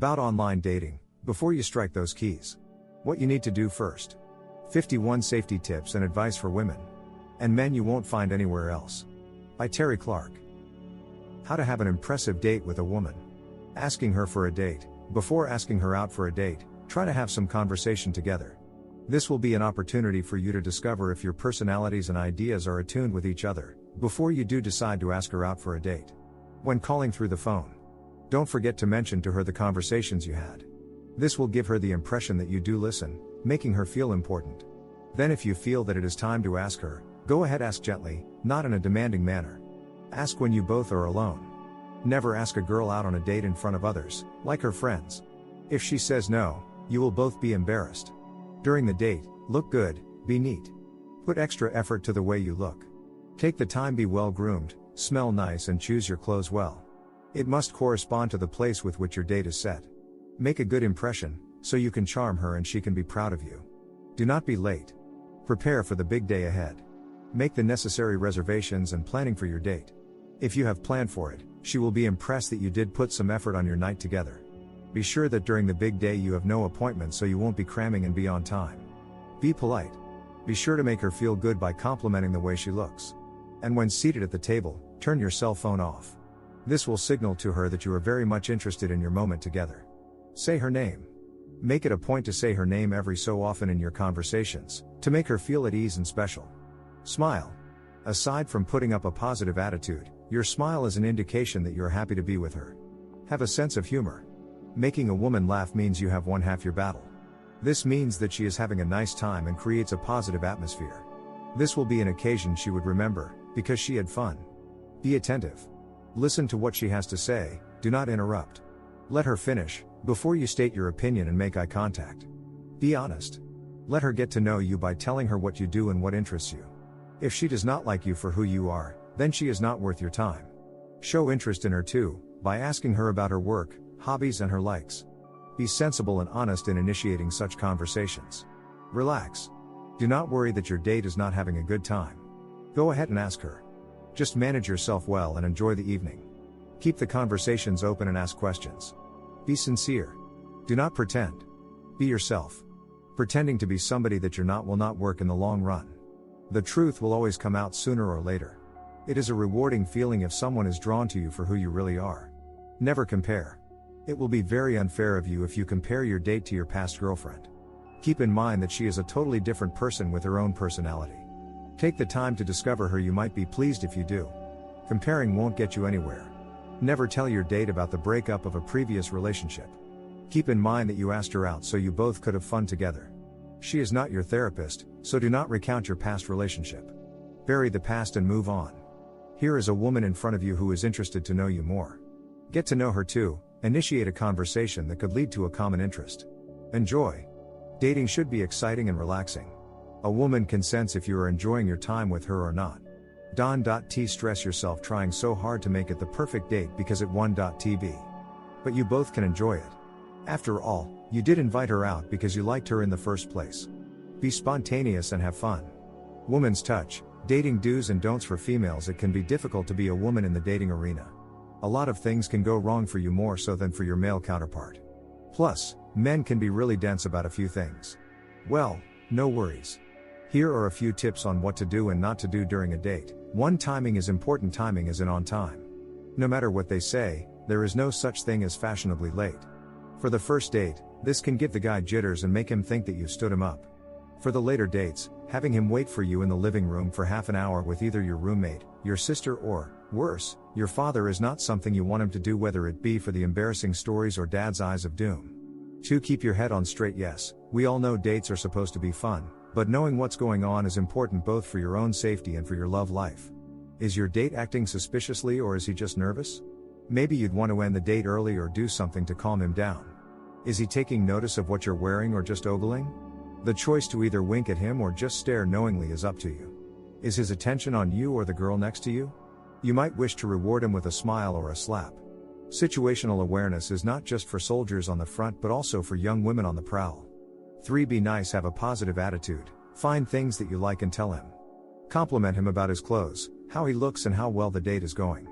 About online dating, before you strike those keys. What you need to do first. 51 Safety Tips and Advice for Women and Men You Won't Find Anywhere Else. By Terry Clark. How to have an impressive date with a woman. Asking her for a date. Before asking her out for a date, try to have some conversation together. This will be an opportunity for you to discover if your personalities and ideas are attuned with each other, before you do decide to ask her out for a date. When calling through the phone, don't forget to mention to her the conversations you had. This will give her the impression that you do listen, making her feel important. Then if you feel that it is time to ask her, go ahead, ask gently, not in a demanding manner. Ask when you both are alone. Never ask a girl out on a date in front of others, like her friends. If she says no, you will both be embarrassed. During the date, look good, be neat. Put extra effort to the way you look. Take the time, be well groomed, smell nice, and choose your clothes well. It must correspond to the place with which your date is set. Make a good impression, so you can charm her and she can be proud of you. Do not be late. Prepare for the big day ahead. Make the necessary reservations and planning for your date. If you have planned for it, she will be impressed that you did put some effort on your night together. Be sure that during the big day you have no appointments so you won't be cramming, and be on time. Be polite. Be sure to make her feel good by complimenting the way she looks. And when seated at the table, turn your cell phone off. This will signal to her that you are very much interested in your moment together. Say her name. Make it a point to say her name every so often in your conversations, to make her feel at ease and special. Smile. Aside from putting up a positive attitude, your smile is an indication that you are happy to be with her. Have a sense of humor. Making a woman laugh means you have won half your battle. This means that she is having a nice time and creates a positive atmosphere. This will be an occasion she would remember, because she had fun. Be attentive. Listen to what she has to say, do not interrupt. Let her finish, before you state your opinion and make eye contact. Be honest. Let her get to know you by telling her what you do and what interests you. If she does not like you for who you are, then she is not worth your time. Show interest in her too, by asking her about her work, hobbies, and her likes. Be sensible and honest in initiating such conversations. Relax. Do not worry that your date is not having a good time. Go ahead and ask her. Just manage yourself well and enjoy the evening. Keep the conversations open and ask questions. Be sincere. Do not pretend. Be yourself. Pretending to be somebody that you're not will not work in the long run. The truth will always come out sooner or later. It is a rewarding feeling if someone is drawn to you for who you really are. Never compare. It will be very unfair of you if you compare your date to your past girlfriend. Keep in mind that she is a totally different person with her own personality. Take the time to discover her. You might be pleased if you do. Comparing won't get you anywhere. Never tell your date about the breakup of a previous relationship. Keep in mind that you asked her out so you both could have fun together. She is not your therapist, so do not recount your past relationship. Bury the past and move on. Here is a woman in front of you who is interested to know you more. Get to know her too, initiate a conversation that could lead to a common interest. Enjoy. Dating should be exciting and relaxing. A woman can sense if you are enjoying your time with her or not. Don't stress yourself trying so hard to make it the perfect date because it won.tb. But you both can enjoy it. After all, you did invite her out because you liked her in the first place. Be spontaneous and have fun. Woman's touch, dating do's and don'ts for females. It can be difficult to be a woman in the dating arena. A lot of things can go wrong for you, more so than for your male counterpart. Plus, men can be really dense about a few things. Well, no worries. Here are a few tips on what to do and not to do during a date. 1. Timing is important. Timing is in on time. No matter what they say, there is no such thing as fashionably late. For the first date, this can give the guy jitters and make him think that you stood him up. For the later dates, having him wait for you in the living room for half an hour with either your roommate, your sister, or, worse, your father is not something you want him to do, whether it be for the embarrassing stories or dad's eyes of doom. 2. Keep your head on straight. Yes, we all know dates are supposed to be fun, but knowing what's going on is important both for your own safety and for your love life. Is your date acting suspiciously, or is he just nervous? Maybe you'd want to end the date early or do something to calm him down. Is he taking notice of what you're wearing or just ogling? The choice to either wink at him or just stare knowingly is up to you. Is his attention on you or the girl next to you? You might wish to reward him with a smile or a slap. Situational awareness is not just for soldiers on the front but also for young women on the prowl. 3. Be nice. Have a positive attitude. Find things that you like and tell him. Compliment him about his clothes, how he looks, and how well the date is going.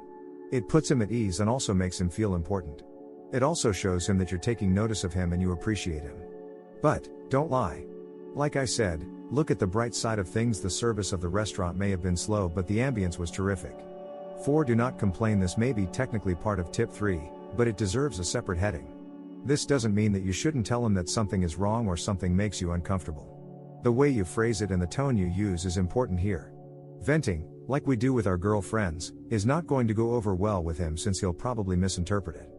It puts him at ease and also makes him feel important. It also shows him that you're taking notice of him and you appreciate him. But, don't lie. Like I said, look at the bright side of things. The service of the restaurant may have been slow, but the ambience was terrific. 4. Do not complain. This may be technically part of tip 3, but it deserves a separate heading. This doesn't mean that you shouldn't tell him that something is wrong or something makes you uncomfortable. The way you phrase it and the tone you use is important here. Venting, like we do with our girlfriends, is not going to go over well with him since he'll probably misinterpret it.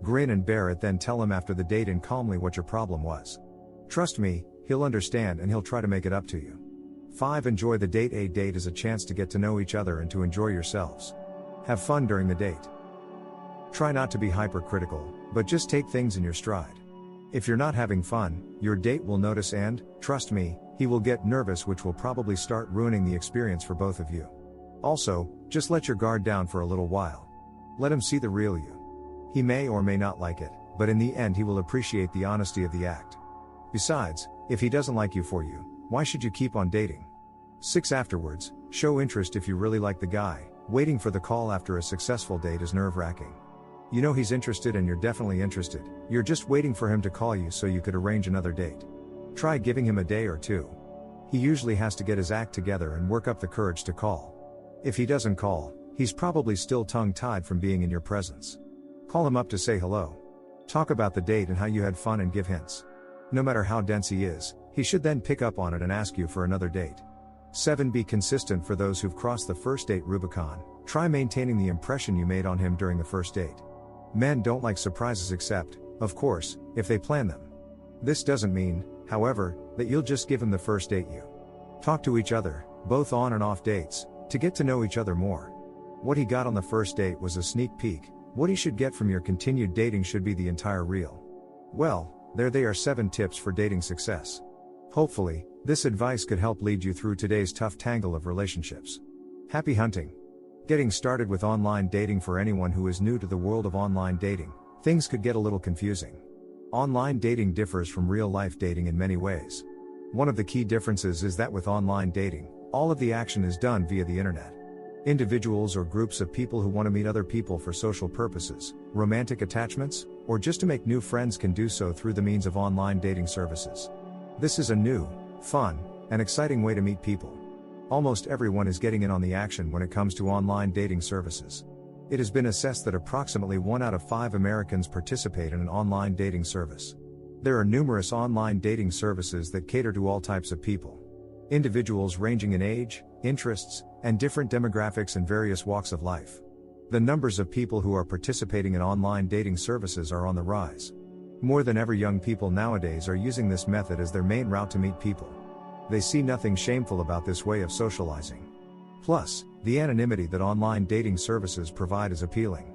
Grin and bear it, then tell him after the date and calmly what your problem was. Trust me, he'll understand and he'll try to make it up to you. 5. Enjoy the date. A date is a chance to get to know each other and to enjoy yourselves. Have fun during the date. Try not to be hypercritical, but just take things in your stride. If you're not having fun, your date will notice and, trust me, he will get nervous, which will probably start ruining the experience for both of you. Also, just let your guard down for a little while. Let him see the real you. He may or may not like it, but in the end he will appreciate the honesty of the act. Besides, if he doesn't like you for you, why should you keep on dating? 6. Afterwards, show interest if you really like the guy. Waiting for the call after a successful date is nerve-wracking. You know he's interested and you're definitely interested, you're just waiting for him to call you so you could arrange another date. Try giving him a day or two. He usually has to get his act together and work up the courage to call. If he doesn't call, he's probably still tongue-tied from being in your presence. Call him up to say hello. Talk about the date and how you had fun and give hints. No matter how dense he is, he should then pick up on it and ask you for another date. 7. Be consistent. For those who've crossed the first date Rubicon, try maintaining the impression you made on him during the first date. Men don't like surprises except, of course, if they plan them. This doesn't mean, however, that you'll just give him the first date. You talk to each other, both on and off dates, to get to know each other more. What he got on the first date was a sneak peek. What he should get from your continued dating should be the entire reel. Well, there they are, 7 tips for dating success. Hopefully, this advice could help lead you through today's tough tangle of relationships. Happy hunting! Getting started with online dating. For anyone who is new to the world of online dating, things could get a little confusing. Online dating differs from real-life dating in many ways. One of the key differences is that with online dating, all of the action is done via the internet. Individuals or groups of people who want to meet other people for social purposes, romantic attachments, or just to make new friends can do so through the means of online dating services. This is a new, fun, and exciting way to meet people. Almost everyone is getting in on the action when it comes to online dating services. It has been assessed that approximately 1 out of 5 Americans participate in an online dating service. There are numerous online dating services that cater to all types of people. Individuals ranging in age, interests, and different demographics in various walks of life. The numbers of people who are participating in online dating services are on the rise. More than ever, young people nowadays are using this method as their main route to meet people. They see nothing shameful about this way of socializing. Plus, the anonymity that online dating services provide is appealing.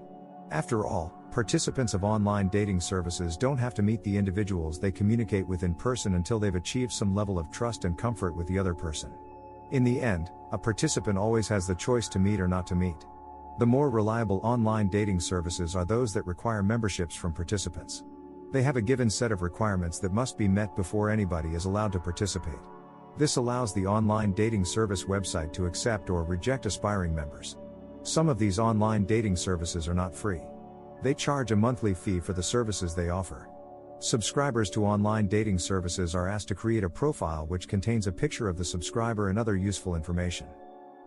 After all, participants of online dating services don't have to meet the individuals they communicate with in person until they've achieved some level of trust and comfort with the other person. In the end, a participant always has the choice to meet or not to meet. The more reliable online dating services are those that require memberships from participants. They have a given set of requirements that must be met before anybody is allowed to participate. This allows the online dating service website to accept or reject aspiring members. Some of these online dating services are not free. They charge a monthly fee for the services they offer. Subscribers to online dating services are asked to create a profile which contains a picture of the subscriber and other useful information.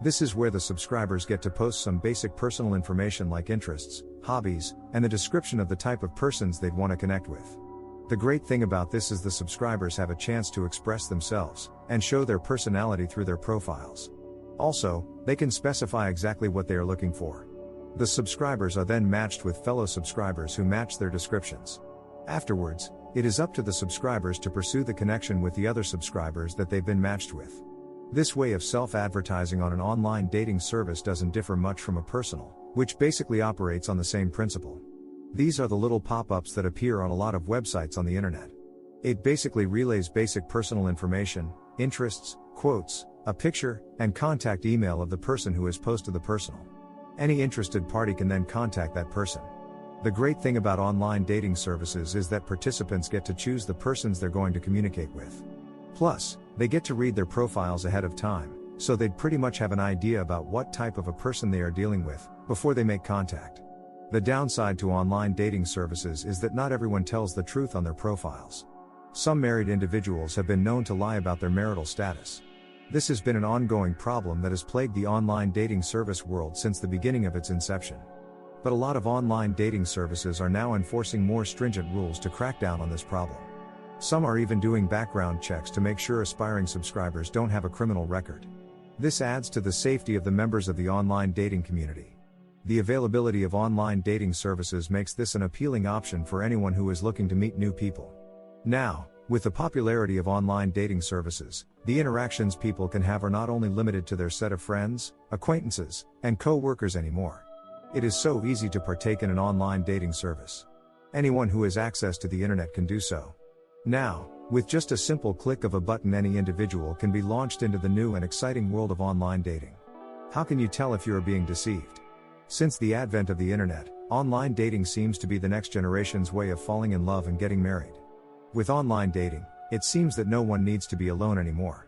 This is where the subscribers get to post some basic personal information like interests, hobbies, and the description of the type of persons they'd want to connect with. The great thing about this is the subscribers have a chance to express themselves and show their personality through their profiles. Also, they can specify exactly what they are looking for. The subscribers are then matched with fellow subscribers who match their descriptions. Afterwards, it is up to the subscribers to pursue the connection with the other subscribers that they've been matched with. This way of self-advertising on an online dating service doesn't differ much from a personal, which basically operates on the same principle. These are the little pop-ups that appear on a lot of websites on the internet. It basically relays basic personal information, interests, quotes, a picture, and contact email of the person who has posted the personal. Any interested party can then contact that person. The great thing about online dating services is that participants get to choose the persons they're going to communicate with. Plus, they get to read their profiles ahead of time, so they'd pretty much have an idea about what type of a person they are dealing with before they make contact. The downside to online dating services is that not everyone tells the truth on their profiles. Some married individuals have been known to lie about their marital status. This has been an ongoing problem that has plagued the online dating service world since the beginning of its inception. But a lot of online dating services are now enforcing more stringent rules to crack down on this problem. Some are even doing background checks to make sure aspiring subscribers don't have a criminal record. This adds to the safety of the members of the online dating community. The availability of online dating services makes this an appealing option for anyone who is looking to meet new people. Now, with the popularity of online dating services, the interactions people can have are not only limited to their set of friends, acquaintances, and co-workers anymore. It is so easy to partake in an online dating service. Anyone who has access to the internet can do so. Now, with just a simple click of a button, any individual can be launched into the new and exciting world of online dating. How can you tell if you are being deceived? Since the advent of the internet, online dating seems to be the next generation's way of falling in love and getting married. With online dating, it seems that no one needs to be alone anymore.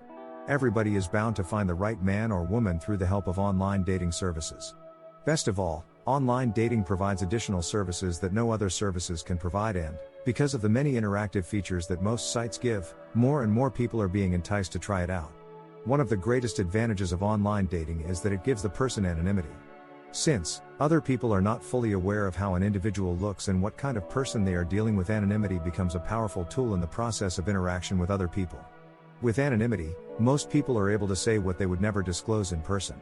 Everybody is bound to find the right man or woman through the help of online dating services. Best of all, online dating provides additional services that no other services can provide, and, because of the many interactive features that most sites give, more and more people are being enticed to try it out. One of the greatest advantages of online dating is that it gives the person anonymity. Since other people are not fully aware of how an individual looks and what kind of person they are dealing with, anonymity becomes a powerful tool in the process of interaction with other people. With anonymity, most people are able to say what they would never disclose in person.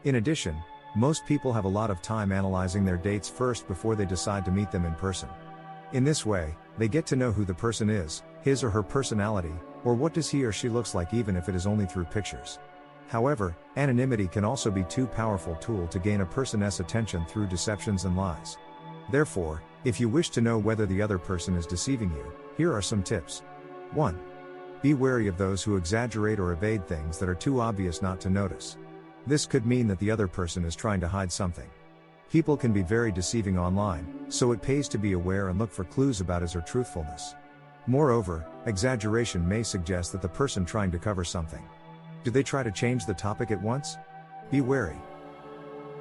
In addition, most people have a lot of time analyzing their dates first before they decide to meet them in person. In this way, they get to know who the person is, his or her personality, or what does he or she looks like, even if it is only through pictures. However, anonymity can also be too powerful tool to gain a person's attention through deceptions and lies. Therefore, if you wish to know whether the other person is deceiving you, here are some tips. 1. Be wary of those who exaggerate or evade things that are too obvious not to notice. This could mean that the other person is trying to hide something. People can be very deceiving online, so it pays to be aware and look for clues about his or truthfulness. Moreover, exaggeration may suggest that the person trying to cover something. Do they try to change the topic at once? Be wary.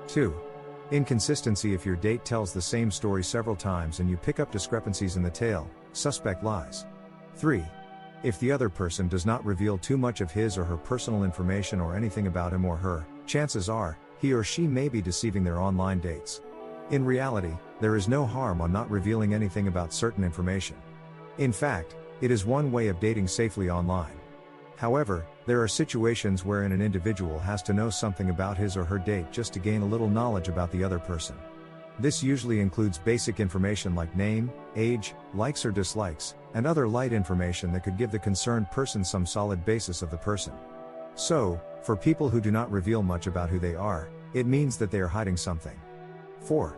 2. Inconsistency. If your date tells the same story several times and you pick up discrepancies in the tale, suspect lies. 3. If the other person does not reveal too much of his or her personal information or anything about him or her, chances are, he or she may be deceiving their online dates. In reality, there is no harm on not revealing anything about certain information. In fact, it is one way of dating safely online. However, there are situations wherein an individual has to know something about his or her date just to gain a little knowledge about the other person. This usually includes basic information like name, age, likes or dislikes, and other light information that could give the concerned person some solid basis of the person. So, for people who do not reveal much about who they are, it means that they are hiding something. 4.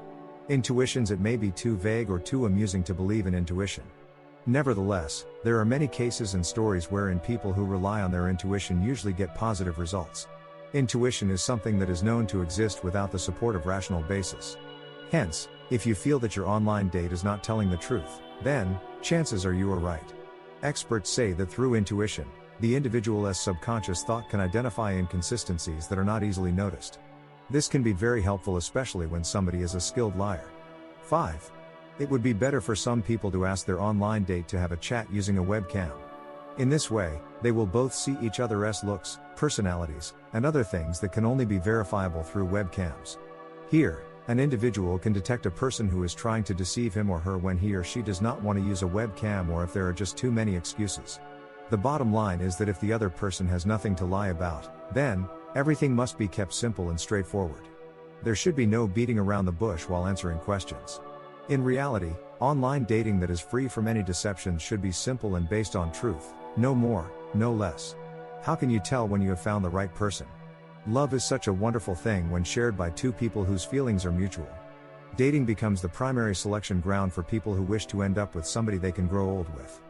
Intuitions. It may be too vague or too amusing to believe in intuition. Nevertheless, there are many cases and stories wherein people who rely on their intuition usually get positive results. Intuition is something that is known to exist without the support of rational basis. Hence, if you feel that your online date is not telling the truth, then, chances are you are right. Experts say that through intuition, the individual's subconscious thought can identify inconsistencies that are not easily noticed. This can be very helpful, especially when somebody is a skilled liar. 5. It would be better for some people to ask their online date to have a chat using a webcam. In this way, they will both see each other's looks, personalities, and other things that can only be verifiable through webcams. Here, an individual can detect a person who is trying to deceive him or her when he or she does not want to use a webcam, or if there are just too many excuses. The bottom line is that if the other person has nothing to lie about, then, everything must be kept simple and straightforward. There should be no beating around the bush while answering questions. In reality, online dating that is free from any deceptions should be simple and based on truth, no more, no less. How can you tell when you have found the right person? Love is such a wonderful thing when shared by two people whose feelings are mutual. Dating becomes the primary selection ground for people who wish to end up with somebody they can grow old with.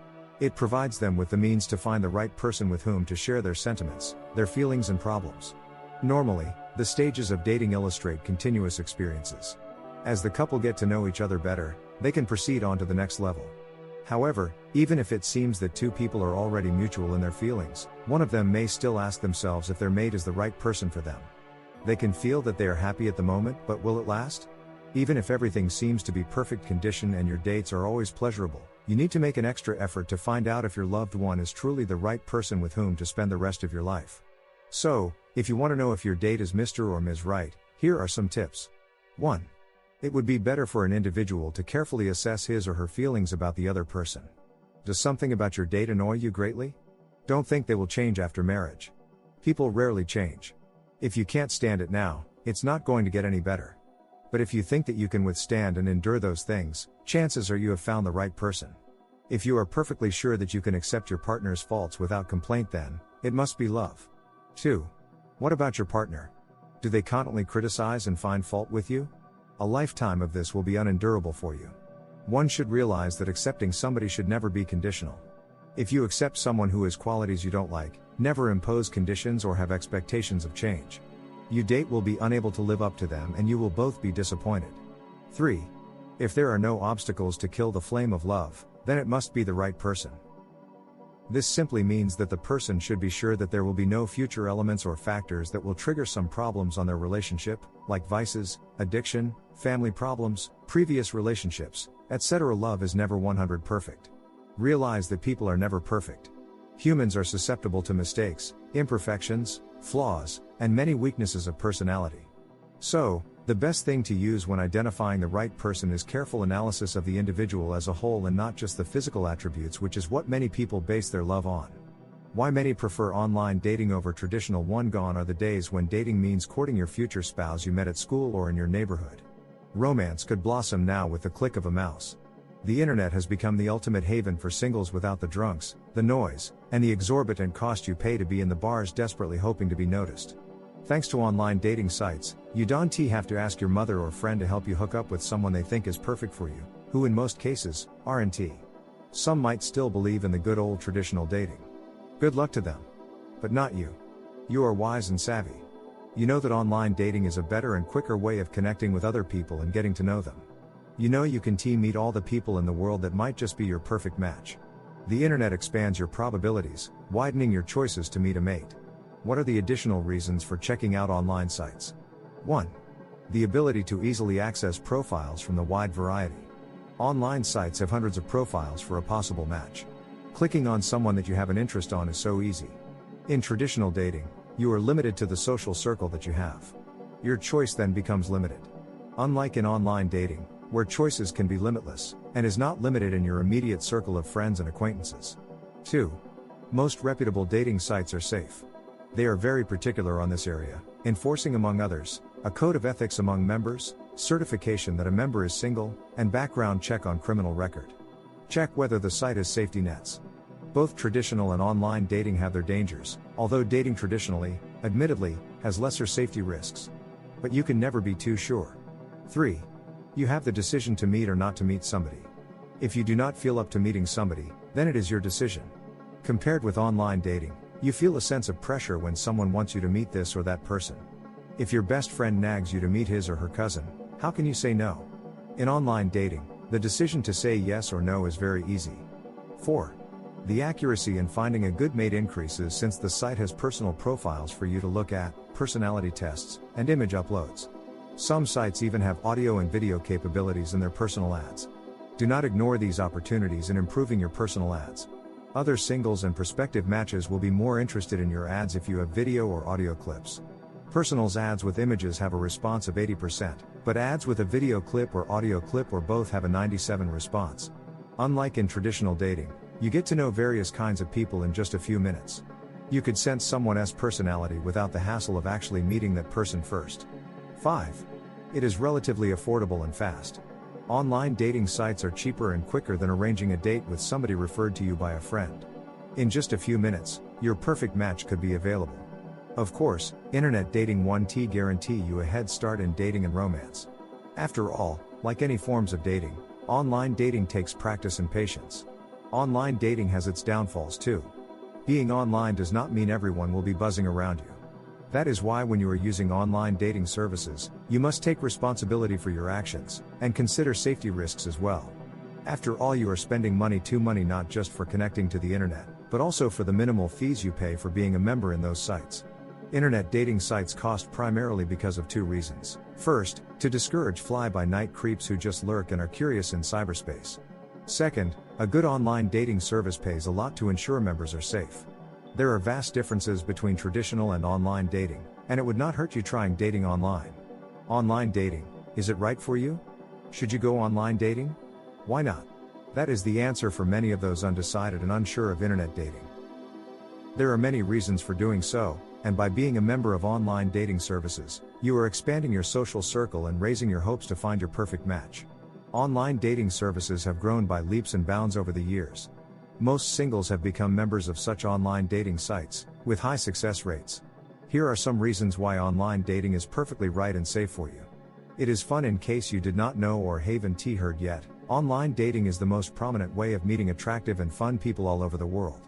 It provides them with the means to find the right person with whom to share their sentiments, their feelings and problems. Normally, the stages of dating illustrate continuous experiences. As the couple get to know each other better, they can proceed on to the next level. However, even if it seems that two people are already mutual in their feelings, one of them may still ask themselves if their mate is the right person for them. They can feel that they are happy at the moment, but will it last? Even if everything seems to be perfect condition and your dates are always pleasurable, you need to make an extra effort to find out if your loved one is truly the right person with whom to spend the rest of your life. So, if you want to know if your date is Mr. or Ms. Right, here are some tips. 1. It would be better for an individual to carefully assess his or her feelings about the other person. Does something about your date annoy you greatly? Don't think they will change after marriage. People rarely change. If you can't stand it now, it's not going to get any better. But if you think that you can withstand and endure those things, chances are you have found the right person. If you are perfectly sure that you can accept your partner's faults without complaint, then it must be love. 2. What about your partner? Do they constantly criticize and find fault with you? A lifetime of this will be unendurable for you. One should realize that accepting somebody should never be conditional. If you accept someone who has qualities you don't like, never impose conditions or have expectations of change. Your date will be unable to live up to them and you will both be disappointed. 3. If there are no obstacles to kill the flame of love, then it must be the right person. This simply means that the person should be sure that there will be no future elements or factors that will trigger some problems on their relationship, like vices, addiction, family problems, previous relationships, etc. Love is never 100% perfect. Realize that people are never perfect. Humans are susceptible to mistakes, imperfections, flaws, and many weaknesses of personality. So, the best thing to use when identifying the right person is careful analysis of the individual as a whole and not just the physical attributes, which is what many people base their love on. Why many prefer online dating over traditional one? Gone are the days when dating means courting your future spouse you met at school or in your neighborhood. Romance could blossom now with the click of a mouse. The internet has become the ultimate haven for singles without the drunks, the noise, and the exorbitant cost you pay to be in the bars desperately hoping to be noticed. Thanks to online dating sites, you don't have to ask your mother or friend to help you hook up with someone they think is perfect for you, who in most cases, aren't. Some might still believe in the good old traditional dating. Good luck to them. But not you. You are wise and savvy. You know that online dating is a better and quicker way of connecting with other people and getting to know them. You know you can meet all the people in the world that might just be your perfect match. The internet expands your probabilities, widening your choices to meet a mate. What are the additional reasons for checking out online sites? 1. The ability to easily access profiles from the wide variety. Online sites have hundreds of profiles for a possible match. Clicking on someone that you have an interest on is so easy. In traditional dating, you are limited to the social circle that you have. Your choice then becomes limited. Unlike in online dating, where choices can be limitless, and is not limited in your immediate circle of friends and acquaintances. 2. Most reputable dating sites are safe. They are very particular on this area, enforcing among others, a code of ethics among members, certification that a member is single, and background check on criminal record. Check whether the site has safety nets. Both traditional and online dating have their dangers, although dating traditionally, admittedly, has lesser safety risks. But you can never be too sure. 3. You have the decision to meet or not to meet somebody. If you do not feel up to meeting somebody, then it is your decision. Compared with online dating, you feel a sense of pressure when someone wants you to meet this or that person. If your best friend nags you to meet his or her cousin, how can you say no? In online dating, the decision to say yes or no is very easy. 4. The accuracy in finding a good mate increases since the site has personal profiles for you to look at, personality tests, and image uploads. Some sites even have audio and video capabilities in their personal ads. Do not ignore these opportunities in improving your personal ads. Other singles and prospective matches will be more interested in your ads if you have video or audio clips. Personals ads with images have a response of 80%, but ads with a video clip or audio clip or both have a 97% response. Unlike in traditional dating, you get to know various kinds of people in just a few minutes. You could sense someone's personality without the hassle of actually meeting that person first. 5. It is relatively affordable and fast. Online dating sites are cheaper and quicker than arranging a date with somebody referred to you by a friend. In just a few minutes, your perfect match could be available. Of course, internet dating won't guarantee you a head start in dating and romance. After all, like any forms of dating, online dating takes practice and patience. Online dating has its downfalls too. Being online does not mean everyone will be buzzing around you. That is why when you are using online dating services, you must take responsibility for your actions, and consider safety risks as well. After all, you are spending money not just for connecting to the internet, but also for the minimal fees you pay for being a member in those sites. Internet dating sites cost primarily because of two reasons. First, to discourage fly-by-night creeps who just lurk and are curious in cyberspace. Second, a good online dating service pays a lot to ensure members are safe. There are vast differences between traditional and online dating, and it would not hurt you trying dating online. Online dating, is it right for you? Should you go online dating? Why not? That is the answer for many of those undecided and unsure of internet dating. There are many reasons for doing so, and by being a member of online dating services, you are expanding your social circle and raising your hopes to find your perfect match. Online dating services have grown by leaps and bounds over the years. Most singles have become members of such online dating sites, with high success rates. Here are some reasons why online dating is perfectly right and safe for you. It is fun. In case you did not know or haven't heard yet, online dating is the most prominent way of meeting attractive and fun people all over the world.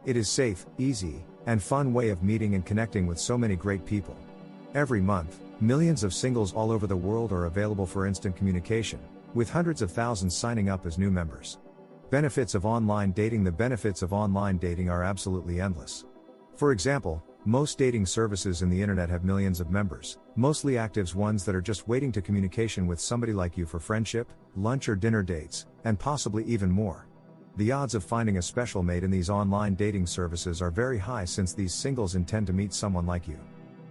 It is safe, easy, and fun way of meeting and connecting with so many great people. Every month, millions of singles all over the world are available for instant communication, with hundreds of thousands signing up as new members. Benefits of online dating. The benefits of online dating are absolutely endless. For example, most dating services in the internet have millions of members, mostly active ones that are just waiting to communication with somebody like you for friendship, lunch or dinner dates, and possibly even more. The odds of finding a special mate in these online dating services are very high since these singles intend to meet someone like you.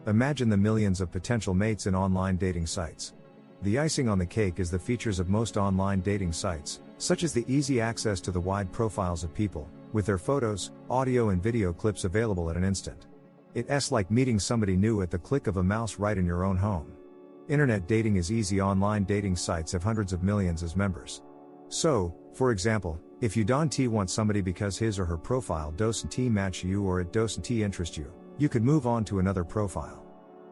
Imagine the millions of potential mates in online dating sites. The icing on the cake is the features of most online dating sites, such as the easy access to the wide profiles of people, with their photos, audio and video clips available at an instant. It's like meeting somebody new at the click of a mouse right in your own home. Internet dating is easy. Online dating sites have hundreds of millions as members. So, for example, if you don't want somebody because his or her profile doesn't match you or it doesn't interest you, you could move on to another profile.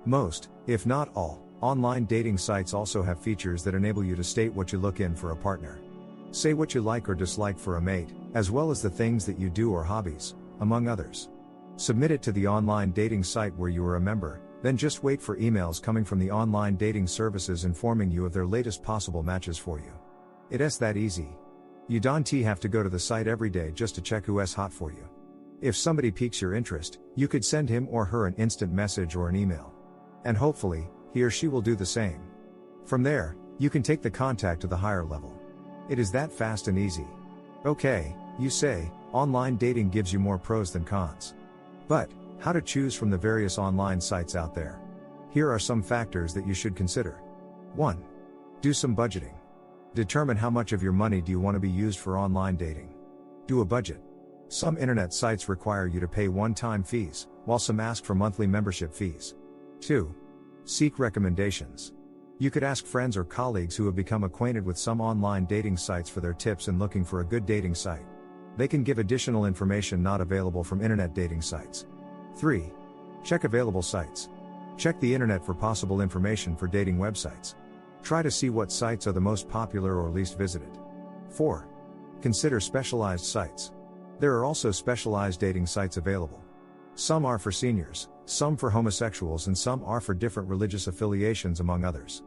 Most, if not all, online dating sites also have features that enable you to state what you look in for a partner. Say what you like or dislike for a mate, as well as the things that you do or hobbies, among others. Submit it to the online dating site where you are a member, then just wait for emails coming from the online dating services informing you of their latest possible matches for you. It's that easy. You don't have to go to the site every day just to check who's hot for you. If somebody piques your interest, you could send him or her an instant message or an email. And hopefully, he or she will do the same. From there, you can take the contact to the higher level. It is that fast and easy. Okay, you say, online dating gives you more pros than cons. But, how to choose from the various online sites out there? Here are some factors that you should consider. 1. Do some budgeting. Determine how much of your money do you want to be used for online dating. Do a budget. Some internet sites require you to pay one-time fees, while some ask for monthly membership fees. 2. Seek recommendations. You could ask friends or colleagues who have become acquainted with some online dating sites for their tips in looking for a good dating site. They can give additional information not available from internet dating sites. 3. Check available sites. Check the internet for possible information for dating websites. Try to see what sites are the most popular or least visited. 4. Consider specialized sites. There are also specialized dating sites available. Some are for seniors, some for homosexuals, and some are for different religious affiliations, among others.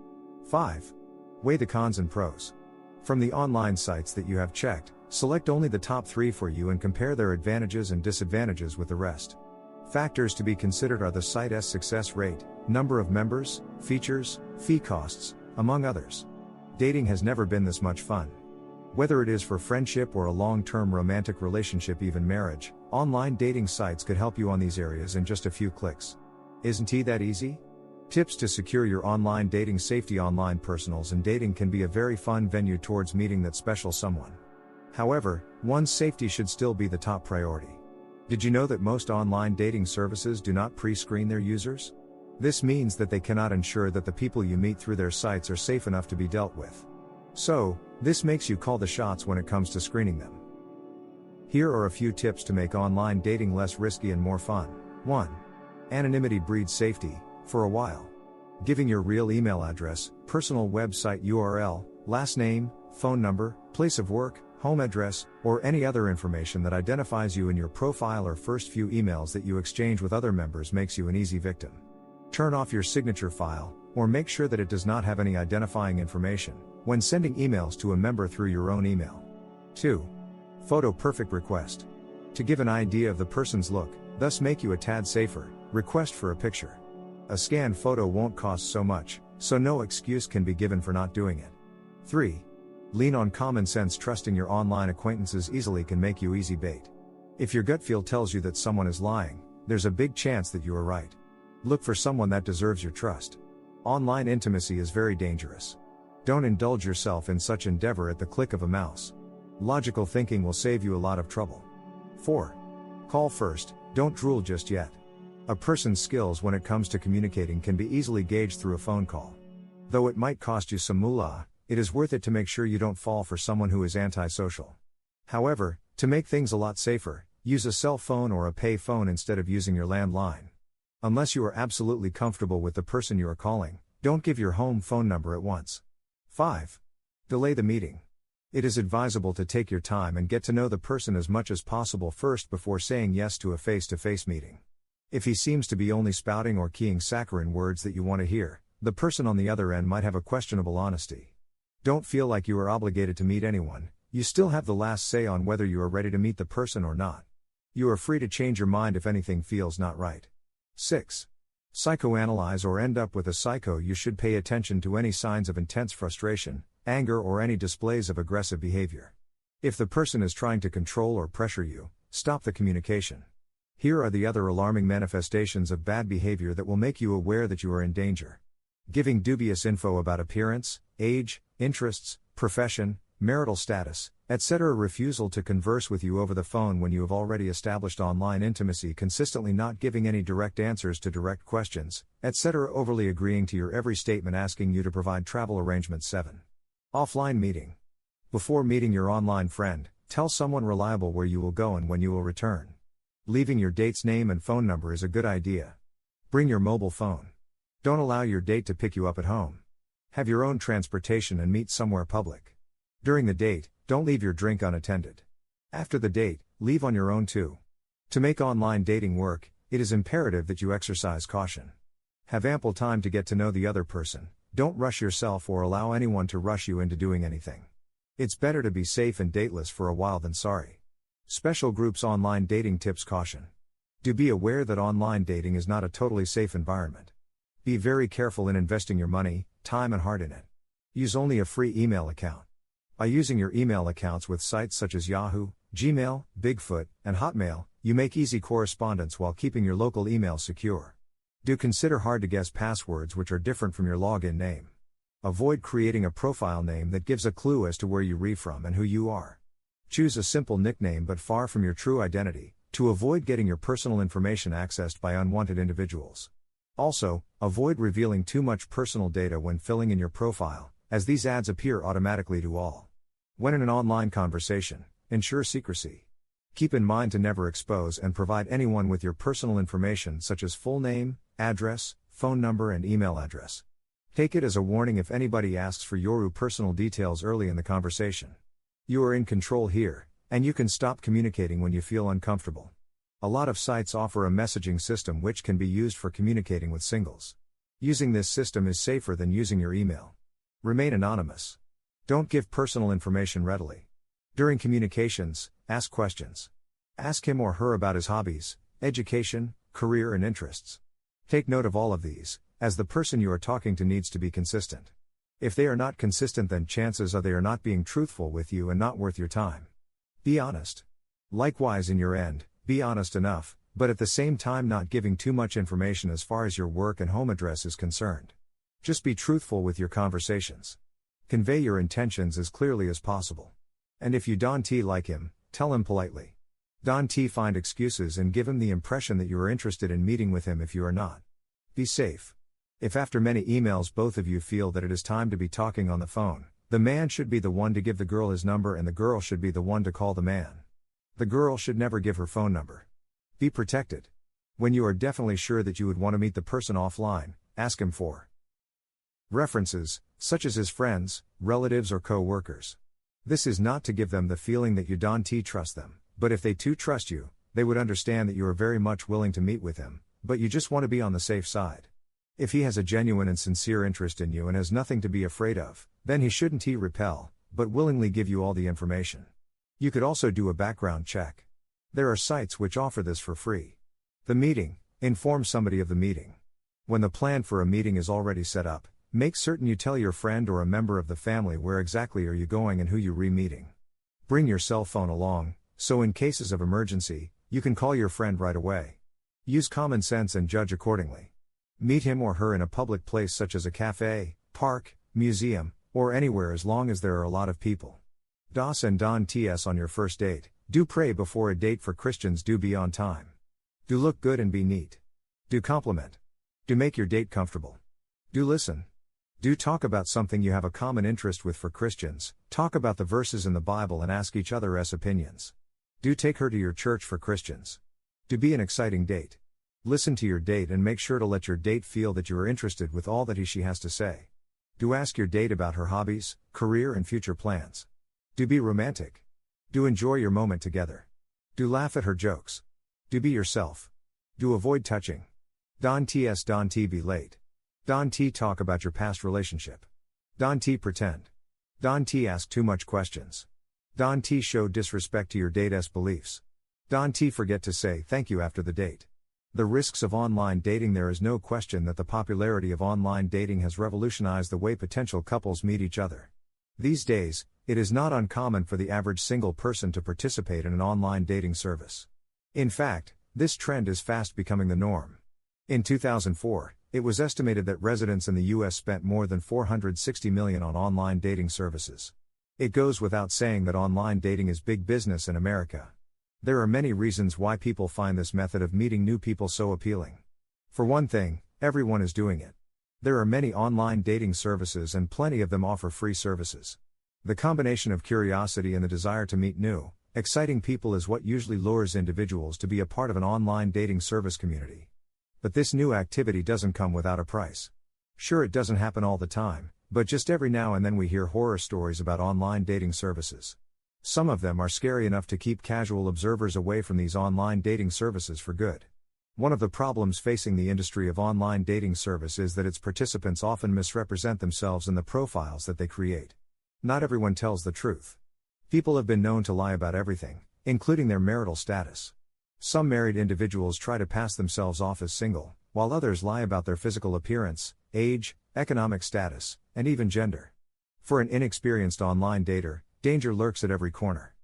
5. Weigh the cons and pros. From the online sites that you have checked, select only the top 3 for you and compare their advantages and disadvantages with the rest. Factors to be considered are the site's success rate, number of members, features, fee costs, among others. Dating has never been this much fun. Whether it is for friendship or a long-term romantic relationship, even marriage, online dating sites could help you on these areas in just a few clicks. Isn't it that easy? Tips to secure your online dating safety. Online personals and dating can be a very fun venue towards meeting that special someone. However, one's safety should still be the top priority. Did you know that most online dating services do not pre-screen their users? This means that they cannot ensure that the people you meet through their sites are safe enough to be dealt with. So, this makes you call the shots when it comes to screening them. Here are a few tips to make online dating less risky and more fun. 1. Anonymity breeds safety, for a while. Giving your real email address, personal website URL, last name, phone number, place of work, home address, or any other information that identifies you in your profile or first few emails that you exchange with other members makes you an easy victim. Turn off your signature file, or make sure that it does not have any identifying information, when sending emails to a member through your own email. 2. Photo perfect request. To give an idea of the person's look, thus make you a tad safer, Request for a picture. A scanned photo won't cost so much, so no excuse can be given for not doing it. 3. Lean on common sense. Trusting your online acquaintances easily can make you easy bait. If your gut feel tells you that someone is lying, there's a big chance that you are right. Look for someone that deserves your trust. Online intimacy is very dangerous. Don't indulge yourself in such endeavor at the click of a mouse. Logical thinking will save you a lot of trouble. 4. Call first, don't drool just yet. A person's skills when it comes to communicating can be easily gauged through a phone call. Though it might cost you some moolah, it is worth it to make sure you don't fall for someone who is antisocial. However, to make things a lot safer, use a cell phone or a pay phone instead of using your landline. Unless you are absolutely comfortable with the person you are calling, don't give your home phone number at once. 5. Delay the meeting. It is advisable to take your time and get to know the person as much as possible first before saying yes to a face-to-face meeting. If he seems to be only spouting or keying saccharine words that you want to hear, the person on the other end might have a questionable honesty. Don't feel like you are obligated to meet anyone, you still have the last say on whether you are ready to meet the person or not. You are free to change your mind if anything feels not right. 6. Psychoanalyze or end up with a psycho. You should pay attention to any signs of intense frustration, anger, or any displays of aggressive behavior. If the person is trying to control or pressure you, stop the communication. Here are the other alarming manifestations of bad behavior that will make you aware that you are in danger. Giving dubious info about appearance, age, interests, profession, marital status, etc. Refusal to converse with you over the phone when you have already established online intimacy. Consistently not giving any direct answers to direct questions, etc. Overly agreeing to your every statement asking you to provide travel arrangements. 7. Offline meeting. Before meeting your online friend, tell someone reliable where you will go and when you will return. Leaving your date's name and phone number is a good idea. Bring your mobile phone. Don't allow your date to pick you up at home. Have your own transportation and meet somewhere public. During the date, don't leave your drink unattended. After the date, leave on your own too. To make online dating work, it is imperative that you exercise caution. Have ample time to get to know the other person, don't rush yourself or allow anyone to rush you into doing anything. It's better to be safe and dateless for a while than sorry. Special groups online dating tips. Caution. Do be aware that online dating is not a totally safe environment. Be very careful in investing your money, time and heart in it. Use only a free email account. By using your email accounts with sites such as Yahoo, Gmail, Bigfoot, and Hotmail, you make easy correspondence while keeping your local email secure. Do consider hard-to-guess passwords which are different from your login name. Avoid creating a profile name that gives a clue as to where you re from and who you are. Choose a simple nickname but far from your true identity, to avoid getting your personal information accessed by unwanted individuals. Also, avoid revealing too much personal data when filling in your profile, as these ads appear automatically to all. When in an online conversation, ensure secrecy. Keep in mind to never expose and provide anyone with your personal information such as full name, address, phone number and email address. Take it as a warning if anybody asks for your personal details early in the conversation. You are in control here, and you can stop communicating when you feel uncomfortable. A lot of sites offer a messaging system which can be used for communicating with singles. Using this system is safer than using your email. Remain anonymous. Don't give personal information readily. During communications, ask questions. Ask him or her about his hobbies, education, career and interests. Take note of all of these, as the person you are talking to needs to be consistent. If they are not consistent, then chances are they are not being truthful with you and not worth your time. Be honest. Likewise in your end, be honest enough, but at the same time not giving too much information as far as your work and home address is concerned. Just be truthful with your conversations. Convey your intentions as clearly as possible. And if you don't like him, tell him politely. Don't find excuses and give him the impression that you are interested in meeting with him if you are not. Be safe. If after many emails both of you feel that it is time to be talking on the phone, the man should be the one to give the girl his number and the girl should be the one to call the man. The girl should never give her phone number. Be protected. When you are definitely sure that you would want to meet the person offline, ask him for references, such as his friends, relatives or co-workers. This is not to give them the feeling that you don't trust them, but if they too trust you, they would understand that you are very much willing to meet with him, but you just want to be on the safe side. If he has a genuine and sincere interest in you and has nothing to be afraid of, then he shouldn't repel, but willingly give you all the information. You could also do a background check. There are sites which offer this for free. The meeting, Inform somebody of the meeting. When the plan for a meeting is already set up, make certain you tell your friend or a member of the family where exactly are you going and who you re-meeting. Bring your cell phone along, so in cases of emergency, you can call your friend right away. Use common sense and judge accordingly. Meet him or her in a public place such as a cafe, park, museum, or anywhere as long as there are a lot of people. Das and Don TS on your first date. Do pray before a date for Christians. Do be on time. Do look good and be neat. Do compliment. Do make your date comfortable. Do listen. Do talk about something you have a common interest with. For Christians, talk about the verses in the Bible and ask each other's opinions. Do take her to your church. For Christians, do be an exciting date. Listen to your date and make sure to let your date feel that you are interested with all that she has to say. Do ask your date about her hobbies, career and future plans. Do be romantic. Do enjoy your moment together. Do laugh at her jokes. Do be yourself. Do avoid touching. Don TS Don T be late. Don T talk about your past relationship. Don T pretend. Don T ask too much questions. Don T show disrespect to your date's beliefs. Don T forget to say thank you after the date. The risks of online dating. There is no question that the popularity of online dating has revolutionized the way potential couples meet each other. These days, it is not uncommon for the average single person to participate in an online dating service. In fact, this trend is fast becoming the norm. In 2004, it was estimated that residents in the U.S. spent more than $460 million on online dating services. It goes without saying that online dating is big business in America. There are many reasons why people find this method of meeting new people so appealing. For one thing, everyone is doing it. There are many online dating services and plenty of them offer free services. The combination of curiosity and the desire to meet new, exciting people is what usually lures individuals to be a part of an online dating service community. But this new activity doesn't come without a price. Sure, it doesn't happen all the time, but just every now and then we hear horror stories about online dating services. Some of them are scary enough to keep casual observers away from these online dating services for good. One of the problems facing the industry of online dating service is that its participants often misrepresent themselves in the profiles that they create. Not everyone tells the truth. People have been known to lie about everything, including their marital status. Some married individuals try to pass themselves off as single, while others lie about their physical appearance, age, economic status, and even gender. For an inexperienced online dater, danger lurks at every corner.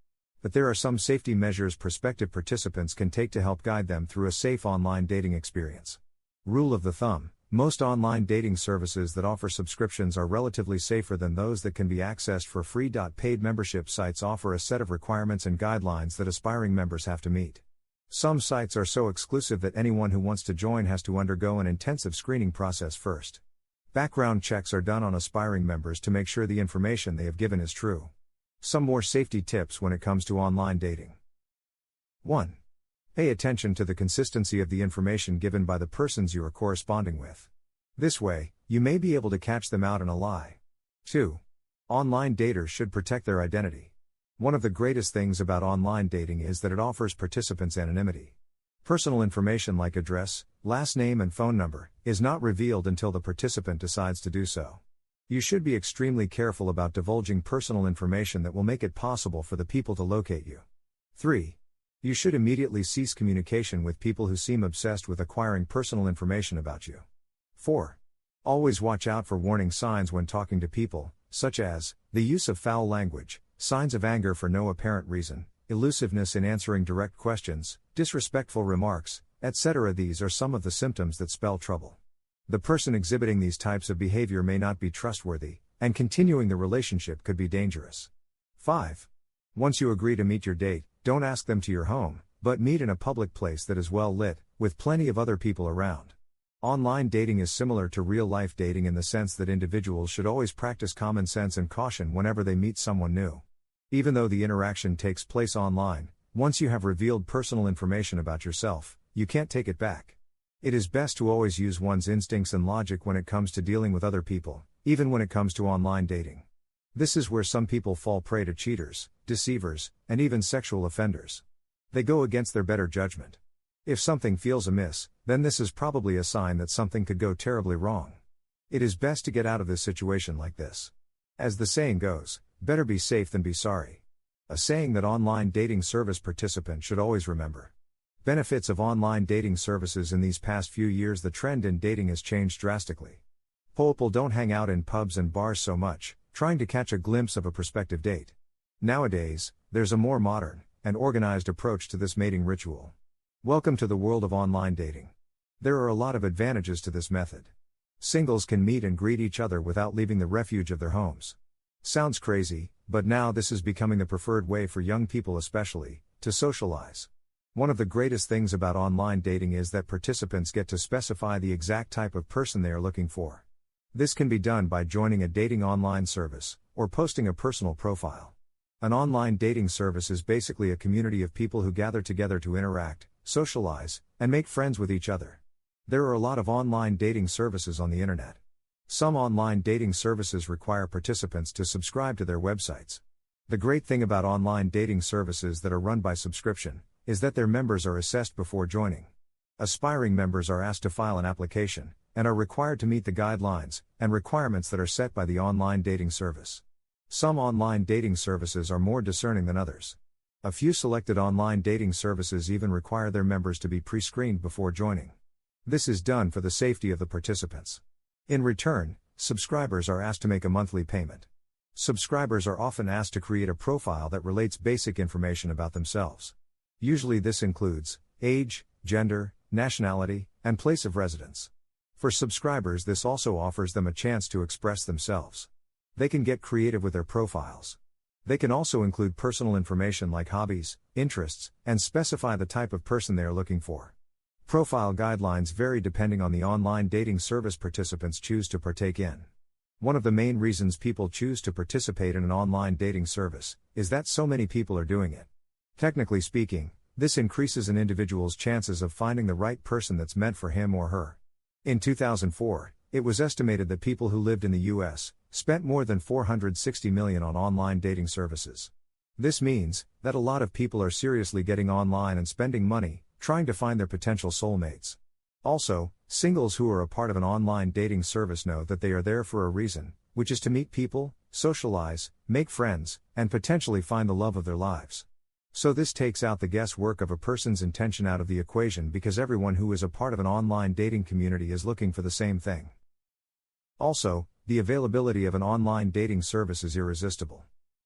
But there are some safety measures prospective participants can take to help guide them through a safe online dating experience. Rule of the thumb: most online dating services that offer subscriptions are relatively safer than those that can be accessed for free. Paid membership sites offer a set of requirements and guidelines that aspiring members have to meet. Some sites are so exclusive that anyone who wants to join has to undergo an intensive screening process first. Background checks are done on aspiring members to make sure the information they have given is true. Some more safety tips when it comes to online dating. 1. Pay attention to the consistency of the information given by the persons you are corresponding with. This way, you may be able to catch them out in a lie. 2. Online daters should protect their identity. One of the greatest things about online dating is that it offers participants anonymity. Personal information like address, last name and phone number is not revealed until the participant decides to do so. You should be extremely careful about divulging personal information that will make it possible for the people to locate you. 3. You should immediately cease communication with people who seem obsessed with acquiring personal information about you. 4. Always watch out for warning signs when talking to people, such as the use of foul language, signs of anger for no apparent reason, elusiveness in answering direct questions, disrespectful remarks, etc. These are some of the symptoms that spell trouble. The person exhibiting these types of behavior may not be trustworthy, and continuing the relationship could be dangerous. 5. Once you agree to meet your date, don't ask them to your home, but meet in a public place that is well lit, with plenty of other people around. Online dating is similar to real-life dating in the sense that individuals should always practice common sense and caution whenever they meet someone new. Even though the interaction takes place online, once you have revealed personal information about yourself, you can't take it back. It is best to always use one's instincts and logic when it comes to dealing with other people, even when it comes to online dating. This is where some people fall prey to cheaters, deceivers, and even sexual offenders. They go against their better judgment. If something feels amiss, then this is probably a sign that something could go terribly wrong. It is best to get out of this situation like this. As the saying goes, better be safe than be sorry. A saying that online dating service participants should always remember. Benefits of online dating services. In these past few years, the trend in dating has changed drastically. People don't hang out in pubs and bars so much, trying to catch a glimpse of a prospective date. Nowadays, there's a more modern and organized approach to this mating ritual. Welcome to the world of online dating. There are a lot of advantages to this method. Singles can meet and greet each other without leaving the refuge of their homes. Sounds crazy, but now this is becoming the preferred way for young people especially, to socialize. One of the greatest things about online dating is that participants get to specify the exact type of person they are looking for. This can be done by joining a dating online service, or posting a personal profile. An online dating service is basically a community of people who gather together to interact, socialize, and make friends with each other. There are a lot of online dating services on the internet. Some online dating services require participants to subscribe to their websites. The great thing about online dating services that are run by subscription is that their members are assessed before joining. Aspiring members are asked to file an application and are required to meet the guidelines and requirements that are set by the online dating service. Some online dating services are more discerning than others. A few selected online dating services even require their members to be pre-screened before joining. This is done for the safety of the participants. In return, subscribers are asked to make a monthly payment. Subscribers are often asked to create a profile that relates basic information about themselves. Usually this includes age, gender, nationality, and place of residence. For subscribers, this also offers them a chance to express themselves. They can get creative with their profiles. They can also include personal information like hobbies, interests, and specify the type of person they are looking for. Profile guidelines vary depending on the online dating service participants choose to partake in. One of the main reasons people choose to participate in an online dating service is that so many people are doing it. Technically speaking, this increases an individual's chances of finding the right person that's meant for him or her. In 2004, it was estimated that people who lived in the US spent more than $460 million on online dating services. This means that a lot of people are seriously getting online and spending money, trying to find their potential soulmates. Also, singles who are a part of an online dating service know that they are there for a reason, which is to meet people, socialize, make friends, and potentially find the love of their lives. So this takes out the guesswork of a person's intention out of the equation because everyone who is a part of an online dating community is looking for the same thing. Also, the availability of an online dating service is irresistible.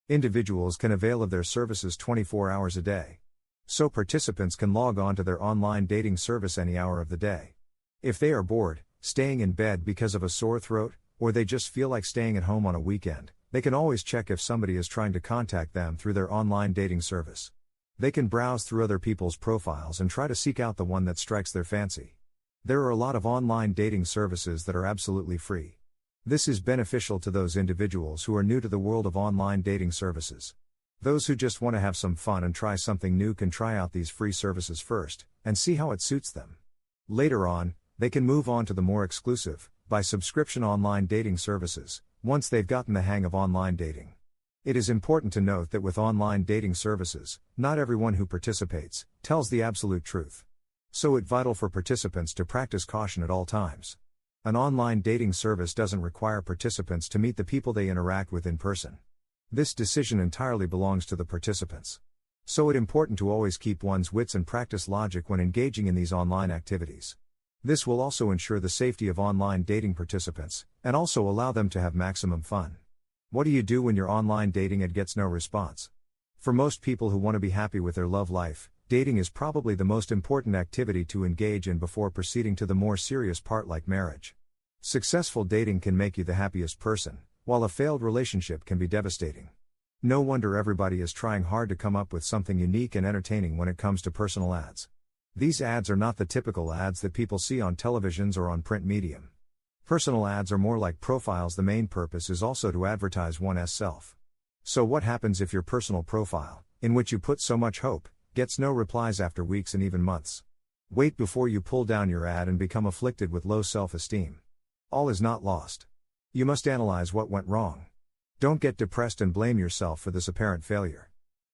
Individuals can avail of their services 24 hours a day. So participants can log on to their online dating service any hour of the day. If they are bored, staying in bed because of a sore throat, or they just feel like staying at home on a weekend, they can always check if somebody is trying to contact them through their online dating service. They can browse through other people's profiles and try to seek out the one that strikes their fancy. There are a lot of online dating services that are absolutely free. This is beneficial to those individuals who are new to the world of online dating services. Those who just want to have some fun and try something new can try out these free services first, and see how it suits them. Later on, they can move on to the more exclusive, by subscription online dating services, once they've gotten the hang of online dating. It is important to note that with online dating services, not everyone who participates tells the absolute truth. So it's vital for participants to practice caution at all times. An online dating service doesn't require participants to meet the people they interact with in person. This decision entirely belongs to the participants. So it's important to always keep one's wits and practice logic when engaging in these online activities. This will also ensure the safety of online dating participants, and also allow them to have maximum fun. What do you do when you're online dating and gets no response? For most people who want to be happy with their love life, dating is probably the most important activity to engage in before proceeding to the more serious part like marriage. Successful dating can make you the happiest person, while a failed relationship can be devastating. No wonder everybody is trying hard to come up with something unique and entertaining when it comes to personal ads. These ads are not the typical ads that people see on televisions or on print medium. Personal ads are more like profiles. The main purpose is also to advertise one's self. So what happens if your personal profile, in which you put so much hope, gets no replies after weeks and even months? Wait before you pull down your ad and become afflicted with low self-esteem. All is not lost. You must analyze what went wrong. Don't get depressed and blame yourself for this apparent failure.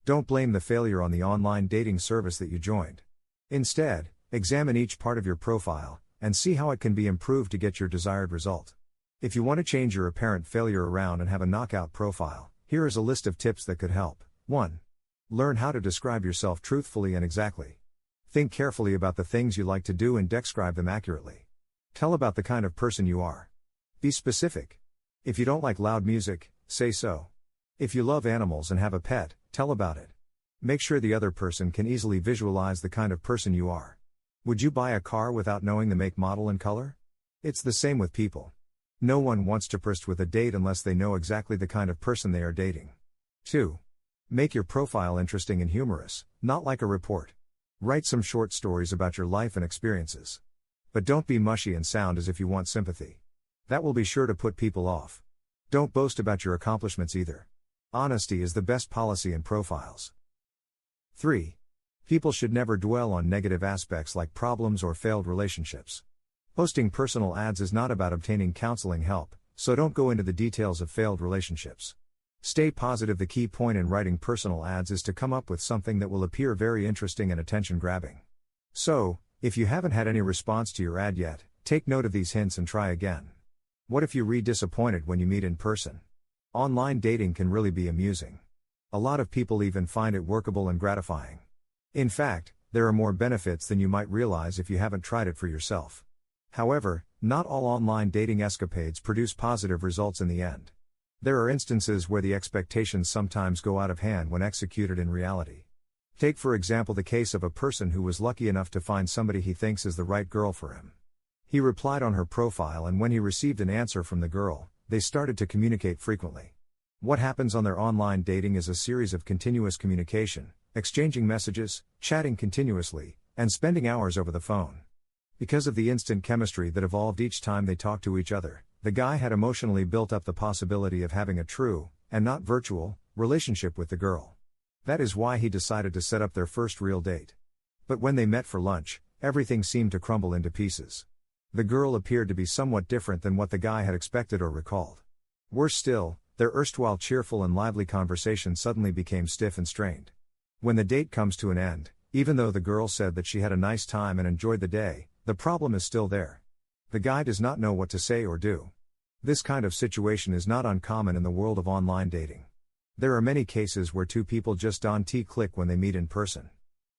Don't blame the failure on the online dating service that you joined. Instead, examine each part of your profile, and see how it can be improved to get your desired result. If you want to change your apparent failure around and have a knockout profile, here is a list of tips that could help. 1. Learn how to describe yourself truthfully and exactly. Think carefully about the things you like to do and describe them accurately. Tell about the kind of person you are. Be specific. If you don't like loud music, say so. If you love animals and have a pet, tell about it. Make sure the other person can easily visualize the kind of person you are. Would you buy a car without knowing the make, model, and color? It's the same with people. No one wants to proceed with a date unless they know exactly the kind of person they are dating. 2. Make your profile interesting and humorous, not like a report. Write some short stories about your life and experiences. But don't be mushy and sound as if you want sympathy. That will be sure to put people off. Don't boast about your accomplishments either. Honesty is the best policy in profiles. 3. People should never dwell on negative aspects like problems or failed relationships. Posting personal ads is not about obtaining counseling help, so don't go into the details of failed relationships. Stay positive. The key point in writing personal ads is to come up with something that will appear very interesting and attention-grabbing. So, if you haven't had any response to your ad yet, take note of these hints and try again. What if you read disappointed when you meet in person? Online dating can really be amusing. A lot of people even find it workable and gratifying. In fact, there are more benefits than you might realize if you haven't tried it for yourself. However, not all online dating escapades produce positive results in the end. There are instances where the expectations sometimes go out of hand when executed in reality. Take for example the case of a person who was lucky enough to find somebody he thinks is the right girl for him. He replied on her profile, and when he received an answer from the girl, they started to communicate frequently. What happens on their online dating is a series of continuous communication, exchanging messages, chatting continuously, and spending hours over the phone. Because of the instant chemistry that evolved each time they talked to each other, the guy had emotionally built up the possibility of having a true, and not virtual, relationship with the girl. That is why he decided to set up their first real date. But when they met for lunch, everything seemed to crumble into pieces. The girl appeared to be somewhat different than what the guy had expected or recalled. Worse still, their erstwhile cheerful and lively conversation suddenly became stiff and strained. When the date comes to an end, even though the girl said that she had a nice time and enjoyed the day, the problem is still there. The guy does not know what to say or do. This kind of situation is not uncommon in the world of online dating. There are many cases where two people just don't click when they meet in person.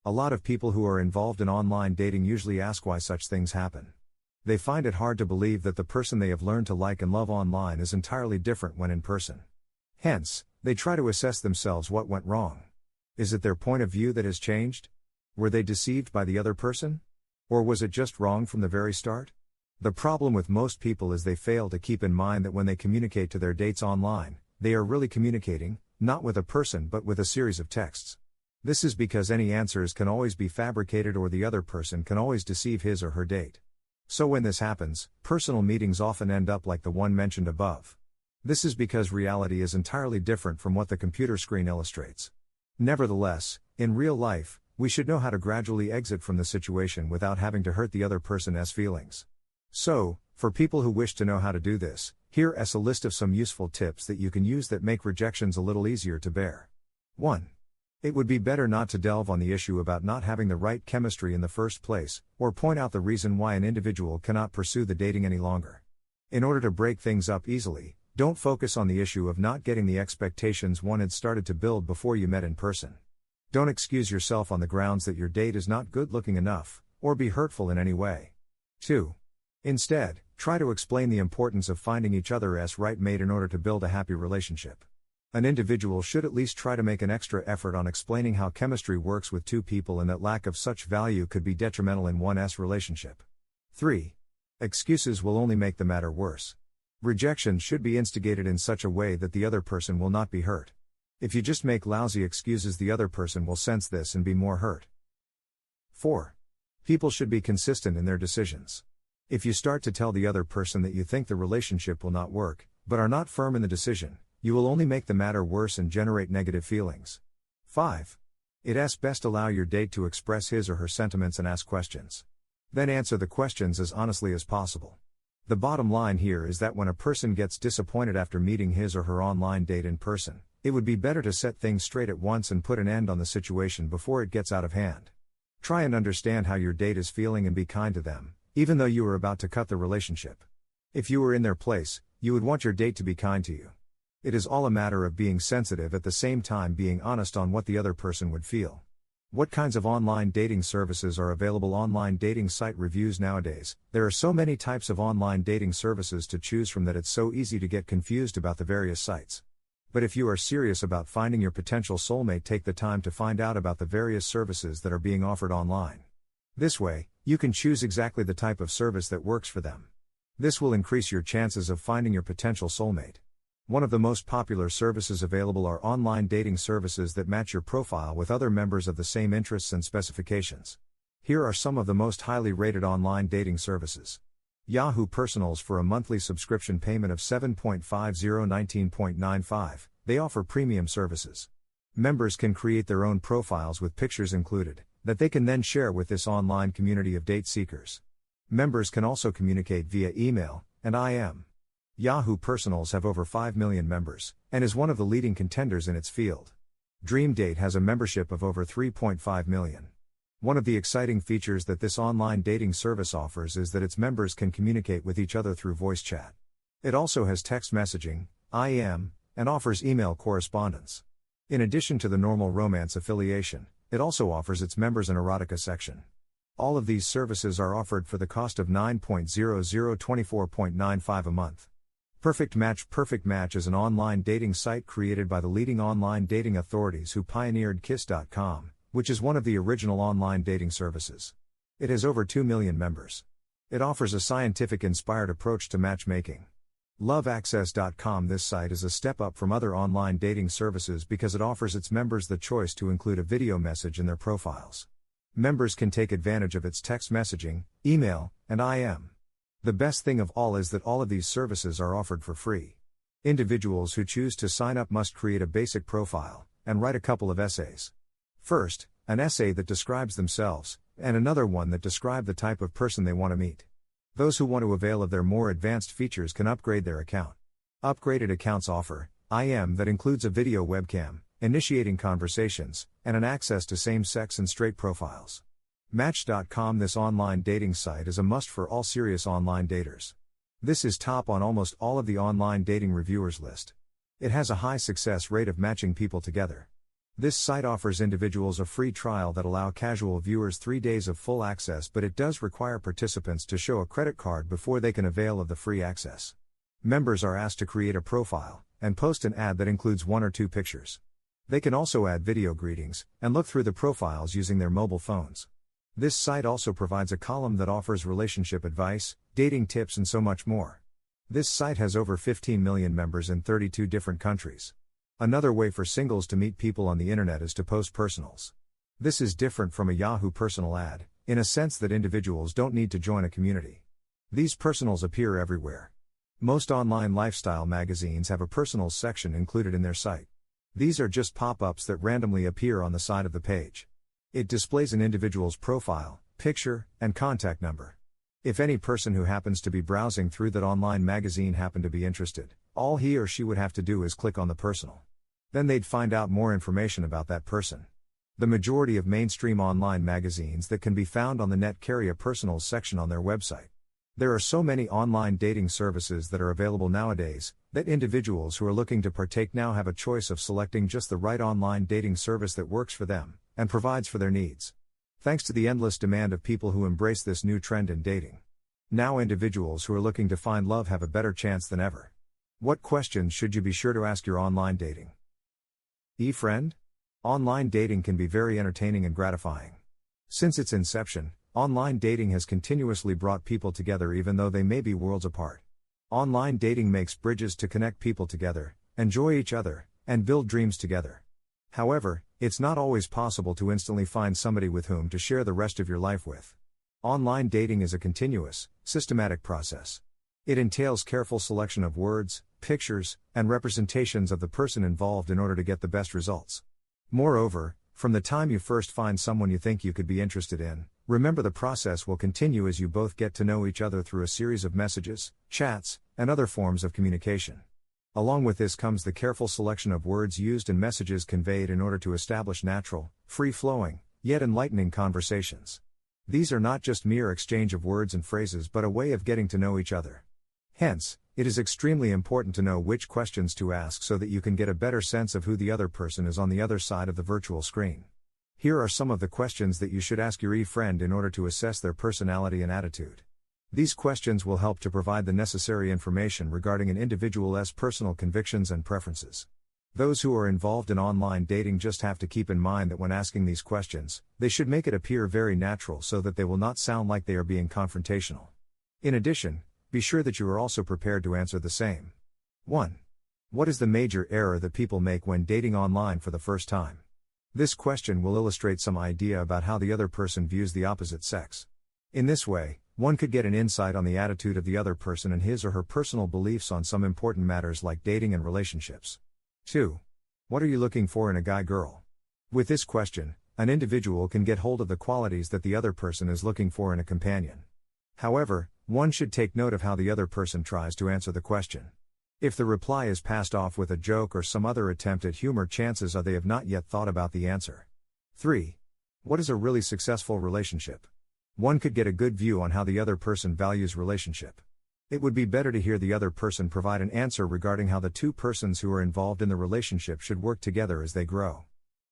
A lot of people who are involved in online dating usually ask why such things happen. They find it hard to believe that the person they have learned to like and love online is entirely different when in person. Hence, they try to assess themselves what went wrong. Is it their point of view that has changed? Were they deceived by the other person? Or was it just wrong from the very start? The problem with most people is they fail to keep in mind that when they communicate to their dates online, they are really communicating, not with a person but with a series of texts. This is because any answers can always be fabricated, or the other person can always deceive his or her date. So when this happens, personal meetings often end up like the one mentioned above. This is because reality is entirely different from what the computer screen illustrates. Nevertheless, in real life, we should know how to gradually exit from the situation without having to hurt the other person's feelings. So, for people who wish to know how to do this, here is a list of some useful tips that you can use that make rejections a little easier to bear. 1. It would be better not to delve on the issue about not having the right chemistry in the first place, or point out the reason why an individual cannot pursue the dating any longer. In order to break things up easily, don't focus on the issue of not getting the expectations one had started to build before you met in person. Don't excuse yourself on the grounds that your date is not good looking enough, or be hurtful in any way. 2. Instead, try to explain the importance of finding each other's right mate in order to build a happy relationship. An individual should at least try to make an extra effort on explaining how chemistry works with two people, and that lack of such value could be detrimental in one's relationship. 3. Excuses will only make the matter worse. Rejection should be instigated in such a way that the other person will not be hurt. If you just make lousy excuses, the other person will sense this and be more hurt. 4. People should be consistent in their decisions. If you start to tell the other person that you think the relationship will not work, but are not firm in the decision, you will only make the matter worse and generate negative feelings. 5. It's best allow your date to express his or her sentiments and ask questions. Then answer the questions as honestly as possible. The bottom line here is that when a person gets disappointed after meeting his or her online date in person, it would be better to set things straight at once and put an end on the situation before it gets out of hand. Try and understand how your date is feeling and be kind to them, even though you are about to cut the relationship. If you were in their place, you would want your date to be kind to you. It is all a matter of being sensitive at the same time being honest on what the other person would feel. What kinds of online dating services are available? Online dating site reviews. Nowadays, there are so many types of online dating services to choose from that it's so easy to get confused about the various sites. But if you are serious about finding your potential soulmate, take the time to find out about the various services that are being offered online. This way, you can choose exactly the type of service that works for them. This will increase your chances of finding your potential soulmate. One of the most popular services available are online dating services that match your profile with other members of the same interests and specifications. Here are some of the most highly rated online dating services. Yahoo Personals. For a monthly subscription payment of $7.50 $19.95, they offer premium services. Members can create their own profiles with pictures included, that they can then share with this online community of date seekers. Members can also communicate via email and IM. Yahoo Personals have over 5 million members, and is one of the leading contenders in its field. Dream Date has a membership of over 3.5 million. One of the exciting features that this online dating service offers is that its members can communicate with each other through voice chat. It also has text messaging, IM, and offers email correspondence. In addition to the normal romance affiliation, it also offers its members an erotica section. All of these services are offered for the cost of $9.0024.95 a month. Perfect Match. Perfect Match is an online dating site created by the leading online dating authorities who pioneered Kiss.com, which is one of the original online dating services. It has over 2 million members. It offers a scientific-inspired approach to matchmaking. LoveAccess.com. This site is a step up from other online dating services because it offers its members the choice to include a video message in their profiles. Members can take advantage of its text messaging, email, and IM. The best thing of all is that all of these services are offered for free. Individuals who choose to sign up must create a basic profile, and write a couple of essays. First, an essay that describes themselves, and another one that describes the type of person they want to meet. Those who want to avail of their more advanced features can upgrade their account. Upgraded accounts offer IM that includes a video webcam, initiating conversations, and an access to same-sex and straight profiles. Match.com. This online dating site is a must for all serious online daters. This is top on almost all of the online dating reviewers list. It has a high success rate of matching people together. This site offers individuals a free trial that allow casual viewers 3 days of full access, but it does require participants to show a credit card before they can avail of the free access. Members are asked to create a profile, and post an ad that includes 1 or 2 pictures. They can also add video greetings, and look through the profiles using their mobile phones. This site also provides a column that offers relationship advice, dating tips, and so much more. This site has over 15 million members in 32 different countries. Another way for singles to meet people on the internet is to post personals. This is different from a Yahoo personal ad, in a sense that individuals don't need to join a community. These personals appear everywhere. Most online lifestyle magazines have a personals section included in their site. These are just pop-ups that randomly appear on the side of the page. It displays an individual's profile, picture, and contact number. If any person who happens to be browsing through that online magazine happened to be interested, all he or she would have to do is click on the personal. Then they'd find out more information about that person. The majority of mainstream online magazines that can be found on the net carry a personals section on their website. There are so many online dating services that are available nowadays, that individuals who are looking to partake now have a choice of selecting just the right online dating service that works for them, and provides for their needs. Thanks to the endless demand of people who embrace this new trend in dating. Now individuals who are looking to find love have a better chance than ever. What questions should you be sure to ask your online dating? E-friend? Online dating can be very entertaining and gratifying. Since its inception, online dating has continuously brought people together even though they may be worlds apart. Online dating makes bridges to connect people together, enjoy each other, and build dreams together. However, it's not always possible to instantly find somebody with whom to share the rest of your life with. Online dating is a continuous, systematic process. It entails careful selection of words, pictures, and representations of the person involved in order to get the best results. Moreover, from the time you first find someone you think you could be interested in, remember the process will continue as you both get to know each other through a series of messages, chats, and other forms of communication. Along with this comes the careful selection of words used and messages conveyed in order to establish natural, free-flowing, yet enlightening conversations. These are not just mere exchange of words and phrases but a way of getting to know each other. Hence, it is extremely important to know which questions to ask so that you can get a better sense of who the other person is on the other side of the virtual screen. Here are some of the questions that you should ask your e-friend in order to assess their personality and attitude. These questions will help to provide the necessary information regarding an individual's personal convictions and preferences. Those who are involved in online dating just have to keep in mind that when asking these questions, they should make it appear very natural so that they will not sound like they are being confrontational. In addition, be sure that you are also prepared to answer the same. 1. What is the major error that people make when dating online for the first time? This question will illustrate some idea about how the other person views the opposite sex. In this way, one could get an insight on the attitude of the other person and his or her personal beliefs on some important matters like dating and relationships. 2. What are you looking for in a guy-girl? With this question, an individual can get hold of the qualities that the other person is looking for in a companion. However, one should take note of how the other person tries to answer the question. If the reply is passed off with a joke or some other attempt at humor, chances are they have not yet thought about the answer. 3. What is a really successful relationship? One could get a good view on how the other person values relationship. It would be better to hear the other person provide an answer regarding how the two persons who are involved in the relationship should work together as they grow.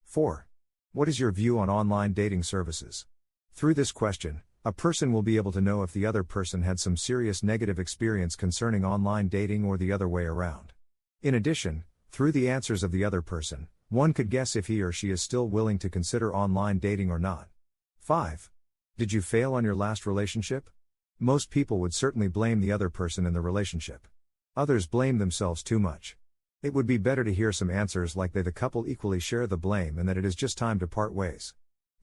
4. What is your view on online dating services? Through this question, a person will be able to know if the other person had some serious negative experience concerning online dating or the other way around. In addition, through the answers of the other person, one could guess if he or she is still willing to consider online dating or not. 5. Did you fail on your last relationship? Most people would certainly blame the other person in the relationship. Others blame themselves too much. It would be better to hear some answers like the couple equally share the blame and that it is just time to part ways.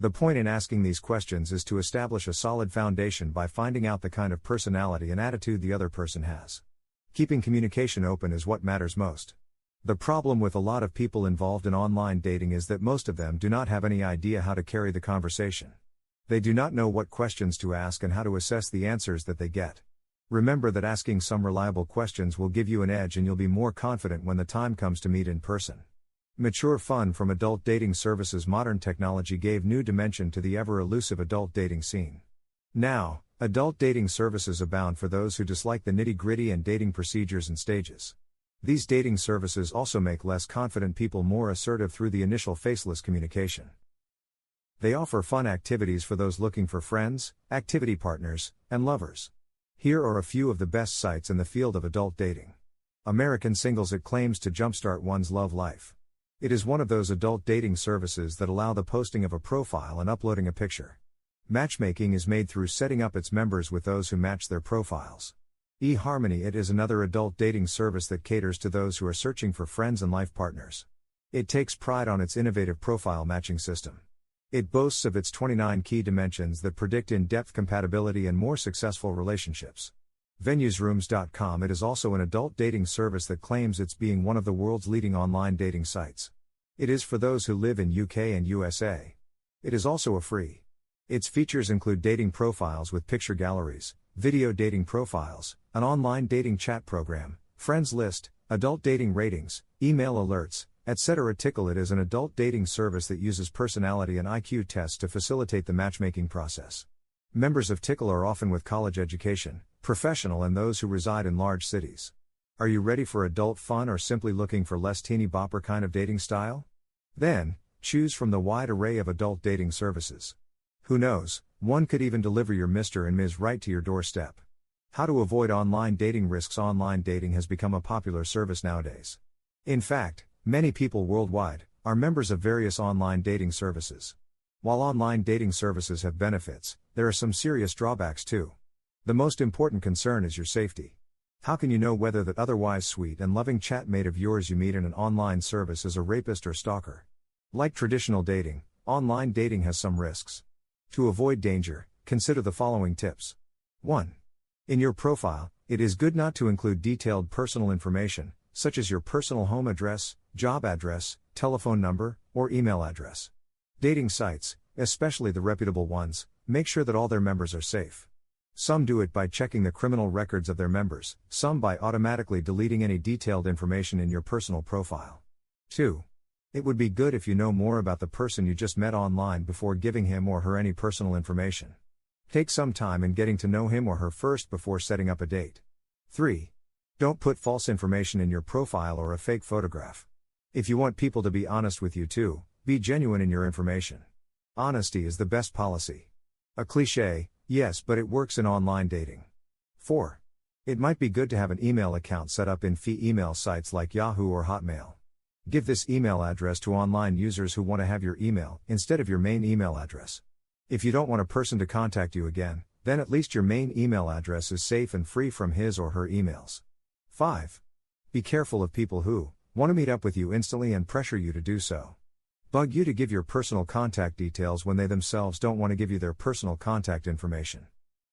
The point in asking these questions is to establish a solid foundation by finding out the kind of personality and attitude the other person has. Keeping communication open is what matters most. The problem with a lot of people involved in online dating is that most of them do not have any idea how to carry the conversation. They do not know what questions to ask and how to assess the answers that they get. Remember that asking some reliable questions will give you an edge and you'll be more confident when the time comes to meet in person. Mature fun from adult dating services. Modern technology gave new dimension to the ever-elusive adult dating scene. Now, adult dating services abound for those who dislike the nitty-gritty and dating procedures and stages. These dating services also make less confident people more assertive through the initial faceless communication. They offer fun activities for those looking for friends, activity partners, and lovers. Here are a few of the best sites in the field of adult dating. American Singles. It claims to jumpstart one's love life. It is one of those adult dating services that allow the posting of a profile and uploading a picture. Matchmaking is made through setting up its members with those who match their profiles. eHarmony. It is another adult dating service that caters to those who are searching for friends and life partners. It takes pride on its innovative profile matching system. It boasts of its 29 key dimensions that predict in-depth compatibility and more successful relationships. Venusrooms.com. It is also an adult dating service that claims it's being one of the world's leading online dating sites. It is for those who live in UK and USA. It is also a free. Its features include dating profiles with picture galleries, video dating profiles, an online dating chat program, friends list, adult dating ratings, email alerts, etc. Tickle. It is an adult dating service that uses personality and IQ tests to facilitate the matchmaking process. Members of Tickle are often with college education, professional, and those who reside in large cities. Are you ready for adult fun or simply looking for less teeny bopper kind of dating style? Then, choose from the wide array of adult dating services. Who knows, one could even deliver your Mr. and Ms. right to your doorstep. How to avoid online dating risks. Online dating has become a popular service nowadays. In fact, many people worldwide are members of various online dating services. While online dating services have benefits, there are some serious drawbacks too. The most important concern is your safety. How can you know whether that otherwise sweet and loving chatmate of yours you meet in an online service is a rapist or stalker? Like traditional dating, online dating has some risks. To avoid danger, consider the following tips. 1. In your profile, it is good not to include detailed personal information, such as your personal home address, job address, telephone number, or email address. Dating sites, especially the reputable ones, make sure that all their members are safe. Some do it by checking the criminal records of their members, some by automatically deleting any detailed information in your personal profile. 2. It would be good if you know more about the person you just met online before giving him or her any personal information. Take some time in getting to know him or her first before setting up a date. 3. Don't put false information in your profile or a fake photograph. If you want people to be honest with you too, be genuine in your information. Honesty is the best policy. A cliché, yes, but it works in online dating. 4. It might be good to have an email account set up in email sites like Yahoo or Hotmail. Give this email address to online users who want to have your email, instead of your main email address. If you don't want a person to contact you again, then at least your main email address is safe and free from his or her emails. 5. Be careful of people who want to meet up with you instantly and pressure you to do so. Bug you to give your personal contact details when they themselves don't want to give you their personal contact information.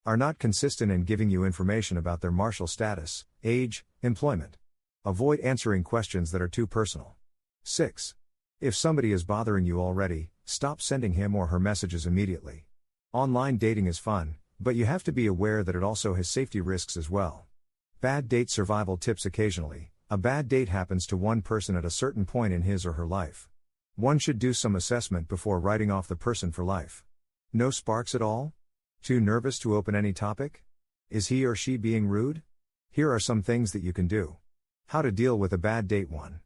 Are not consistent in giving you information about their marital status, age, employment. Avoid answering questions that are too personal. 6. If somebody is bothering you already, stop sending him or her messages immediately. Online dating is fun, but you have to be aware that it also has safety risks as well. Bad date survival tips. Occasionally, a bad date happens to one person at a certain point in his or her life. One should do some assessment before writing off the person for life. No sparks at all? Too nervous to open any topic? Is he or she being rude? Here are some things that you can do. How to deal with a bad date. 1.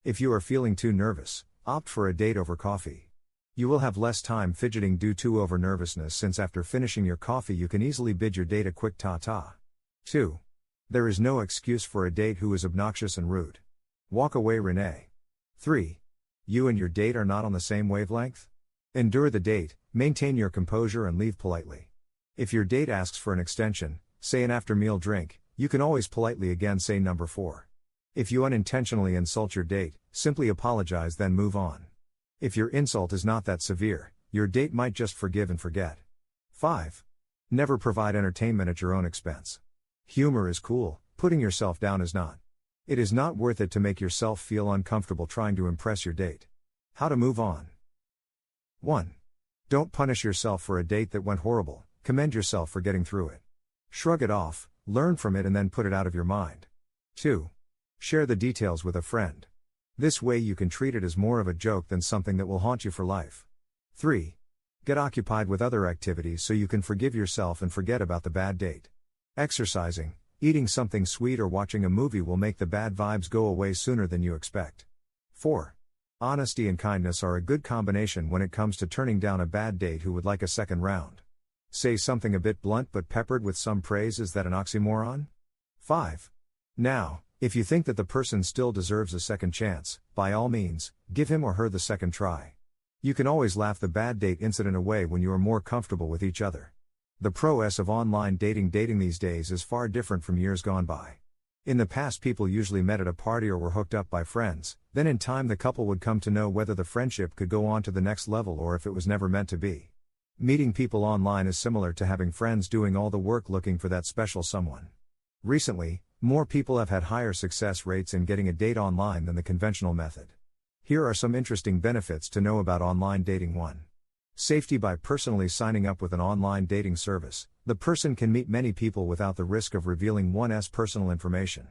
If you are feeling too nervous, opt for a date over coffee. You will have less time fidgeting due to over nervousness, since after finishing your coffee you can easily bid your date a quick ta-ta. 2. There is no excuse for a date who is obnoxious and rude. Walk away. Renee. 3. You and your date are not on the same wavelength? Endure the date, maintain your composure and leave politely. If your date asks for an extension, say an after-meal drink, you can always politely again say number 4. If you unintentionally insult your date, simply apologize then move on. If your insult is not that severe, your date might just forgive and forget. 5. Never provide entertainment at your own expense. Humor is cool, putting yourself down is not. It is not worth it to make yourself feel uncomfortable trying to impress your date. How to move on. 1. Don't punish yourself for a date that went horrible, commend yourself for getting through it. Shrug it off, learn from it and then put it out of your mind. 2. Share the details with a friend. This way you can treat it as more of a joke than something that will haunt you for life. 3. Get occupied with other activities so you can forgive yourself and forget about the bad date. Exercising, eating something sweet or watching a movie will make the bad vibes go away sooner than you expect. 4. Honesty and kindness are a good combination when it comes to turning down a bad date who would like a second round. Say something a bit blunt but peppered with some praise. Is that an oxymoron? 5. Now, if you think that the person still deserves a second chance, by all means, give him or her the second try. You can always laugh the bad date incident away when you are more comfortable with each other. The prowess of online dating these days is far different from years gone by. In the past, people usually met at a party or were hooked up by friends, then in time the couple would come to know whether the friendship could go on to the next level or if it was never meant to be. Meeting people online is similar to having friends doing all the work looking for that special someone. Recently, more people have had higher success rates in getting a date online than the conventional method. Here are some interesting benefits to know about online dating. 1. Safety. By personally signing up with an online dating service, the person can meet many people without the risk of revealing one's personal information.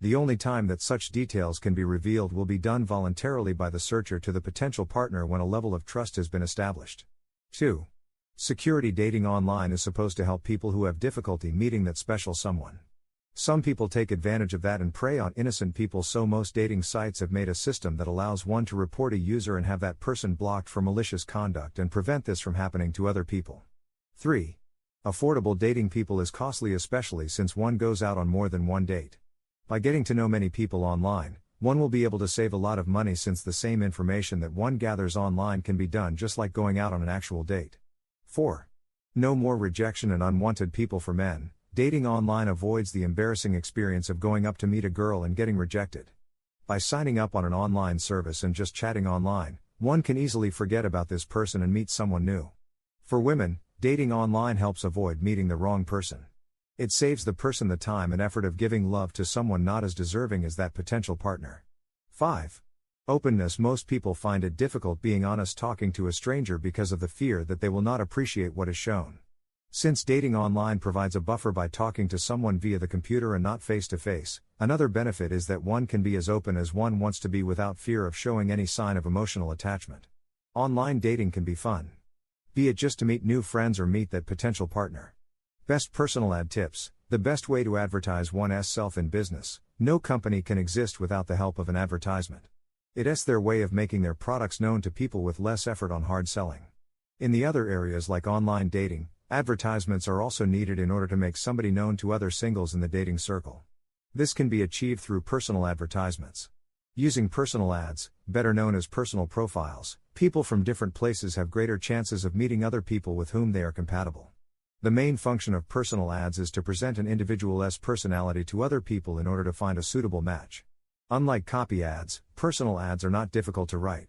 The only time that such details can be revealed will be done voluntarily by the searcher to the potential partner when a level of trust has been established. 2. Security. Dating online is supposed to help people who have difficulty meeting that special someone. Some people take advantage of that and prey on innocent people, so most dating sites have made a system that allows one to report a user and have that person blocked for malicious conduct and prevent this from happening to other people. 3. Affordable. Dating people is costly, especially since one goes out on more than one date. By getting to know many people online, one will be able to save a lot of money, since the same information that one gathers online can be done just like going out on an actual date. 4. No more rejection and unwanted people. For men, dating online avoids the embarrassing experience of going up to meet a girl and getting rejected. By signing up on an online service and just chatting online, one can easily forget about this person and meet someone new. For women, dating online helps avoid meeting the wrong person. It saves the person the time and effort of giving love to someone not as deserving as that potential partner. 5. Openness. Most people find it difficult being honest talking to a stranger because of the fear that they will not appreciate what is shown. Since dating online provides a buffer by talking to someone via the computer and not face to face, another benefit is that one can be as open as one wants to be without fear of showing any sign of emotional attachment. Online dating can be fun. Be it just to meet new friends or meet that potential partner. Best personal ad tips. The best way to advertise one's self in business. No company can exist without the help of an advertisement. It's their way of making their products known to people with less effort on hard selling. In the other areas like online dating, advertisements are also needed in order to make somebody known to other singles in the dating circle. This can be achieved through personal advertisements. Using personal ads, better known as personal profiles, people from different places have greater chances of meeting other people with whom they are compatible. The main function of personal ads is to present an individual's personality to other people in order to find a suitable match. Unlike copy ads, personal ads are not difficult to write.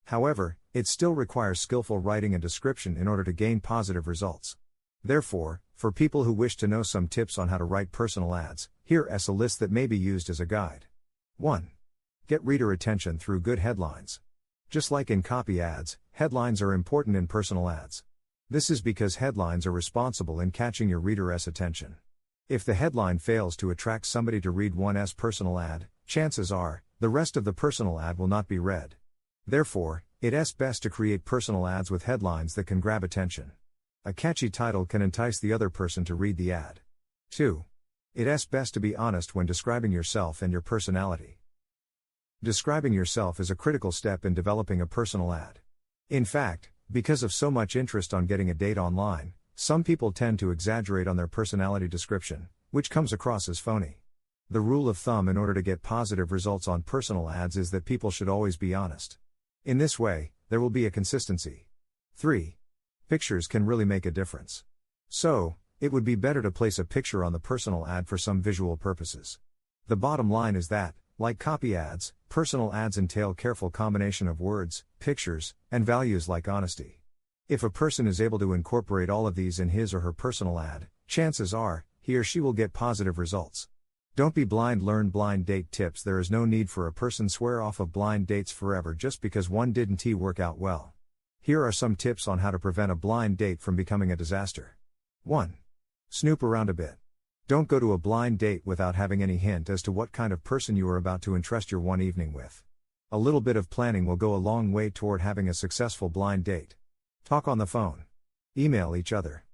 However, it still requires skillful writing and description in order to gain positive results. Therefore, for people who wish to know some tips on how to write personal ads, here is a list that may be used as a guide. 1. Get reader attention through good headlines. Just like in copy ads, headlines are important in personal ads. This is because headlines are responsible in catching your reader's attention. If the headline fails to attract somebody to read one's personal ad, chances are, the rest of the personal ad will not be read. Therefore, it's best to create personal ads with headlines that can grab attention. A catchy title can entice the other person to read the ad. 2. It's best to be honest when describing yourself and your personality. Describing yourself is a critical step in developing a personal ad. In fact, because of so much interest on getting a date online, some people tend to exaggerate on their personality description, which comes across as phony. The rule of thumb in order to get positive results on personal ads is that people should always be honest. In this way, there will be a consistency. 3. Pictures can really make a difference. So, it would be better to place a picture on the personal ad for some visual purposes. The bottom line is that, like copy ads, personal ads entail careful combination of words, pictures, and values like honesty. If a person is able to incorporate all of these in his or her personal ad, chances are, he or she will get positive results. Don't be blind. Learn blind date tips. There is no need for a person swear off of blind dates forever just because one didn't work out well. Here are some tips on how to prevent a blind date from becoming a disaster. 1. Snoop around a bit. Don't go to a blind date without having any hint as to what kind of person you are about to entrust your one evening with. A little bit of planning will go a long way toward having a successful blind date. Talk on the phone. Email each other.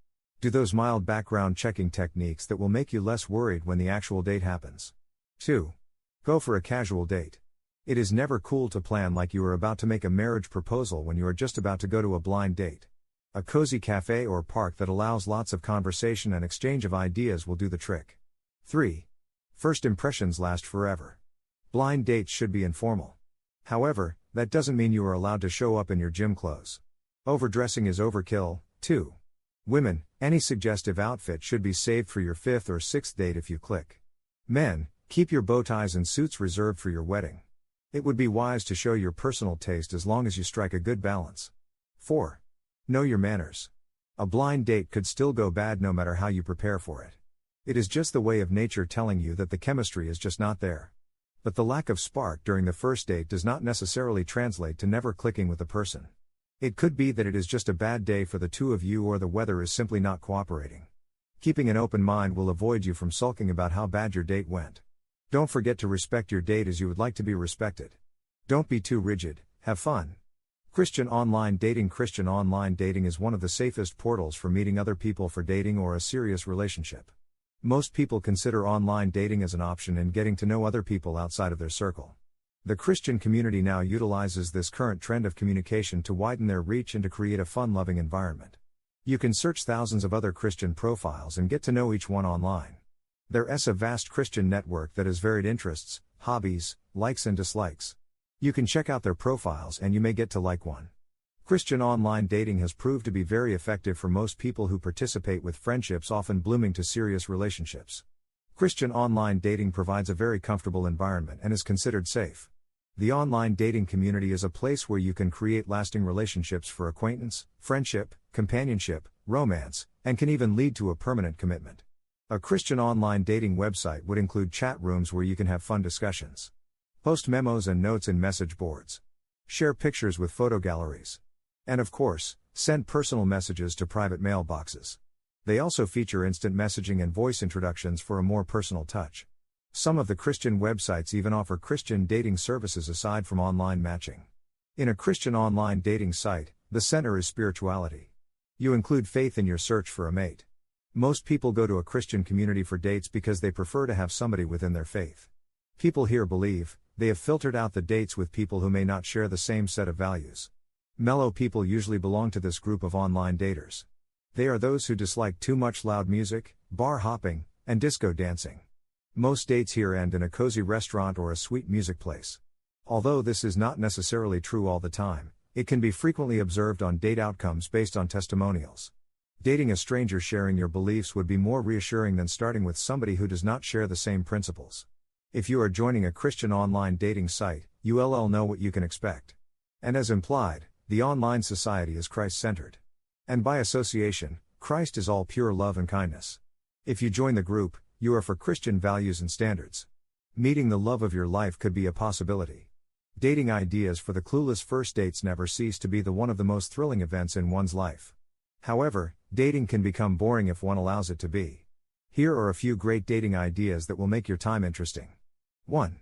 Do those mild background checking techniques that will make you less worried when the actual date happens. 2. Go for a casual date. It is never cool to plan like you are about to make a marriage proposal when you are just about to go to a blind date. A cozy cafe or park that allows lots of conversation and exchange of ideas will do the trick. 3. First impressions last forever. Blind dates should be informal. However, that doesn't mean you are allowed to show up in your gym clothes. Overdressing is overkill, too. Women, any suggestive outfit should be saved for your 5th or 6th date if you click. Men, keep your bow ties and suits reserved for your wedding. It would be wise to show your personal taste as long as you strike a good balance. 4. Know your manners. A blind date could still go bad no matter how you prepare for it. It is just the way of nature telling you that the chemistry is just not there. But the lack of spark during the first date does not necessarily translate to never clicking with the person. It could be that it is just a bad day for the two of you, or the weather is simply not cooperating. Keeping an open mind will avoid you from sulking about how bad your date went. Don't forget to respect your date as you would like to be respected. Don't be too rigid, have fun. Christian online dating. Christian online dating is one of the safest portals for meeting other people for dating or a serious relationship. Most people consider online dating as an option in getting to know other people outside of their circle. The Christian community now utilizes this current trend of communication to widen their reach and to create a fun-loving environment. You can search thousands of other Christian profiles and get to know each one online. There is a vast Christian network that has varied interests, hobbies, likes and dislikes. You can check out their profiles and you may get to like one. Christian online dating has proved to be very effective for most people who participate, with friendships often blooming to serious relationships. Christian online dating provides a very comfortable environment and is considered safe. The online dating community is a place where you can create lasting relationships for acquaintance, friendship, companionship, romance, and can even lead to a permanent commitment. A Christian online dating website would include chat rooms where you can have fun discussions. Post memos and notes in message boards. Share pictures with photo galleries. And of course, send personal messages to private mailboxes. They also feature instant messaging and voice introductions for a more personal touch. Some of the Christian websites even offer Christian dating services aside from online matching. In a Christian online dating site, the center is spirituality. You include faith in your search for a mate. Most people go to a Christian community for dates because they prefer to have somebody within their faith. People here believe they have filtered out the dates with people who may not share the same set of values. Mellow people usually belong to this group of online daters. They are those who dislike too much loud music, bar hopping, and disco dancing. Most dates here end in a cozy restaurant or a sweet music place. Although this is not necessarily true all the time, it can be frequently observed on date outcomes based on testimonials. Dating a stranger sharing your beliefs would be more reassuring than starting with somebody who does not share the same principles. If you are joining a Christian online dating site, you'll know what you can expect. And as implied, the online society is Christ-centered. And by association, Christ is all pure love and kindness. If you join the group, you are for Christian values and standards. Meeting the love of your life could be a possibility. Dating ideas for the clueless first dates never cease to be one of the most thrilling events in one's life. However, dating can become boring if one allows it to be. Here are a few great dating ideas that will make your time interesting. 1.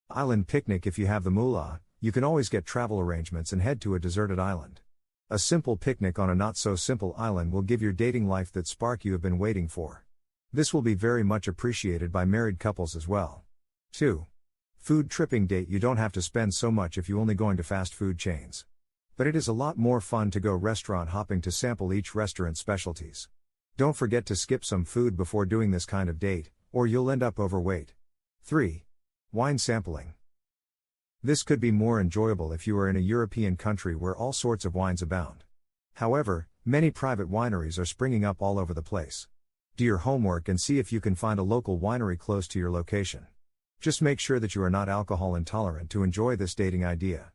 Island picnic. If you have the moolah, you can always get travel arrangements and head to a deserted island. A simple picnic on a not-so-simple island will give your dating life that spark you have been waiting for. This will be very much appreciated by married couples as well. 2. Food tripping date. You don't have to spend so much if you only going to fast food chains. But it is a lot more fun to go restaurant hopping to sample each restaurant's specialties. Don't forget to skip some food before doing this kind of date, or you'll end up overweight. 3. Wine sampling. This could be more enjoyable if you are in a European country where all sorts of wines abound. However, many private wineries are springing up all over the place. Do your homework and see if you can find a local winery close to your location. Just make sure that you are not alcohol intolerant to enjoy this dating idea.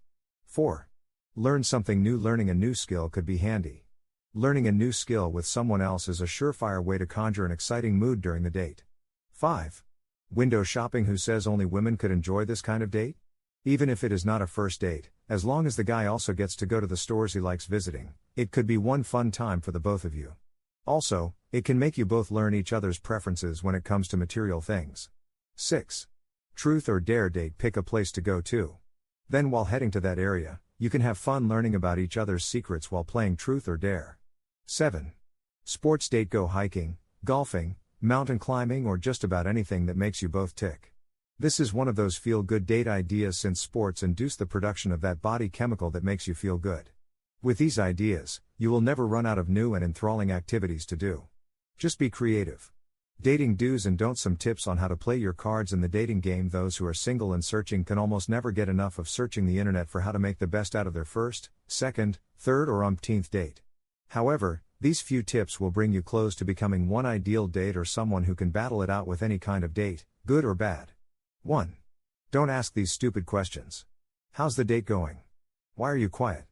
4. Learn something new. Learning a new skill could be handy. Learning a new skill with someone else is a surefire way to conjure an exciting mood during the date. 5. Window shopping. Who says only women could enjoy this kind of date? Even if it is not a first date, as long as the guy also gets to go to the stores he likes visiting, it could be one fun time for the both of you. Also, it can make you both learn each other's preferences when it comes to material things. 6. Truth or dare date. Pick a place to go to. Then while heading to that area, you can have fun learning about each other's secrets while playing truth or dare. 7. Sports date. Go hiking, golfing, mountain climbing, or just about anything that makes you both tick. This is one of those feel-good date ideas since sports induce the production of that body chemical that makes you feel good. With these ideas, you will never run out of new and enthralling activities to do. Just be creative. Dating do's and don'ts. Some tips on how to play your cards in the dating game. Those who are single and searching can almost never get enough of searching the internet for how to make the best out of their first, second, third, or umpteenth date. However, these few tips will bring you close to becoming one ideal date or someone who can battle it out with any kind of date, good or bad. 1. Don't ask these stupid questions. How's the date going? Why are you quiet?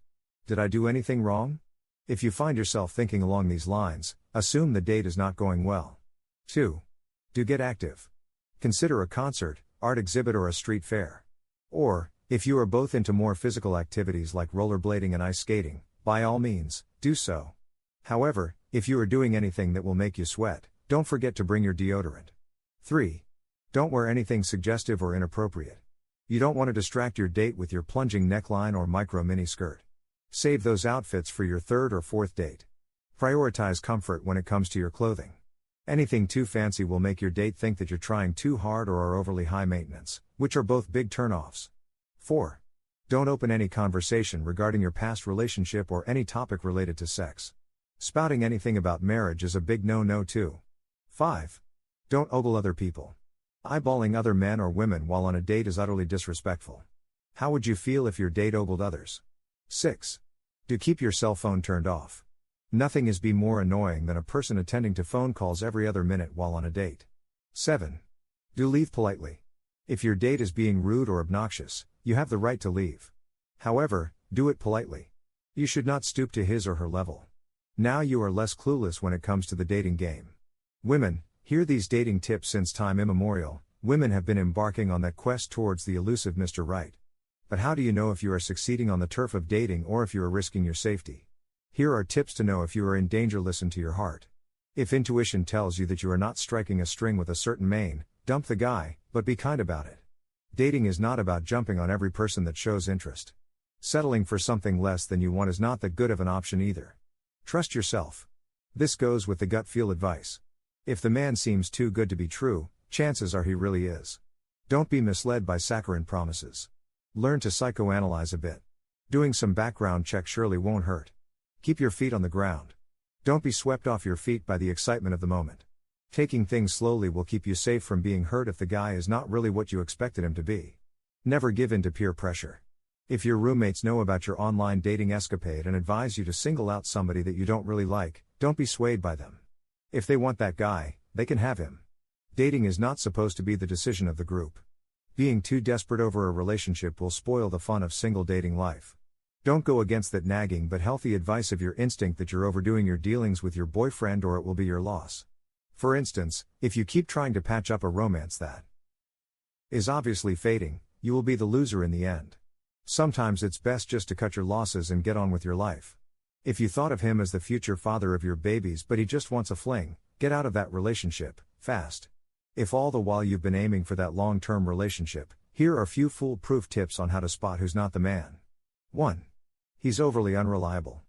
Did I do anything wrong? If you find yourself thinking along these lines, assume the date is not going well. 2. Do get active. Consider a concert, art exhibit, or a street fair. Or, if you are both into more physical activities like rollerblading and ice skating, by all means, do so. However, if you are doing anything that will make you sweat, don't forget to bring your deodorant. 3. Don't wear anything suggestive or inappropriate. You don't want to distract your date with your plunging neckline or micro mini skirt. Save those outfits for your third or fourth date. Prioritize comfort when it comes to your clothing. Anything too fancy will make your date think that you're trying too hard or are overly high maintenance, which are both big turnoffs. 4. Don't open any conversation regarding your past relationship or any topic related to sex. Spouting anything about marriage is a big no-no too. 5. Don't ogle other people. Eyeballing other men or women while on a date is utterly disrespectful. How would you feel if your date ogled others? 6. Do keep your cell phone turned off. Nothing is more annoying than a person attending to phone calls every other minute while on a date. 7. Do leave politely. If your date is being rude or obnoxious, you have the right to leave. However, do it politely. You should not stoop to his or her level. Now you are less clueless when it comes to the dating game. Women, hear these dating tips. Since time immemorial, women have been embarking on that quest towards the elusive Mr. Right. But how do you know if you are succeeding on the turf of dating or if you are risking your safety? Here are tips to know if you are in danger. Listen to your heart. If intuition tells you that you are not striking a string with a certain mane, dump the guy, but be kind about it. Dating is not about jumping on every person that shows interest. Settling for something less than you want is not that good of an option either. Trust yourself. This goes with the gut feel advice. If the man seems too good to be true, chances are he really is. Don't be misled by saccharine promises. Learn to psychoanalyze a bit. Doing some background check surely won't hurt. Keep your feet on the ground. Don't be swept off your feet by the excitement of the moment. Taking things slowly will keep you safe from being hurt if the guy is not really what you expected him to be. Never give in to peer pressure. If your roommates know about your online dating escapade and advise you to single out somebody that you don't really like, don't be swayed by them. If they want that guy, they can have him. Dating is not supposed to be the decision of the group. Being too desperate over a relationship will spoil the fun of single dating life. Don't go against that nagging but healthy advice of your instinct that you're overdoing your dealings with your boyfriend or it will be your loss. For instance, if you keep trying to patch up a romance that is obviously fading, you will be the loser in the end. Sometimes it's best just to cut your losses and get on with your life. If you thought of him as the future father of your babies but he just wants a fling, get out of that relationship, fast. If all the while you've been aiming for that long-term relationship, here are a few foolproof tips on how to spot who's not the man. 1. He's overly unreliable.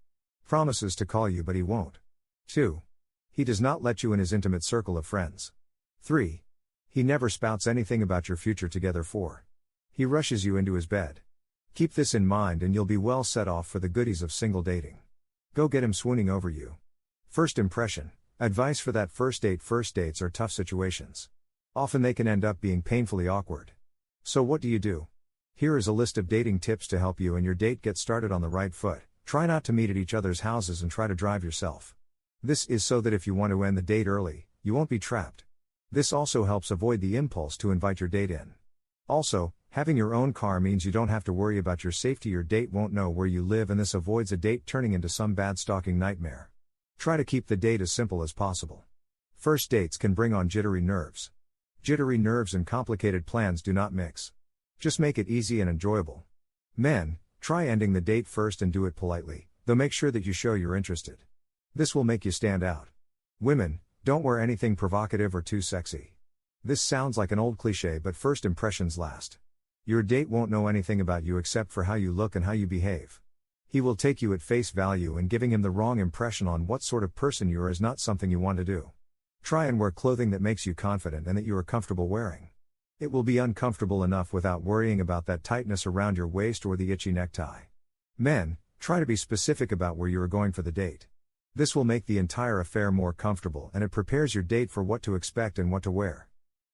Promises to call you but he won't. 2. He does not let you in his intimate circle of friends. 3. He never spouts anything about your future together. 4. He rushes you into his bed. Keep this in mind and you'll be well set off for the goodies of single dating. Go get him swooning over you. First impression. Advice for that first date. First dates are tough situations. Often they can end up being painfully awkward. So what do you do? Here is a list of dating tips to help you and your date get started on the right foot. Try not to meet at each other's houses and try to drive yourself. This is so that if you want to end the date early, you won't be trapped. This also helps avoid the impulse to invite your date in. Also, having your own car means you don't have to worry about your safety. Your date won't know where you live and this avoids a date turning into some bad stalking nightmare. Try to keep the date as simple as possible. First dates can bring on jittery nerves. Jittery nerves and complicated plans do not mix. Just make it easy and enjoyable. Men, try ending the date first and do it politely, though make sure that you show you're interested. This will make you stand out. Women, don't wear anything provocative or too sexy. This sounds like an old cliche but first impressions last. Your date won't know anything about you except for how you look and how you behave. He will take you at face value and giving him the wrong impression on what sort of person you are is not something you want to do. Try and wear clothing that makes you confident and that you are comfortable wearing. It will be uncomfortable enough without worrying about that tightness around your waist or the itchy necktie. Men, try to be specific about where you are going for the date. This will make the entire affair more comfortable and it prepares your date for what to expect and what to wear.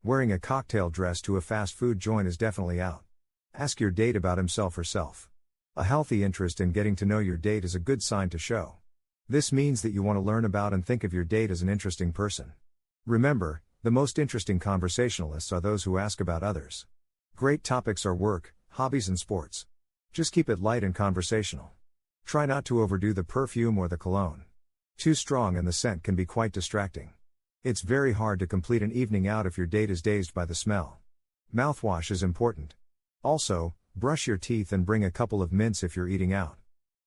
Wearing a cocktail dress to a fast food joint is definitely out. Ask your date about himself or herself. A healthy interest in getting to know your date is a good sign to show. This means that you want to learn about and think of your date as an interesting person. Remember, the most interesting conversationalists are those who ask about others. Great topics are work, hobbies and sports. Just keep it light and conversational. Try not to overdo the perfume or the cologne. Too strong and the scent can be quite distracting. It's very hard to complete an evening out if your date is dazed by the smell. Mouthwash is important. Also, brush your teeth and bring a couple of mints if you're eating out.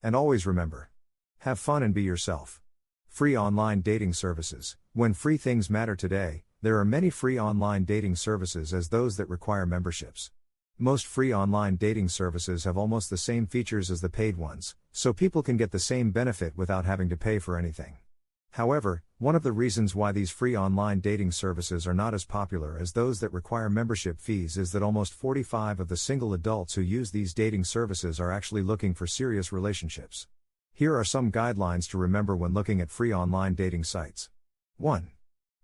And always remember, have fun and be yourself. Free online dating services. When free things matter today, there are many free online dating services as those that require memberships. Most free online dating services have almost the same features as the paid ones, so people can get the same benefit without having to pay for anything. However, one of the reasons why these free online dating services are not as popular as those that require membership fees is that almost 45% of the single adults who use these dating services are actually looking for serious relationships. Here are some guidelines to remember when looking at free online dating sites. 1.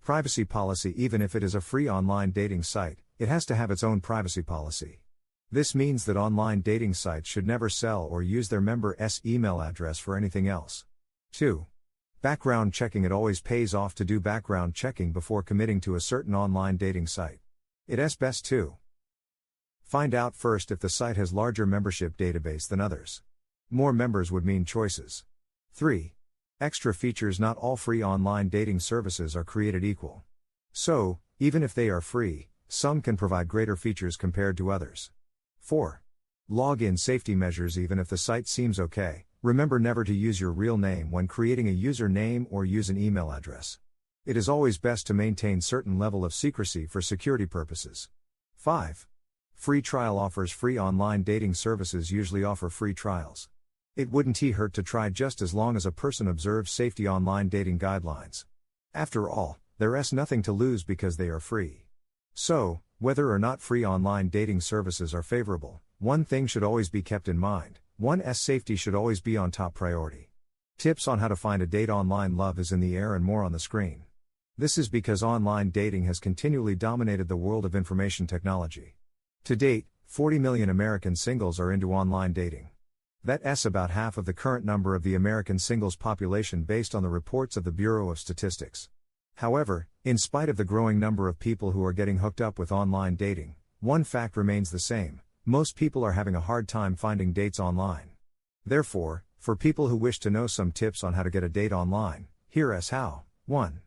Privacy policy. Even if it is a free online dating site, it has to have its own privacy policy. This means that online dating sites should never sell or use their member's email address for anything else. 2. Background checking. It always pays off to do background checking before committing to a certain online dating site. It's best to find out first if the site has larger membership database than others. More members would mean choices. 3. Extra features. Not all free online dating services are created equal. So, even if they are free, some can provide greater features compared to others. 4. Login safety measures. Even if the site seems okay, remember never to use your real name when creating a username or use an email address. It is always best to maintain certain level of secrecy for security purposes. 5. Free trial offers. Free online dating services usually offer free trials. It wouldn't hurt to try just as long as a person observes safety online dating guidelines. After all, there's nothing to lose because they are free. So, whether or not free online dating services are favorable, one thing should always be kept in mind: 1's safety should always be on top priority. Tips on how to find a date online. Love is in the air and more on the screen. This is because online dating has continually dominated the world of information technology. To date, 40 million American singles are into online dating. That's about half of the current number of the American singles population based on the reports of the Bureau of Statistics. However, in spite of the growing number of people who are getting hooked up with online dating, one fact remains the same: most people are having a hard time finding dates online. Therefore, for people who wish to know some tips on how to get a date online, here's how. 1.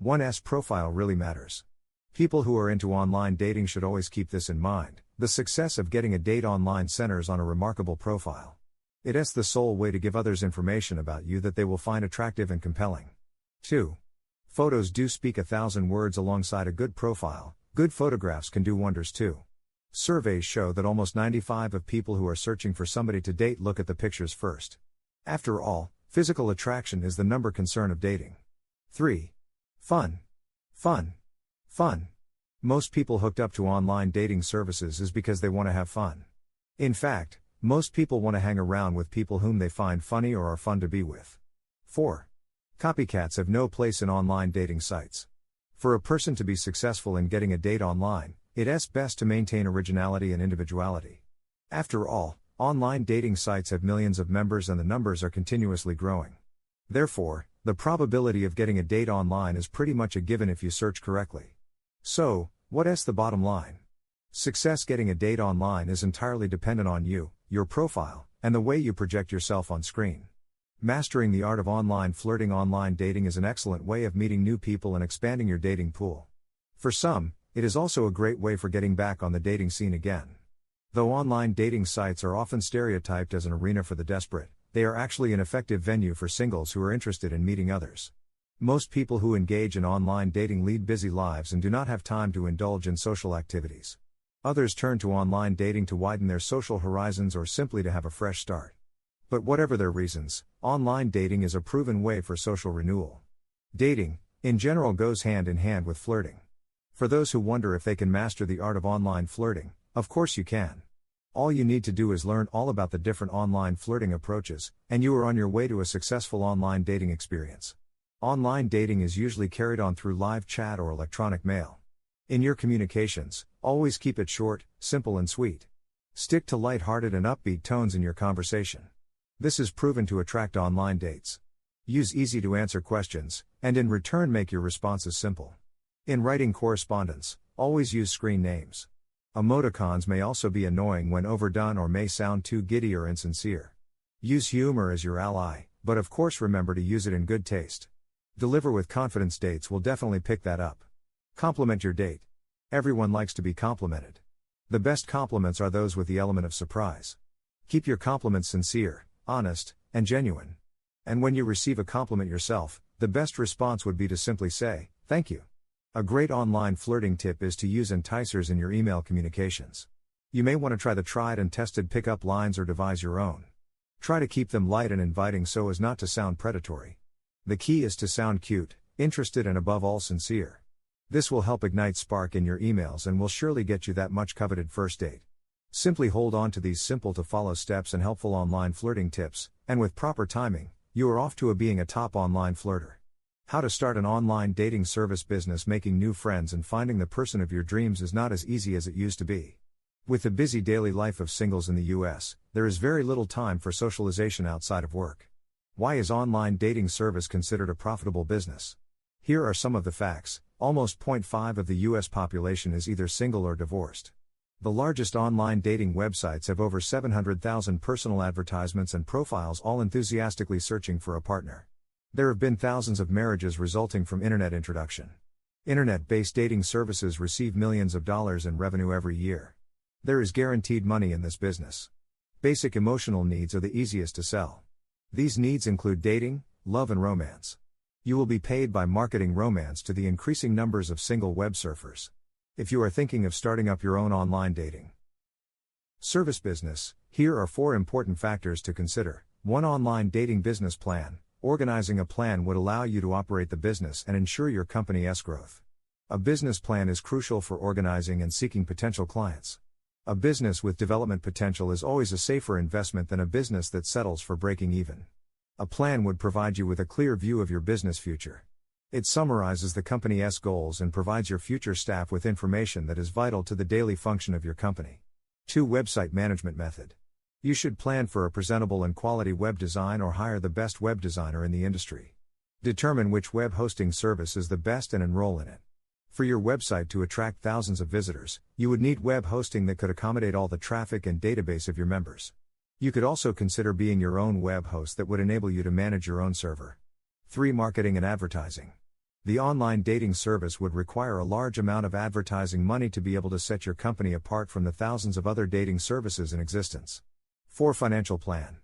1's profile really matters. People who are into online dating should always keep this in mind: the success of getting a date online centers on a remarkable profile. It's the sole way to give others information about you that they will find attractive and compelling. 2. Photos do speak 1,000 words. Alongside a good profile, good photographs can do wonders too. Surveys show that almost 95% of people who are searching for somebody to date look at the pictures first. After all, physical attraction is the number concern of dating. 3. Fun. Fun. Fun. Most people hooked up to online dating services is because they want to have fun. In fact, most people want to hang around with people whom they find funny or are fun to be with. 4. Copycats have no place in online dating sites. For a person to be successful in getting a date online, it's best to maintain originality and individuality. After all, online dating sites have millions of members and the numbers are continuously growing. Therefore, the probability of getting a date online is pretty much a given if you search correctly. So, what's the bottom line? Success getting a date online is entirely dependent on you, your profile, and the way you project yourself on screen. Mastering the art of online flirting. Online dating is an excellent way of meeting new people and expanding your dating pool. For some, it is also a great way for getting back on the dating scene again. Though online dating sites are often stereotyped as an arena for the desperate, they are actually an effective venue for singles who are interested in meeting others. Most people who engage in online dating lead busy lives and do not have time to indulge in social activities. Others turn to online dating to widen their social horizons or simply to have a fresh start. But whatever their reasons, online dating is a proven way for social renewal. Dating, in general, goes hand in hand with flirting. For those who wonder if they can master the art of online flirting, of course you can. All you need to do is learn all about the different online flirting approaches, and you are on your way to a successful online dating experience. Online dating is usually carried on through live chat or electronic mail. In your communications, always keep it short, simple and sweet. Stick to light-hearted and upbeat tones in your conversation. This is proven to attract online dates. Use easy-to-answer questions, and in return make your responses simple. In writing correspondence, always use screen names. Emoticons may also be annoying when overdone or may sound too giddy or insincere. Use humor as your ally, but of course remember to use it in good taste. Deliver with confidence. Dates will definitely pick that up. Compliment your date. Everyone likes to be complimented. The best compliments are those with the element of surprise. Keep your compliments sincere, honest, and genuine. And when you receive a compliment yourself, the best response would be to simply say, "Thank you." A great online flirting tip is to use enticers in your email communications. You may want to try the tried and tested pickup lines or devise your own. Try to keep them light and inviting so as not to sound predatory. The key is to sound cute, interested, and above all sincere. This will help ignite spark in your emails and will surely get you that much coveted first date. Simply hold on to these simple to follow steps and helpful online flirting tips, and with proper timing, you are off to being a top online flirter. How to start an online dating service business. Making new friends and finding the person of your dreams is not as easy as it used to be. With the busy daily life of singles in the US, there is very little time for socialization outside of work. Why is online dating service considered a profitable business? Here are some of the facts. Almost 0.5% of the US population is either single or divorced. The largest online dating websites have over 700,000 personal advertisements and profiles, all enthusiastically searching for a partner. There have been thousands of marriages resulting from internet introduction. Internet-based dating services receive millions of dollars in revenue every year. There is guaranteed money in this business. Basic emotional needs are the easiest to sell. These needs include dating, love, and romance. You will be paid by marketing romance to the increasing numbers of single web surfers. If you are thinking of starting up your own online dating service business, here are 4 important factors to consider. 1. Online dating business plan. Organizing a plan would allow you to operate the business and ensure your company's growth. A business plan is crucial for organizing and seeking potential clients. A business with development potential is always a safer investment than a business that settles for breaking even. A plan would provide you with a clear view of your business future. It summarizes the company's goals and provides your future staff with information that is vital to the daily function of your company. 2. Website management method. You should plan for a presentable and quality web design or hire the best web designer in the industry. Determine which web hosting service is the best and enroll in it. For your website to attract thousands of visitors, you would need web hosting that could accommodate all the traffic and database of your members. You could also consider being your own web host that would enable you to manage your own server. 3. Marketing and advertising. The online dating service would require a large amount of advertising money to be able to set your company apart from the thousands of other dating services in existence. 4. Financial plan.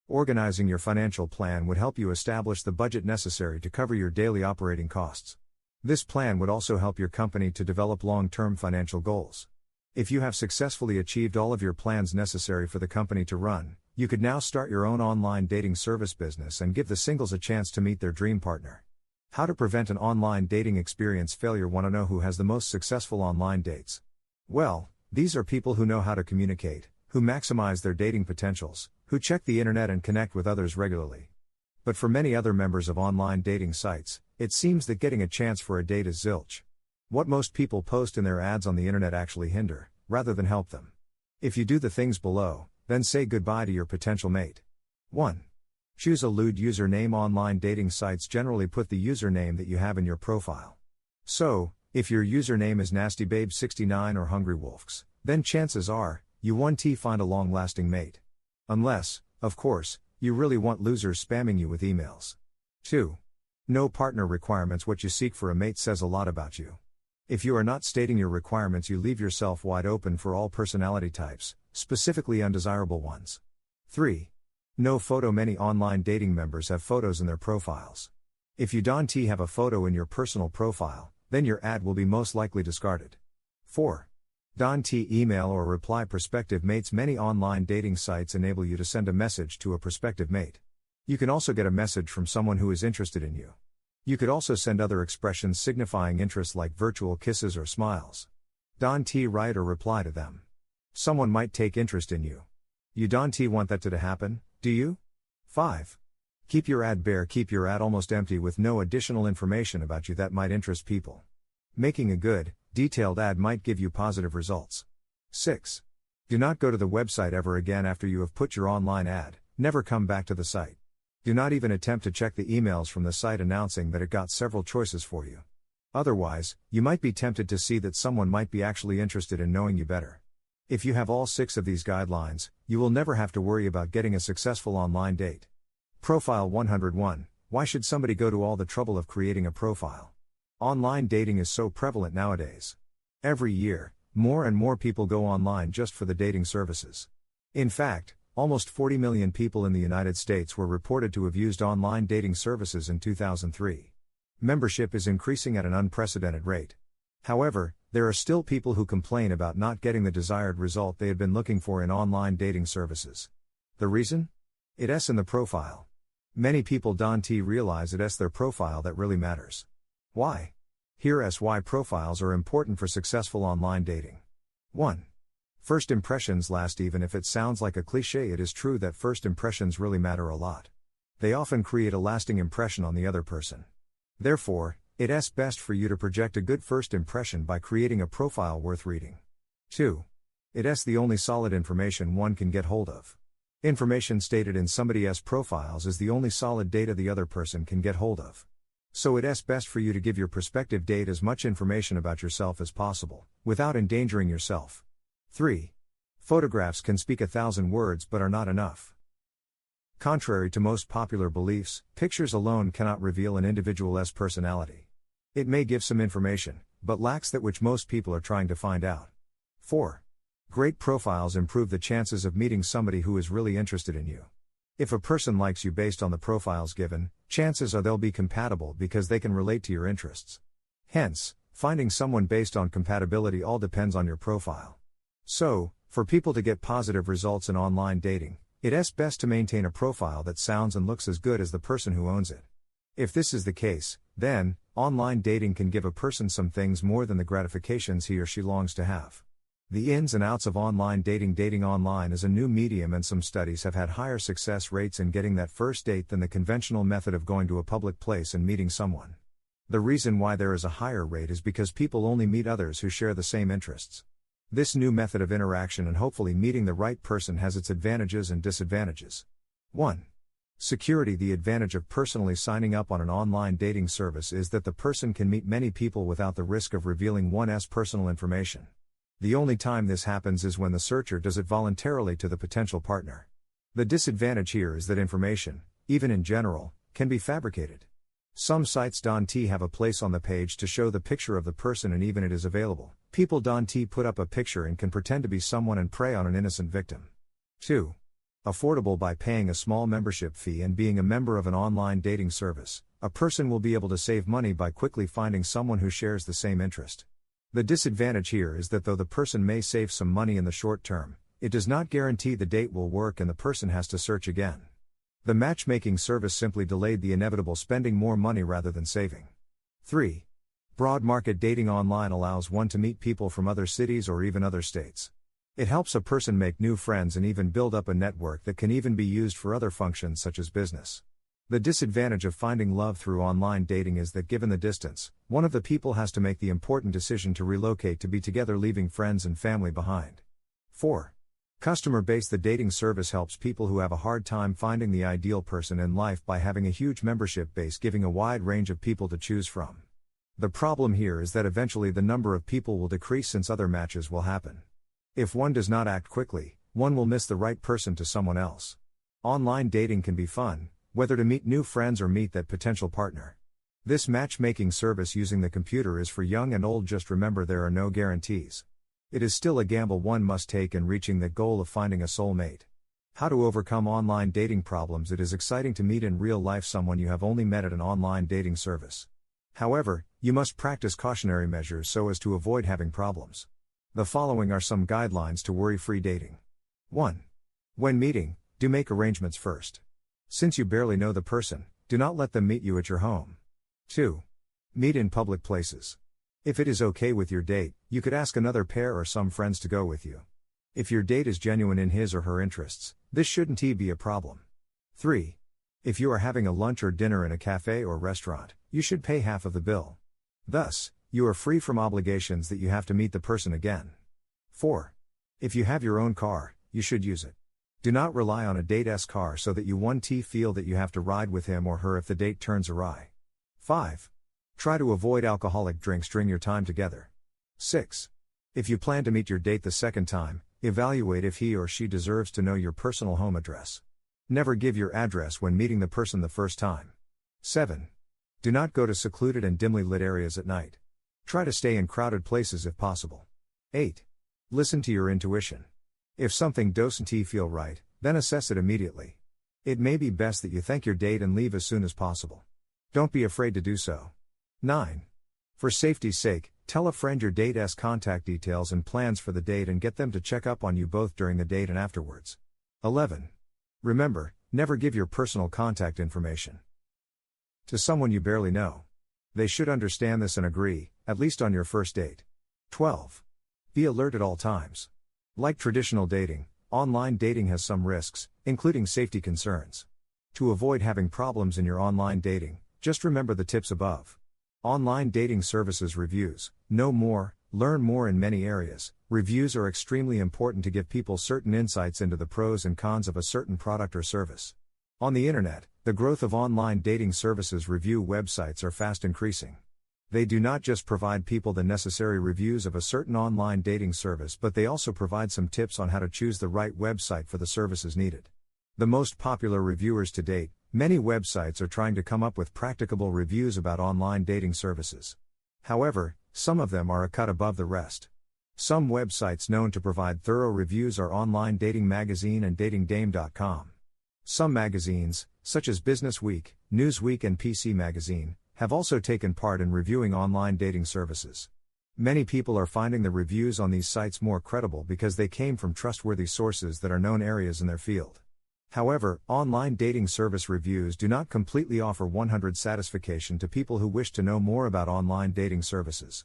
Organizing your financial plan would help you establish the budget necessary to cover your daily operating costs. This plan would also help your company to develop long-term financial goals. If you have successfully achieved all of your plans necessary for the company to run, you could now start your own online dating service business and give the singles a chance to meet their dream partner. How to prevent an online dating experience failure. Want to know who has the most successful online dates? Well, these are people who know how to communicate, who maximize their dating potentials, who check the internet and connect with others regularly. But for many other members of online dating sites, it seems that getting a chance for a date is zilch. What most people post in their ads on the internet actually hinder, rather than help them. If you do the things below, then say goodbye to your potential mate. 1. Choose a lewd username. Online dating sites generally put the username that you have in your profile. So, if your username is NastyBabe69 or HungryWolfs, then chances are, you won't find a long-lasting mate. Unless, of course, you really want losers spamming you with emails. 2. No partner requirements. What you seek for a mate says a lot about you. If you are not stating your requirements, you leave yourself wide open for all personality types, specifically undesirable ones. 3. No photo. Many online dating members have photos in their profiles. If you don't have a photo in your personal profile, then your ad will be most likely discarded. 4. Don't email or reply prospective mates. Many online dating sites enable you to send a message to a prospective mate. You can also get a message from someone who is interested in you. You could also send other expressions signifying interest like virtual kisses or smiles. Don't write or reply to them. Someone might take interest in you. You don't want that to happen, do you? 5. Keep your ad bare. Keep your ad almost empty with no additional information about you that might interest people. Making a good, detailed ad might give you positive results. 6. Do not go to the website ever again after you have put your online ad. Never come back to the site. Do not even attempt to check the emails from the site announcing that it got several choices for you. Otherwise, you might be tempted to see that someone might be actually interested in knowing you better. If you have all 6 of these guidelines, you will never have to worry about getting a successful online date. Profile 101. Why should somebody go to all the trouble of creating a profile? Online dating is so prevalent nowadays. Every year, more and more people go online just for the dating services. In fact, almost 40 million people in the United States were reported to have used online dating services in 2003. Membership is increasing at an unprecedented rate. However, there are still people who complain about not getting the desired result they had been looking for in online dating services. The reason? It's in the profile. Many people don't realize it's their profile that really matters. Why? Here's why profiles are important for successful online dating. 1. First impressions last. Even if it sounds like a cliché, it is true that first impressions really matter a lot. They often create a lasting impression on the other person. Therefore, it's best for you to project a good first impression by creating a profile worth reading. 2. It's the only solid information one can get hold of. Information stated in somebody's profiles is the only solid data the other person can get hold of. So it's best for you to give your prospective date as much information about yourself as possible, without endangering yourself. 3. Photographs can speak 1,000 words but are not enough. Contrary to most popular beliefs, pictures alone cannot reveal an individual's personality. It may give some information, but lacks that which most people are trying to find out. 4. Great profiles improve the chances of meeting somebody who is really interested in you. If a person likes you based on the profiles given, chances are they'll be compatible because they can relate to your interests. Hence, finding someone based on compatibility all depends on your profile. So, for people to get positive results in online dating, it's best to maintain a profile that sounds and looks as good as the person who owns it. If this is the case, then, online dating can give a person some things more than the gratifications he or she longs to have. The ins and outs of online dating. Dating online is a new medium, and some studies have had higher success rates in getting that first date than the conventional method of going to a public place and meeting someone. The reason why there is a higher rate is because people only meet others who share the same interests. This new method of interaction and hopefully meeting the right person has its advantages and disadvantages. 1. Security. The advantage of personally signing up on an online dating service is that the person can meet many people without the risk of revealing one's personal information. The only time this happens is when the searcher does it voluntarily to the potential partner. The disadvantage here is that information, even in general, can be fabricated. Some sites don't have a place on the page to show the picture of the person, and even it is available, people don't put up a picture and can pretend to be someone and prey on an innocent victim. 2. Affordable. By paying a small membership fee and being a member of an online dating service, a person will be able to save money by quickly finding someone who shares the same interest. The disadvantage here is that though the person may save some money in the short term, it does not guarantee the date will work and the person has to search again. The matchmaking service simply delayed the inevitable spending more money rather than saving. 3. Broad market dating. Online allows one to meet people from other cities or even other states. It helps a person make new friends and even build up a network that can even be used for other functions such as business. The disadvantage of finding love through online dating is that given the distance, one of the people has to make the important decision to relocate to be together, leaving friends and family behind. 4. Customer base. The dating service helps people who have a hard time finding the ideal person in life by having a huge membership base, giving a wide range of people to choose from. The problem here is that eventually the number of people will decrease since other matches will happen. If one does not act quickly, one will miss the right person to someone else. Online dating can be fun, whether to meet new friends or meet that potential partner. This matchmaking service using the computer is for young and old. Just remember, there are no guarantees. It is still a gamble one must take in reaching the goal of finding a soulmate. How to overcome online dating problems. It is exciting to meet in real life someone you have only met at an online dating service. However, you must practice cautionary measures so as to avoid having problems. The following are some guidelines to worry-free dating. 1. When meeting, do make arrangements first. Since you barely know the person, do not let them meet you at your home. 2. Meet in public places. If it is okay with your date, you could ask another pair or some friends to go with you. If your date is genuine in his or her interests, this shouldn't be a problem. 3. If you are having a lunch or dinner in a cafe or restaurant, you should pay half of the bill. Thus, you are free from obligations that you have to meet the person again. 4. If you have your own car, you should use it. Do not rely on a date's car so that you feel that you have to ride with him or her if the date turns awry. 5. Try to avoid alcoholic drinks during your time together. 6. If you plan to meet your date the second time, evaluate if he or she deserves to know your personal home address. Never give your address when meeting the person the first time. 7. Do not go to secluded and dimly lit areas at night. Try to stay in crowded places if possible. 8. Listen to your intuition. If something doesn't feel right, then assess it immediately. It may be best that you thank your date and leave as soon as possible. Don't be afraid to do so. 9. For safety's sake, tell a friend your date's contact details and plans for the date and get them to check up on you both during the date and afterwards. 11. Remember, never give your personal contact information to someone you barely know. They should understand this and agree, at least on your first date. 12. Be alert at all times. Like traditional dating, online dating has some risks, including safety concerns. To avoid having problems in your online dating, just remember the tips above. Online dating services reviews. Know more, learn more in many areas. Reviews are extremely important to give people certain insights into the pros and cons of a certain product or service. On the internet, the growth of online dating services review websites are fast increasing. They do not just provide people the necessary reviews of a certain online dating service, but they also provide some tips on how to choose the right website for the services needed. The most popular reviewers to date, many websites are trying to come up with practicable reviews about online dating services. However, some of them are a cut above the rest. Some websites known to provide thorough reviews are Online Dating Magazine and DatingDame.com. Some magazines, such as Business Week, Newsweek and PC Magazine, have also taken part in reviewing online dating services. Many people are finding the reviews on these sites more credible because they came from trustworthy sources that are known areas in their field. However, online dating service reviews do not completely offer 100% satisfaction to people who wish to know more about online dating services.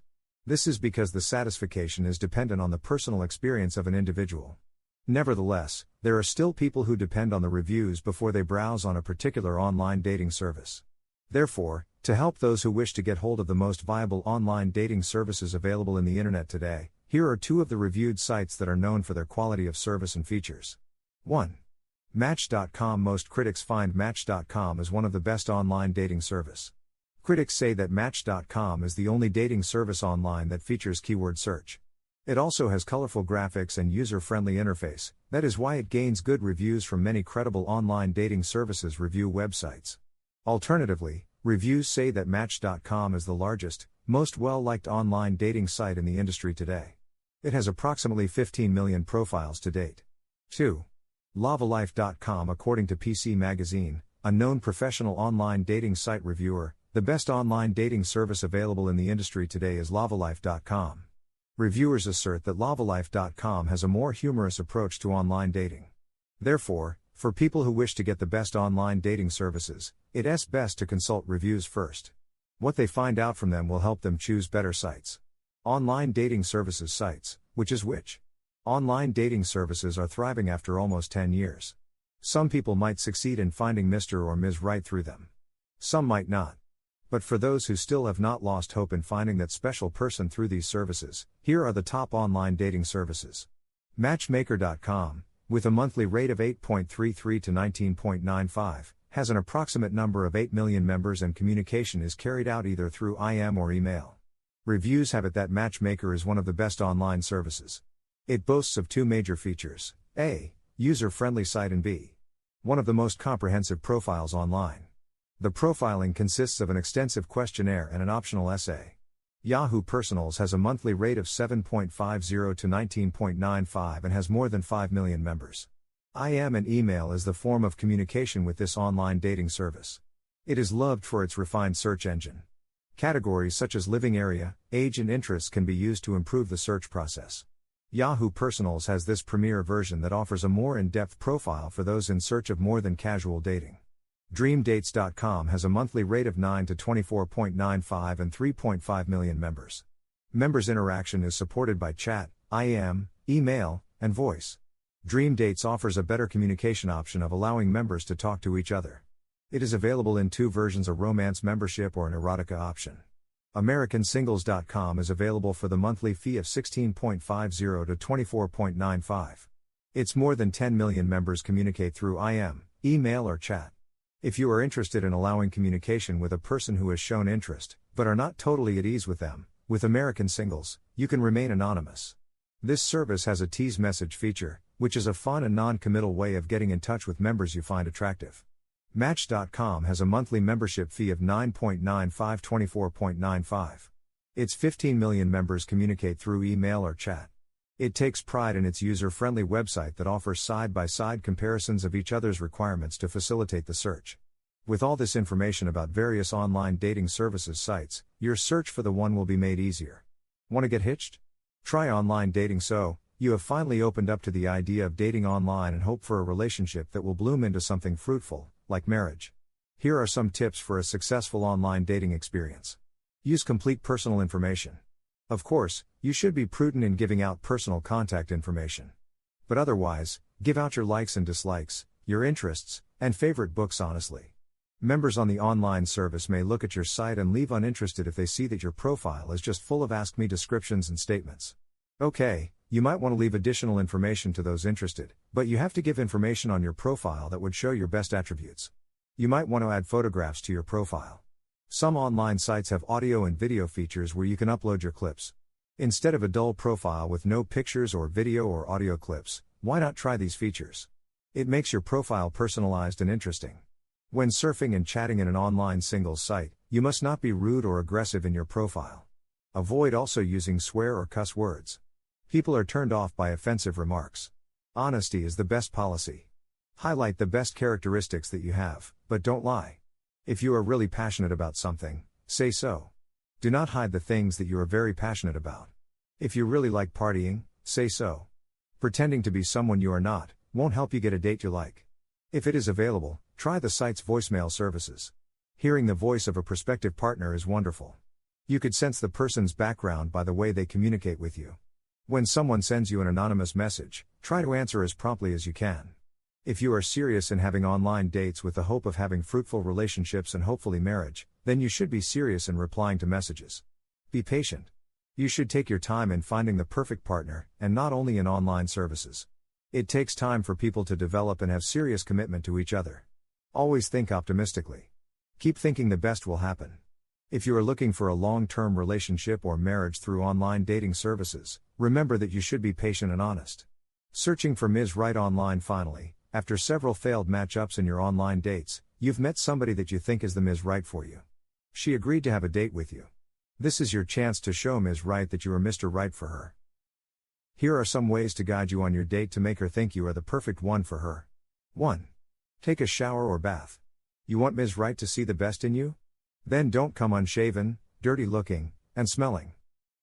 This is because the satisfaction is dependent on the personal experience of an individual. Nevertheless, there are still people who depend on the reviews before they browse on a particular online dating service. Therefore, to help those who wish to get hold of the most viable online dating services available in the internet today, here are 2 of the reviewed sites that are known for their quality of service and features. 1. Match.com. Most critics find Match.com as one of the best online dating service. Critics say that Match.com is the only dating service online that features keyword search. It also has colorful graphics and user-friendly interface, that is why it gains good reviews from many credible online dating services review websites. Alternatively, reviews say that Match.com is the largest, most well-liked online dating site in the industry today. It has approximately 15 million profiles to date. 2. Lavalife.com. According to PC Magazine, a known professional online dating site reviewer, the best online dating service available in the industry today is Lavalife.com. Reviewers assert that Lavalife.com has a more humorous approach to online dating. Therefore, for people who wish to get the best online dating services, it's best to consult reviews first. What they find out from them will help them choose better sites. Online dating services sites, which is which? Online dating services are thriving after almost 10 years. Some people might succeed in finding Mr. or Ms. Right through them. Some might not. But for those who still have not lost hope in finding that special person through these services, here are the top online dating services. Matchmaker.com, with a monthly rate of 8.33 to 19.95, has an approximate number of 8 million members and communication is carried out either through IM or email. Reviews have it that Matchmaker is one of the best online services. It boasts of 2 major features: A. User-friendly site, and B. One of the most comprehensive profiles online. The profiling consists of an extensive questionnaire and an optional essay. Yahoo Personals has a monthly rate of 7.50 to 19.95 and has more than 5 million members. IM and email is the form of communication with this online dating service. It is loved for its refined search engine. Categories such as living area, age and interests can be used to improve the search process. Yahoo Personals has this premier version that offers a more in-depth profile for those in search of more than casual dating. DreamDates.com has a monthly rate of 9 to 24.95 and 3.5 million members. Members' interaction is supported by chat, IM, email, and voice. DreamDates offers a better communication option of allowing members to talk to each other. It is available in 2 versions: a romance membership or an erotica option. AmericanSingles.com is available for the monthly fee of 16.50 to 24.95. Its more than 10 million members communicate through IM, email or chat. If you are interested in allowing communication with a person who has shown interest, but are not totally at ease with them, with American Singles, you can remain anonymous. This service has a tease message feature, which is a fun and non-committal way of getting in touch with members you find attractive. Match.com has a monthly membership fee of 9.95 to 24.95. Its 15 million members communicate through email or chat. It takes pride in its user-friendly website that offers side-by-side comparisons of each other's requirements to facilitate the search. With all this information about various online dating services sites, your search for the one will be made easier. Want to get hitched? Try online dating so you have finally opened up to the idea of dating online and hope for a relationship that will bloom into something fruitful, like marriage. Here are some tips for a successful online dating experience. Use complete personal information. Of course, you should be prudent in giving out personal contact information. But otherwise, give out your likes and dislikes, your interests, and favorite books honestly. Members on the online service may look at your site and leave uninterested if they see that your profile is just full of ask me descriptions and statements. Okay, you might want to leave additional information to those interested, but you have to give information on your profile that would show your best attributes. You might want to add photographs to your profile. Some online sites have audio and video features where you can upload your clips. Instead of a dull profile with no pictures or video or audio clips, why not try these features? It makes your profile personalized and interesting. When surfing and chatting in an online singles site, you must not be rude or aggressive in your profile. Avoid also using swear or cuss words. People are turned off by offensive remarks. Honesty is the best policy. Highlight the best characteristics that you have, but don't lie. If you are really passionate about something, say so. Do not hide the things that you are very passionate about. If you really like partying, say so. Pretending to be someone you are not won't help you get a date you like. If it is available, try the site's voicemail services. Hearing the voice of a prospective partner is wonderful. You could sense the person's background by the way they communicate with you. When someone sends you an anonymous message, try to answer as promptly as you can. If you are serious in having online dates with the hope of having fruitful relationships and hopefully marriage, then you should be serious in replying to messages. Be patient. You should take your time in finding the perfect partner, and not only in online services. It takes time for people to develop and have serious commitment to each other. Always think optimistically. Keep thinking the best will happen. If you are looking for a long-term relationship or marriage through online dating services, remember that you should be patient and honest. Searching for Ms. Right online. Finally, after several failed matchups in your online dates, you've met somebody that you think is the Ms. Right for you. She agreed to have a date with you. This is your chance to show Ms. Right that you are Mr. Right for her. Here are some ways to guide you on your date to make her think you are the perfect one for her. 1. Take a shower or bath. You want Ms. Right to see the best in you? Then don't come unshaven, dirty looking, and smelling.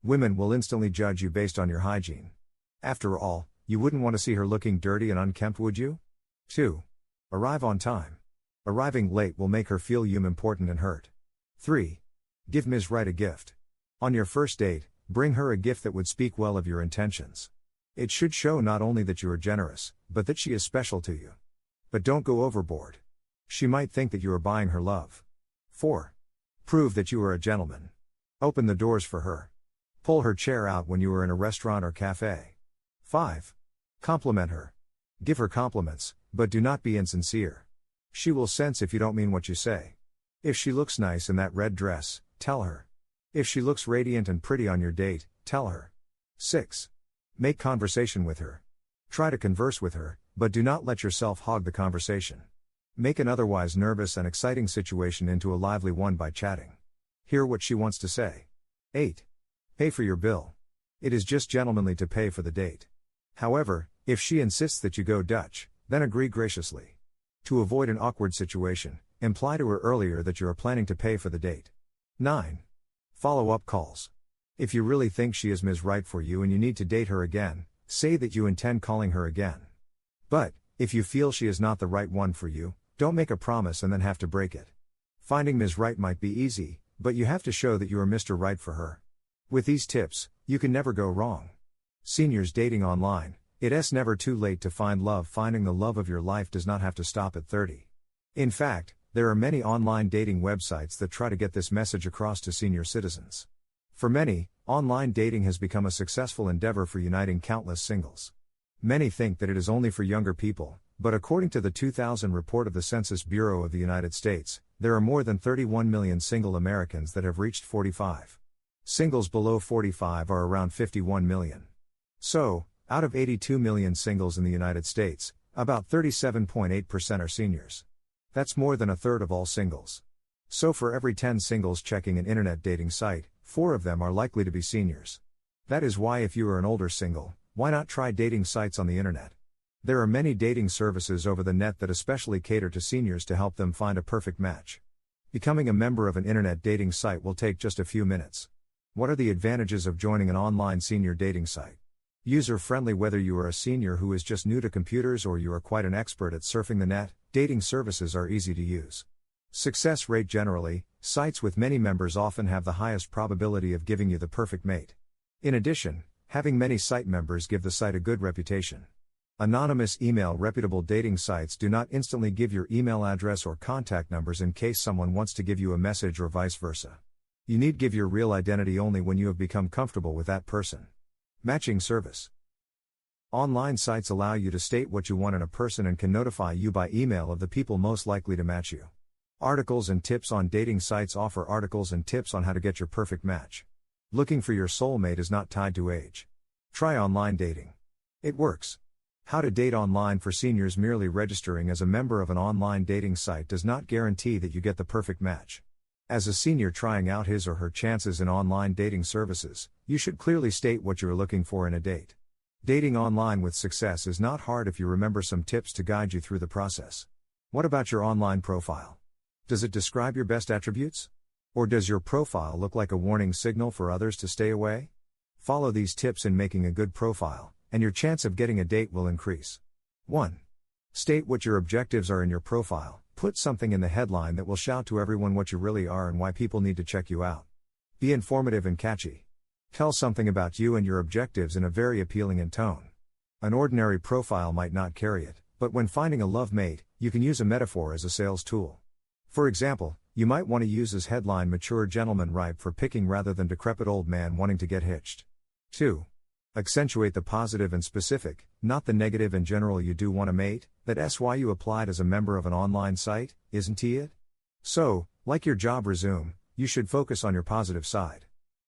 Women will instantly judge you based on your hygiene. After all, you wouldn't want to see her looking dirty and unkempt, would you? 2. Arrive on time. Arriving late will make her feel you important and hurt. 3. Give Ms. Right a gift. On your first date, bring her a gift that would speak well of your intentions. It should show not only that you are generous, but that she is special to you. But don't go overboard. She might think that you are buying her love. 4. Prove that you are a gentleman. Open the doors for her. Pull her chair out when you are in a restaurant or cafe. 5. Compliment her. Give her compliments, but do not be insincere. She will sense if you don't mean what you say. If she looks nice in that red dress, tell her. If she looks radiant and pretty on your date, tell her. 6. Make conversation with her. Try to converse with her, but do not let yourself hog the conversation. Make an otherwise nervous and exciting situation into a lively one by chatting. Hear what she wants to say. 8. Pay for your bill. It is just gentlemanly to pay for the date. However, if she insists that you go Dutch, then agree graciously. To avoid an awkward situation, imply to her earlier that you are planning to pay for the date. 9. Follow-up calls. If you really think she is Ms. Right for you and you need to date her again, say that you intend calling her again. But, if you feel she is not the right one for you, don't make a promise and then have to break it. Finding Ms. Right might be easy, but you have to show that you are Mr. Right for her. With these tips, you can never go wrong. Seniors dating online, it's never too late to find love. Finding the love of your life does not have to stop at 30. In fact, there are many online dating websites that try to get this message across to senior citizens. For many, online dating has become a successful endeavor for uniting countless singles. Many think that it is only for younger people, but according to the 2000 report of the Census Bureau of the United States, there are more than 31 million single Americans that have reached 45. Singles below 45 are around 51 million. So, out of 82 million singles in the United States, about 37.8% are seniors. That's more than a third of all singles. So for every 10 singles checking an internet dating site, 4 of them are likely to be seniors. That is why if you are an older single, why not try dating sites on the internet? There are many dating services over the net that especially cater to seniors to help them find a perfect match. Becoming a member of an internet dating site will take just a few minutes. What are the advantages of joining an online senior dating site? User-friendly. Whether you are a senior who is just new to computers or you are quite an expert at surfing the net, dating services are easy to use. Success rate. Generally, sites with many members often have the highest probability of giving you the perfect mate. In addition, having many site members give the site a good reputation. Anonymous email. Reputable dating sites do not instantly give your email address or contact numbers in case someone wants to give you a message or vice versa. You need give your real identity only when you have become comfortable with that person. Matching service. Online sites allow you to state what you want in a person and can notify you by email of the people most likely to match you. Articles and tips on dating sites offer articles and tips on how to get your perfect match. Looking for your soulmate is not tied to age. Try online dating. It works. How to date online for seniors. Merely registering as a member of an online dating site does not guarantee that you get the perfect match. As a senior trying out his or her chances in online dating services, you should clearly state what you are looking for in a date. Dating online with success is not hard if you remember some tips to guide you through the process. What about your online profile? Does it describe your best attributes? Or does your profile look like a warning signal for others to stay away? Follow these tips in making a good profile, and your chance of getting a date will increase. 1. State what your objectives are in your profile. Put something in the headline that will shout to everyone what you really are and why people need to check you out. Be informative and catchy. Tell something about you and your objectives in a very appealing tone. An ordinary profile might not carry it, but when finding a love mate, you can use a metaphor as a sales tool. For example, you might want to use as headline mature gentleman ripe for picking rather than decrepit old man wanting to get hitched. 2. Accentuate the positive and specific, not the negative and general. You do want a mate, that's why you applied as a member of an online site, isn't it? So, like your job resume, you should focus on your positive side.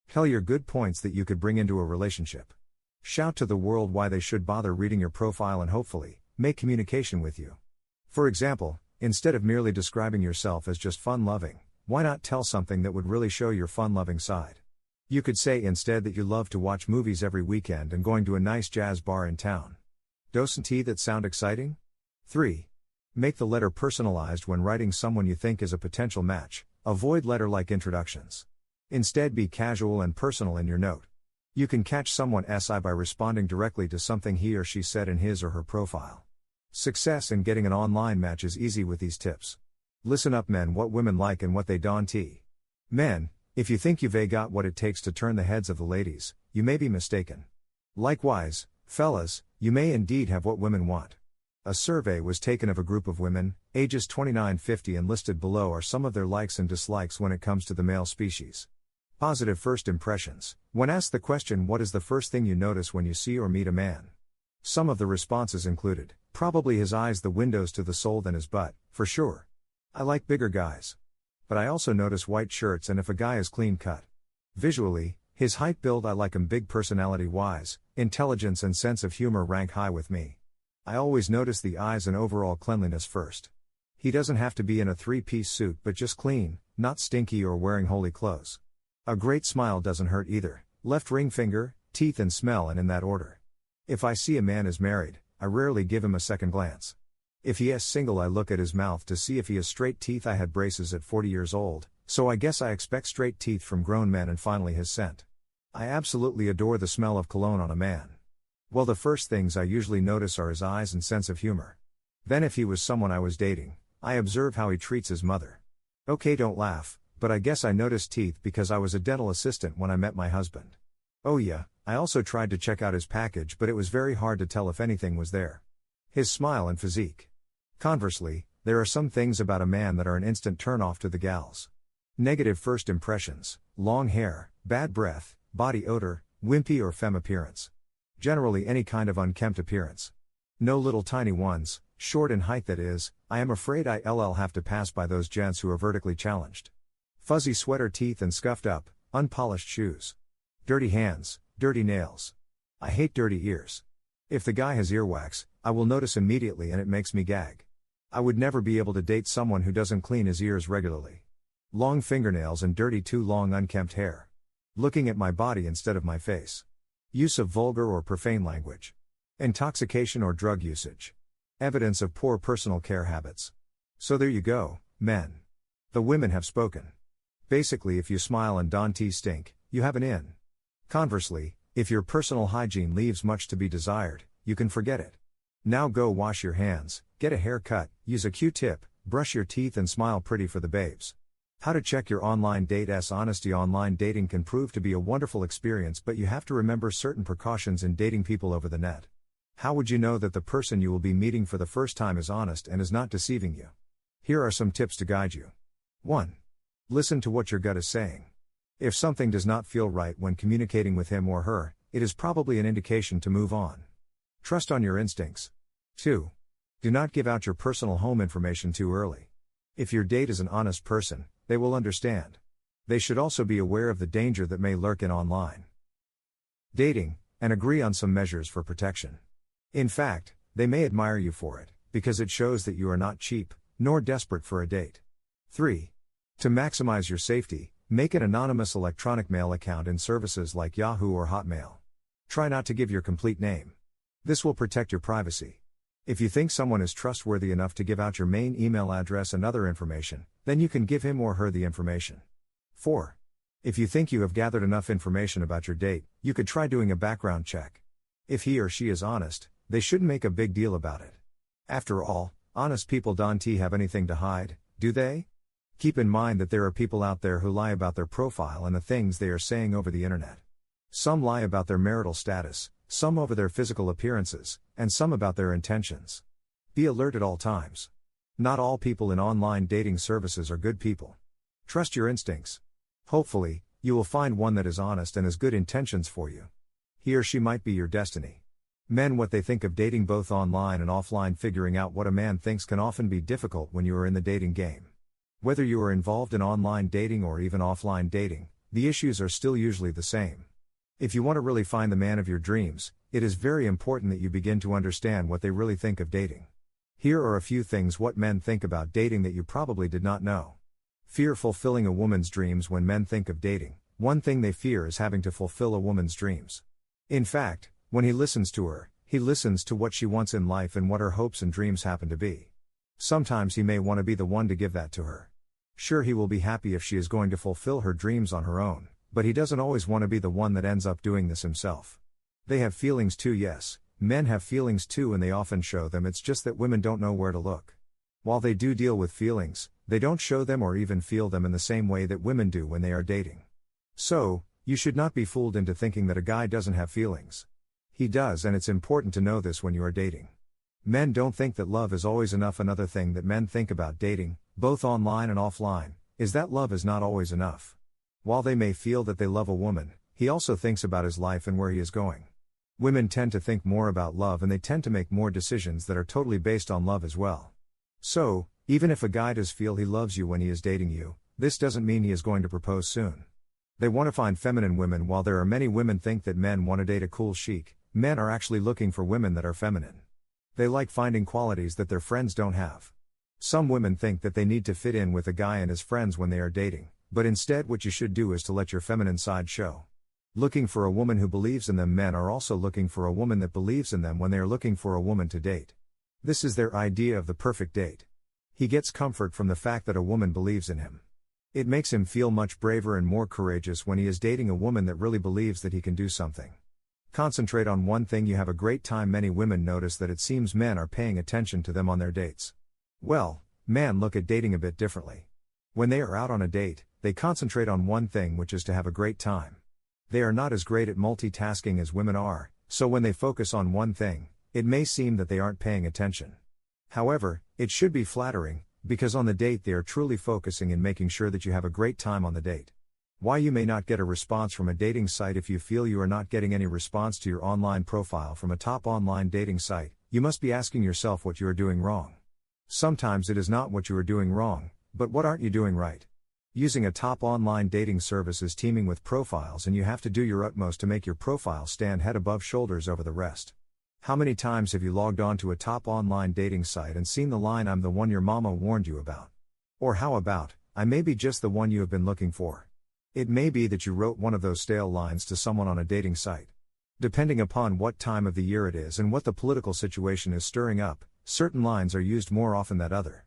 Tell your good points that you could bring into a relationship. Shout to the world why they should bother reading your profile and hopefully, make communication with you. For example, instead of merely describing yourself as just fun-loving, why not tell something that would really show your fun-loving side? You could say instead that you love to watch movies every weekend and going to a nice jazz bar in town. Doesn't that sound exciting? 3. Make the letter personalized when writing someone you think is a potential match. Avoid letter-like introductions. Instead, be casual and personal in your note. You can catch someone's eye by responding directly to something he or she said in his or her profile. Success in getting an online match is easy with these tips. Listen up, men, what women like and what they don't. Men, if you think you've got what it takes to turn the heads of the ladies, you may be mistaken. Likewise, fellas, you may indeed have what women want. A survey was taken of a group of women, ages 29-50, and listed below are some of their likes and dislikes when it comes to the male species. Positive first impressions. When asked the question, what is the first thing you notice when you see or meet a man? Some of the responses included, probably his eyes, the windows to the soul, then his butt, for sure. I like bigger guys. But I also notice white shirts and if a guy is clean cut. Visually, his height, build, I like him big. Personality-wise, intelligence and sense of humor rank high with me. I always notice the eyes and overall cleanliness first. He doesn't have to be in a 3-piece suit but just clean, not stinky or wearing holey clothes. A great smile doesn't hurt either, left ring finger, teeth and smell, and in that order. If I see a man is married, I rarely give him a second glance. If he is single, I look at his mouth to see if he has straight teeth. I had braces at 40 years old, so I guess I expect straight teeth from grown men. And finally, his scent. I absolutely adore the smell of cologne on a man. Well, the first things I usually notice are his eyes and sense of humor. Then if he was someone I was dating, I observe how he treats his mother. Okay, don't laugh, but I guess I noticed teeth because I was a dental assistant when I met my husband. Oh yeah, I also tried to check out his package, but it was very hard to tell if anything was there. His smile and physique. Conversely, there are some things about a man that are an instant turn-off to the gals. Negative first impressions: long hair, bad breath, body odor, wimpy or femme appearance. Generally any kind of unkempt appearance. No little tiny ones, short in height that is. I am afraid I'll have to pass by those gents who are vertically challenged. Fuzzy sweater, teeth and scuffed up, unpolished shoes. Dirty hands, dirty nails. I hate dirty ears. If the guy has earwax, I will notice immediately and it makes me gag. I would never be able to date someone who doesn't clean his ears regularly. Long fingernails and dirty too long unkempt hair. Looking at my body instead of my face. Use of vulgar or profane language. Intoxication or drug usage. Evidence of poor personal care habits. So there you go, men. The women have spoken. Basically, if you smile and don't stink, you have an in. Conversely, if your personal hygiene leaves much to be desired, you can forget it. Now go wash your hands, get a haircut, use a Q-tip, brush your teeth and smile pretty for the babes. How to check your online date's honesty. Online dating can prove to be a wonderful experience, but you have to remember certain precautions in dating people over the net. How would you know that the person you will be meeting for the first time is honest and is not deceiving you? Here are some tips to guide you. 1. Listen to what your gut is saying. If something does not feel right when communicating with him or her, it is probably an indication to move on. Trust on your instincts. 2. Do not give out your personal home information too early. If your date is an honest person, they will understand. They should also be aware of the danger that may lurk in online dating, and agree on some measures for protection. In fact, they may admire you for it, because it shows that you are not cheap, nor desperate for a date. 3. To maximize your safety, make an anonymous electronic mail account in services like Yahoo or Hotmail. Try not to give your complete name. This will protect your privacy. If you think someone is trustworthy enough to give out your main email address and other information, then you can give him or her the information. 4. If you think you have gathered enough information about your date, you could try doing a background check. If he or she is honest, they shouldn't make a big deal about it. After all, honest people don't have anything to hide, do they? Keep in mind that there are people out there who lie about their profile and the things they are saying over the internet. Some lie about their marital status, some over their physical appearances, and some about their intentions. Be alert at all times. Not all people in online dating services are good people. Trust your instincts. Hopefully, you will find one that is honest and has good intentions for you. He or she might be your destiny. Men, what they think of dating both online and offline. Figuring out what a man thinks can often be difficult when you are in the dating game. Whether you are involved in online dating or even offline dating, the issues are still usually the same. If you want to really find the man of your dreams, it is very important that you begin to understand what they really think of dating. Here are a few things what men think about dating that you probably did not know. Fear fulfilling a woman's dreams. When men think of dating, one thing they fear is having to fulfill a woman's dreams. In fact, when he listens to her, he listens to what she wants in life and what her hopes and dreams happen to be. Sometimes he may want to be the one to give that to her. Sure, he will be happy if she is going to fulfill her dreams on her own, but he doesn't always want to be the one that ends up doing this himself. They have feelings too. Yes, men have feelings too, and they often show them. It's just that women don't know where to look. While they do deal with feelings, they don't show them or even feel them in the same way that women do when they are dating. So, you should not be fooled into thinking that a guy doesn't have feelings. He does, and it's important to know this when you are dating. Men don't think that love is always enough. Another thing that men think about dating, both online and offline, is that love is not always enough. While they may feel that they love a woman, he also thinks about his life and where he is going. Women tend to think more about love, and they tend to make more decisions that are totally based on love as well. So, even if a guy does feel he loves you when he is dating you, this doesn't mean he is going to propose soon. They want to find feminine women. While there are many women think that men want to date a cool chic, men are actually looking for women that are feminine. They like finding qualities that their friends don't have. Some women think that they need to fit in with a guy and his friends when they are dating, but instead what you should do is to let your feminine side show. Looking for a woman who believes in them. Men are also looking for a woman that believes in them when they are looking for a woman to date. This is their idea of the perfect date. He gets comfort from the fact that a woman believes in him. It makes him feel much braver and more courageous when he is dating a woman that really believes that he can do something. Concentrate on one thing. You have a great time. Many women notice that it seems men are paying attention to them on their dates. Well, men look at dating a bit differently. When they are out on a date, they concentrate on one thing, which is to have a great time. They are not as great at multitasking as women are, so when they focus on one thing, it may seem that they aren't paying attention. However, it should be flattering, because on the date they are truly focusing and making sure that you have a great time on the date. Why you may not get a response from a dating site. If you feel you are not getting any response to your online profile from a top online dating site, you must be asking yourself what you are doing wrong. Sometimes it is not what you are doing wrong, but what aren't you doing right? Using a top online dating service is teeming with profiles, and you have to do your utmost to make your profile stand head above shoulders over the rest. How many times have you logged on to a top online dating site and seen the line, "I'm the one your mama warned you about"? Or how about, "I may be just the one you have been looking for"? It may be that you wrote one of those stale lines to someone on a dating site. Depending upon what time of the year it is and what the political situation is stirring up, certain lines are used more often than other.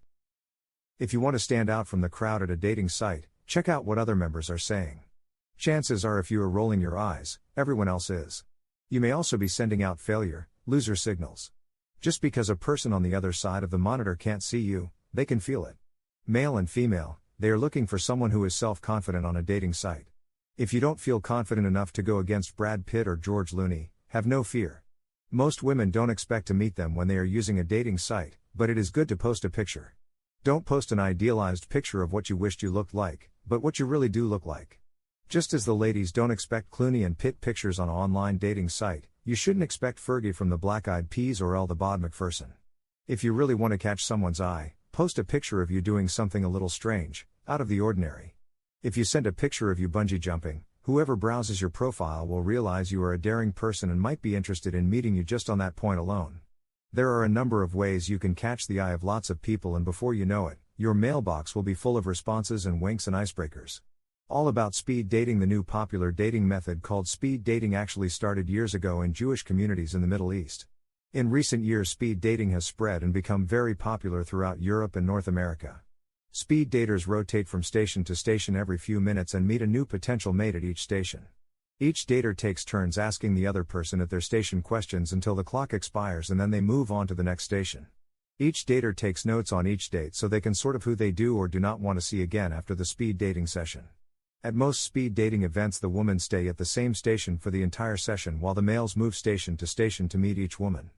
If you want to stand out from the crowd at a dating site, check out what other members are saying. Chances are if you are rolling your eyes, everyone else is. You may also be sending out failure, loser signals. Just because a person on the other side of the monitor can't see you, they can feel it. Male and female, they are looking for someone who is self-confident on a dating site. If you don't feel confident enough to go against Brad Pitt or George Clooney, have no fear. Most women don't expect to meet them when they are using a dating site, but it is good to post a picture. Don't post an idealized picture of what you wished you looked like, but what you really do look like. Just as the ladies don't expect Clooney and Pitt pictures on an online dating site, you shouldn't expect Fergie from the Black Eyed Peas or Elle the Bod McPherson. If you really want to catch someone's eye, post a picture of you doing something a little strange, out of the ordinary. If you send a picture of you bungee jumping, whoever browses your profile will realize you are a daring person and might be interested in meeting you just on that point alone. There are a number of ways you can catch the eye of lots of people, and before you know it, your mailbox will be full of responses and winks and icebreakers. All about speed dating. The new popular dating method called speed dating actually started years ago in Jewish communities in the Middle East. In recent years, speed dating has spread and become very popular throughout Europe and North America. Speed daters rotate from station to station every few minutes and meet a new potential mate at each station. Each dater takes turns asking the other person at their station questions until the clock expires, and then they move on to the next station. Each dater takes notes on each date so they can sort of who they do or do not want to see again after the speed dating session. At most speed dating events, the women stay at the same station for the entire session while the males move station to meet each woman.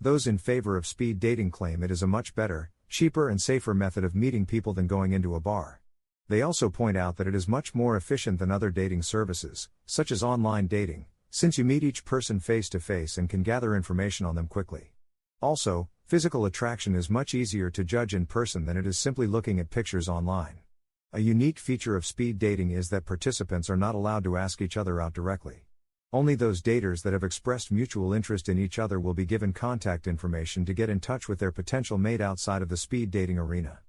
Those in favor of speed dating claim it is a much better, cheaper and safer method of meeting people than going into a bar. They also point out that it is much more efficient than other dating services, such as online dating, since you meet each person face to face and can gather information on them quickly. Also, physical attraction is much easier to judge in person than it is simply looking at pictures online. A unique feature of speed dating is that participants are not allowed to ask each other out directly. Only those daters that have expressed mutual interest in each other will be given contact information to get in touch with their potential mate outside of the speed dating arena.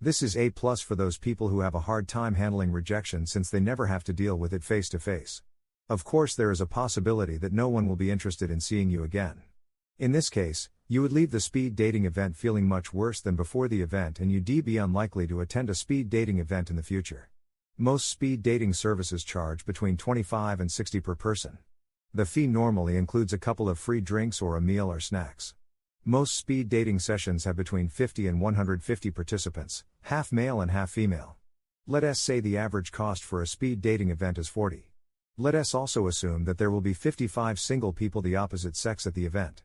This is A+ for those people who have a hard time handling rejection since they never have to deal with it face to face. Of course, there is a possibility that no one will be interested in seeing you again. In this case, you would leave the speed dating event feeling much worse than before the event, and you'd be unlikely to attend a speed dating event in the future. Most speed dating services charge between $25 and $60 per person. The fee normally includes a couple of free drinks or a meal or snacks. Most speed dating sessions have between 50 and 150 participants, half male and half female. Let us say the average cost for a speed dating event is $40. Let us also assume that there will be 55 single people the opposite sex at the event.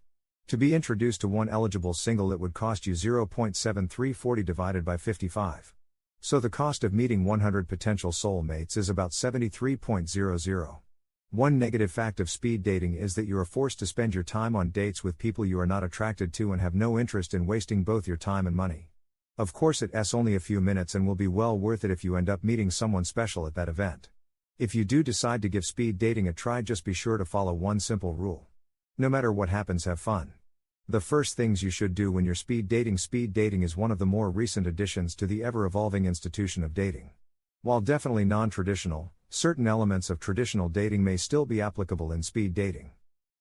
To be introduced to one eligible single, it would cost you 0.7340 divided by 55. So the cost of meeting 100 potential soulmates is about 73.00. One negative fact of speed dating is that you are forced to spend your time on dates with people you are not attracted to and have no interest in wasting both your time and money. Of course, it's only a few minutes and will be well worth it if you end up meeting someone special at that event. If you do decide to give speed dating a try, just be sure to follow one simple rule. No matter what happens, have fun. The first things you should do when you're speed dating is one of the more recent additions to the ever-evolving institution of dating. While definitely non-traditional, certain elements of traditional dating may still be applicable in speed dating.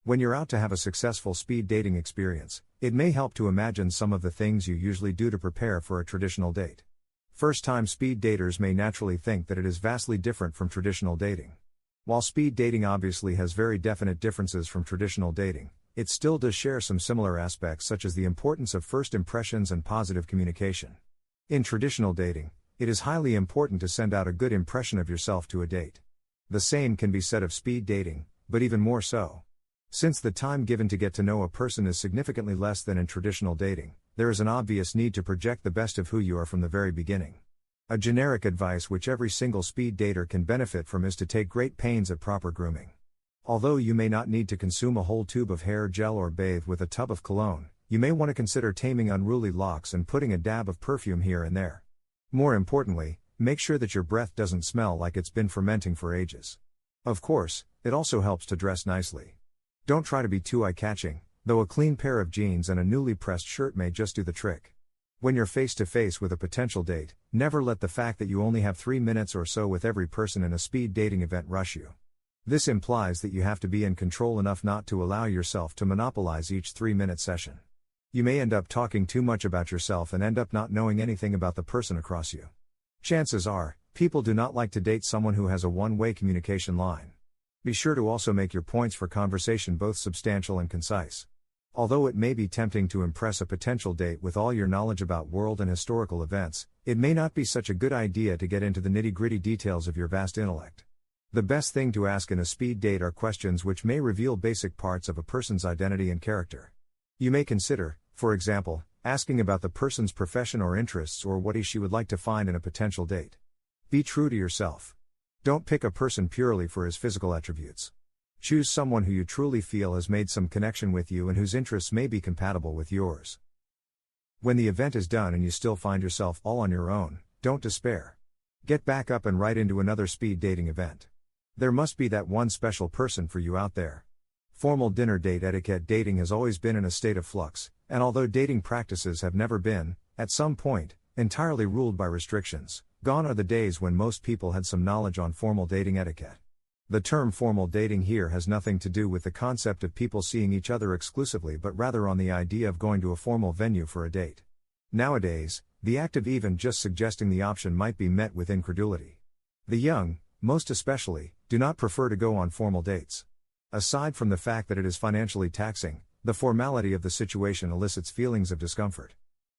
When you're out to have a successful speed dating experience, it may help to imagine some of the things you usually do to prepare for a traditional date. First-time speed daters may naturally think that it is vastly different from traditional dating. While speed dating obviously has very definite differences from traditional dating, it still does share some similar aspects, such as the importance of first impressions and positive communication. In traditional dating, it is highly important to send out a good impression of yourself to a date. The same can be said of speed dating, but even more so. Since the time given to get to know a person is significantly less than in traditional dating, there is an obvious need to project the best of who you are from the very beginning. A generic advice which every single speed dater can benefit from is to take great pains at proper grooming. Although you may not need to consume a whole tube of hair gel or bathe with a tub of cologne, you may want to consider taming unruly locks and putting a dab of perfume here and there. More importantly, make sure that your breath doesn't smell like it's been fermenting for ages. Of course, it also helps to dress nicely. Don't try to be too eye-catching, though a clean pair of jeans and a newly pressed shirt may just do the trick. When you're face to face with a potential date, never let the fact that you only have 3 minutes or so with every person in a speed dating event rush you. This implies that you have to be in control enough not to allow yourself to monopolize each 3-minute session. You may end up talking too much about yourself and end up not knowing anything about the person across you. Chances are, people do not like to date someone who has a one-way communication line. Be sure to also make your points for conversation both substantial and concise. Although it may be tempting to impress a potential date with all your knowledge about world and historical events, it may not be such a good idea to get into the nitty-gritty details of your vast intellect. The best thing to ask in a speed date are questions which may reveal basic parts of a person's identity and character. You may consider, for example, asking about the person's profession or interests or what she would like to find in a potential date. Be true to yourself. Don't pick a person purely for his physical attributes. Choose someone who you truly feel has made some connection with you and whose interests may be compatible with yours. When the event is done and you still find yourself all on your own, don't despair. Get back up and right into another speed dating event. There must be that one special person for you out there. Formal dinner date etiquette dating has always been in a state of flux, and although dating practices have never been, at some point, entirely ruled by restrictions, gone are the days when most people had some knowledge on formal dating etiquette. The term formal dating here has nothing to do with the concept of people seeing each other exclusively, but rather on the idea of going to a formal venue for a date. Nowadays, the act of even just suggesting the option might be met with incredulity. The young, most especially, do not prefer to go on formal dates. Aside from the fact that it is financially taxing, the formality of the situation elicits feelings of discomfort.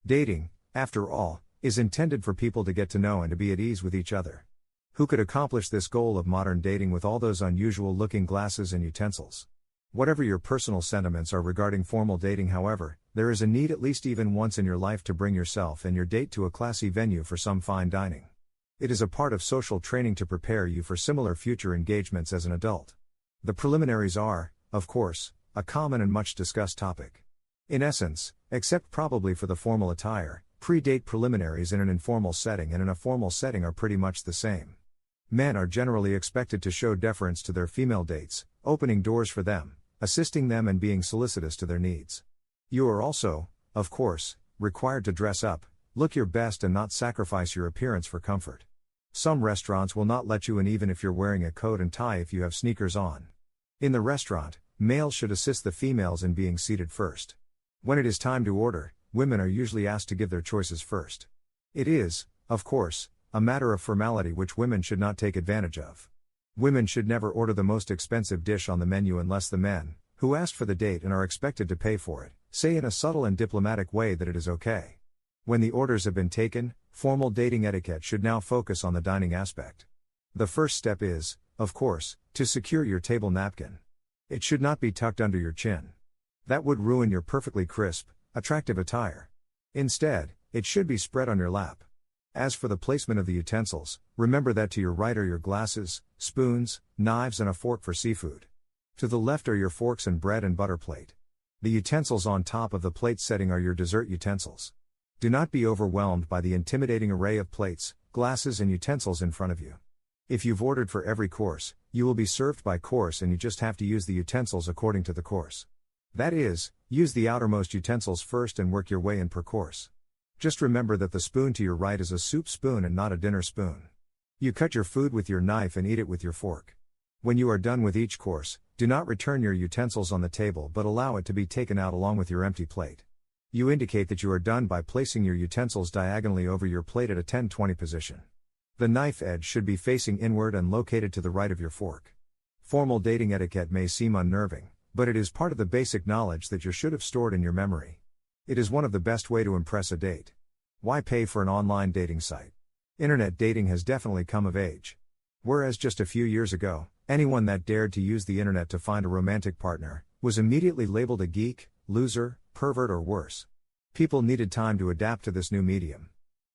Dating, after all, is intended for people to get to know and to be at ease with each other. Who could accomplish this goal of modern dating with all those unusual looking glasses and utensils? Whatever your personal sentiments are regarding formal dating, however, there is a need at least even once in your life to bring yourself and your date to a classy venue for some fine dining. It is a part of social training to prepare you for similar future engagements as an adult. The preliminaries are, of course, a common and much discussed topic. In essence, except probably for the formal attire, pre-date preliminaries in an informal setting and in a formal setting are pretty much the same. Men are generally expected to show deference to their female dates, opening doors for them, assisting them and being solicitous to their needs. You are also, of course, required to dress up, look your best and not sacrifice your appearance for comfort. Some restaurants will not let you in even if you're wearing a coat and tie if you have sneakers on. In the restaurant, males should assist the females in being seated first. When it is time to order, women are usually asked to give their choices first. It is, of course, a matter of formality which women should not take advantage of. Women should never order the most expensive dish on the menu unless the men, who asked for the date and are expected to pay for it, say in a subtle and diplomatic way that it is okay. When the orders have been taken, formal dating etiquette should now focus on the dining aspect. The first step is, of course, to secure your table napkin. It should not be tucked under your chin. That would ruin your perfectly crisp, attractive attire. Instead, it should be spread on your lap. As for the placement of the utensils, remember that to your right are your glasses, spoons, knives and a fork for seafood. To the left are your forks and bread and butter plate. The utensils on top of the plate setting are your dessert utensils. Do not be overwhelmed by the intimidating array of plates, glasses and utensils in front of you. If you've ordered for every course, you will be served by course and you just have to use the utensils according to the course. That is, use the outermost utensils first and work your way in per course. Just remember that the spoon to your right is a soup spoon and not a dinner spoon. You cut your food with your knife and eat it with your fork. When you are done with each course, do not return your utensils on the table but allow it to be taken out along with your empty plate. You indicate that you are done by placing your utensils diagonally over your plate at a 10-20 position. The knife edge should be facing inward and located to the right of your fork. Formal dating etiquette may seem unnerving, but it is part of the basic knowledge that you should have stored in your memory. It is one of the best way to impress a date. Why pay for an online dating site? Internet dating has definitely come of age. Whereas just a few years ago, anyone that dared to use the internet to find a romantic partner was immediately labeled a geek, loser, pervert or worse. People needed time to adapt to this new medium.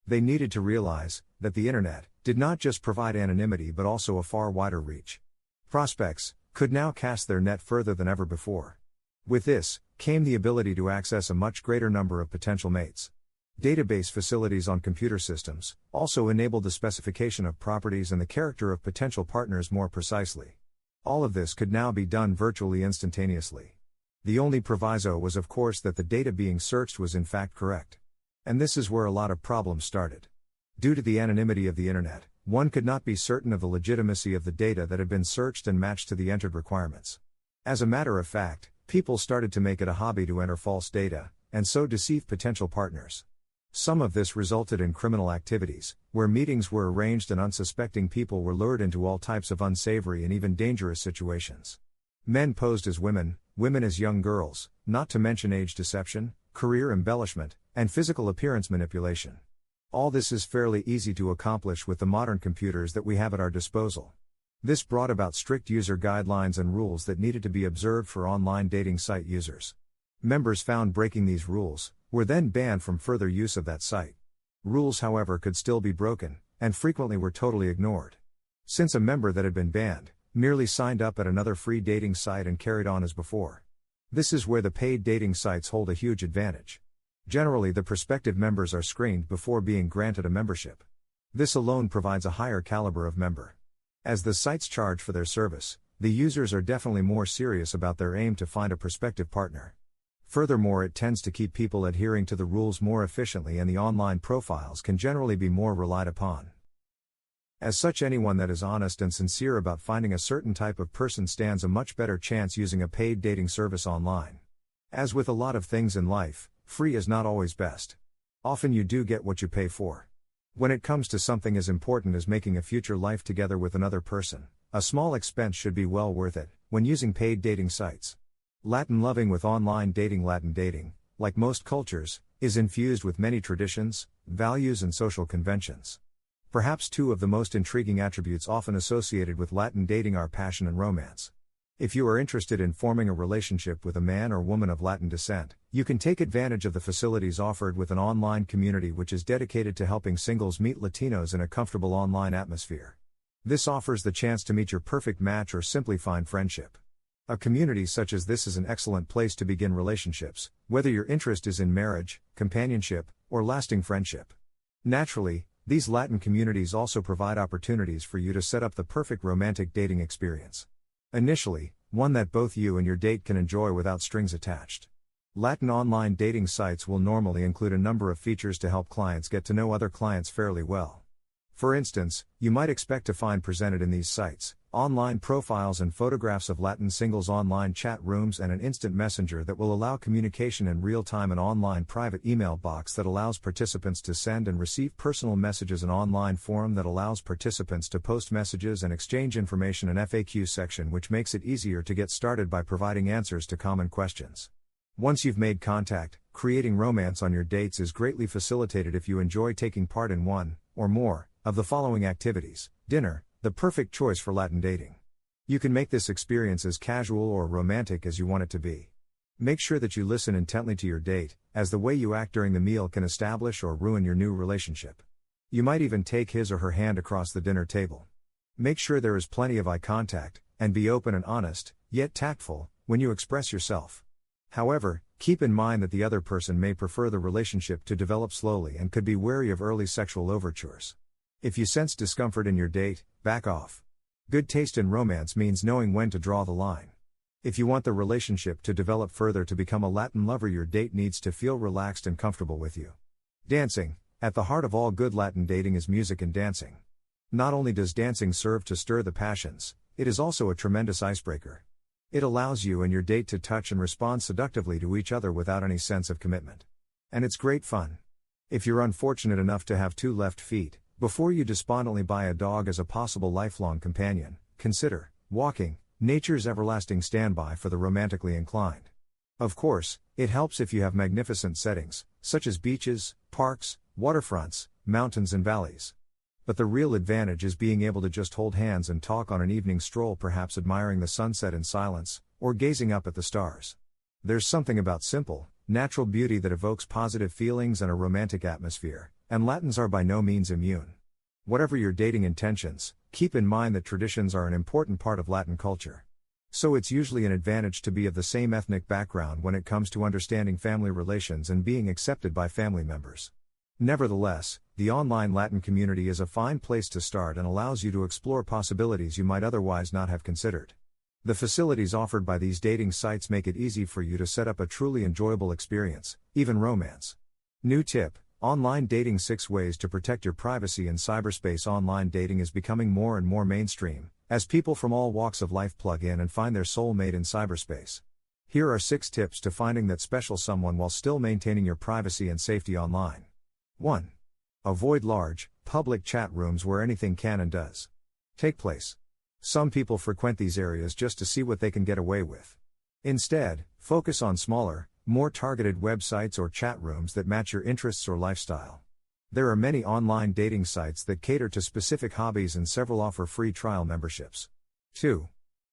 They needed to realize that the internet did not just provide anonymity but also a far wider reach. Prospects could now cast their net further than ever before. With this, came the ability to access a much greater number of potential mates. Database facilities on computer systems also enabled the specification of properties and the character of potential partners more precisely. All of this could now be done virtually instantaneously. The only proviso was of course that the data being searched was in fact correct. And this is where a lot of problems started. Due to the anonymity of the internet, one could not be certain of the legitimacy of the data that had been searched and matched to the entered requirements. As a matter of fact, people started to make it a hobby to enter false data, and so deceive potential partners. Some of this resulted in criminal activities, where meetings were arranged and unsuspecting people were lured into all types of unsavory and even dangerous situations. Men posed as women, women as young girls, not to mention age deception, career embellishment, and physical appearance manipulation. All this is fairly easy to accomplish with the modern computers that we have at our disposal. This brought about strict user guidelines and rules that needed to be observed for online dating site users. Members found breaking these rules were then banned from further use of that site. Rules, however, could still be broken, and frequently were totally ignored. Since a member that had been banned merely signed up at another free dating site and carried on as before. This is where the paid dating sites hold a huge advantage. Generally, the prospective members are screened before being granted a membership. This alone provides a higher caliber of member. As the sites charge for their service, the users are definitely more serious about their aim to find a prospective partner. Furthermore, it tends to keep people adhering to the rules more efficiently and the online profiles can generally be more relied upon. As such, anyone that is honest and sincere about finding a certain type of person stands a much better chance using a paid dating service online. As with a lot of things in life, free is not always best. Often you do get what you pay for. When it comes to something as important as making a future life together with another person, a small expense should be well worth it when using paid dating sites. Latin loving with online dating. Latin dating, like most cultures, is infused with many traditions, values, and social conventions. Perhaps two of the most intriguing attributes often associated with Latin dating are passion and romance. If you are interested in forming a relationship with a man or woman of Latin descent, you can take advantage of the facilities offered with an online community which is dedicated to helping singles meet Latinos in a comfortable online atmosphere. This offers the chance to meet your perfect match or simply find friendship. A community such as this is an excellent place to begin relationships, whether your interest is in marriage, companionship, or lasting friendship. Naturally, these Latin communities also provide opportunities for you to set up the perfect romantic dating experience. Initially, one that both you and your date can enjoy without strings attached. Latin online dating sites will normally include a number of features to help clients get to know other clients fairly well. For instance, you might expect to find presented in these sites online profiles and photographs of Latin singles, online chat rooms, and an instant messenger that will allow communication in real time, an online private email box that allows participants to send and receive personal messages, an online forum that allows participants to post messages and exchange information, an FAQ section which makes it easier to get started by providing answers to common questions. Once you've made contact, creating romance on your dates is greatly facilitated if you enjoy taking part in one, or more, of the following activities. Dinner, the perfect choice for Latin dating. You can make this experience as casual or romantic as you want it to be. Make sure that you listen intently to your date, as the way you act during the meal can establish or ruin your new relationship. You might even take his or her hand across the dinner table. Make sure there is plenty of eye contact, and be open and honest, yet tactful, when you express yourself. However, keep in mind that the other person may prefer the relationship to develop slowly and could be wary of early sexual overtures. If you sense discomfort in your date, back off. Good taste in romance means knowing when to draw the line. If you want the relationship to develop further to become a Latin lover, your date needs to feel relaxed and comfortable with you. Dancing. At the heart of all good Latin dating is music and dancing. Not only does dancing serve to stir the passions, it is also a tremendous icebreaker. It allows you and your date to touch and respond seductively to each other without any sense of commitment. And it's great fun. If you're unfortunate enough to have two left feet, before you despondently buy a dog as a possible lifelong companion, consider walking, nature's everlasting standby for the romantically inclined. Of course, it helps if you have magnificent settings, such as beaches, parks, waterfronts, mountains and valleys. But the real advantage is being able to just hold hands and talk on an evening stroll, perhaps admiring the sunset in silence, or gazing up at the stars. There's something about simple, natural beauty that evokes positive feelings and a romantic atmosphere, and Latins are by no means immune. Whatever your dating intentions, keep in mind that traditions are an important part of Latin culture. So it's usually an advantage to be of the same ethnic background when it comes to understanding family relations and being accepted by family members. Nevertheless, the online Latin community is a fine place to start and allows you to explore possibilities you might otherwise not have considered. The facilities offered by these dating sites make it easy for you to set up a truly enjoyable experience, even romance. New tip: online dating: 6 ways to protect your privacy in cyberspace. Online dating is becoming more and more mainstream, as people from all walks of life plug in and find their soulmate in cyberspace. Here are 6 tips to finding that special someone while still maintaining your privacy and safety online. 1. Avoid large, public chat rooms where anything can and does take place. Some people frequent these areas just to see what they can get away with. Instead, focus on smaller, more targeted websites or chat rooms that match your interests or lifestyle. There are many online dating sites that cater to specific hobbies and several offer free trial memberships. 2.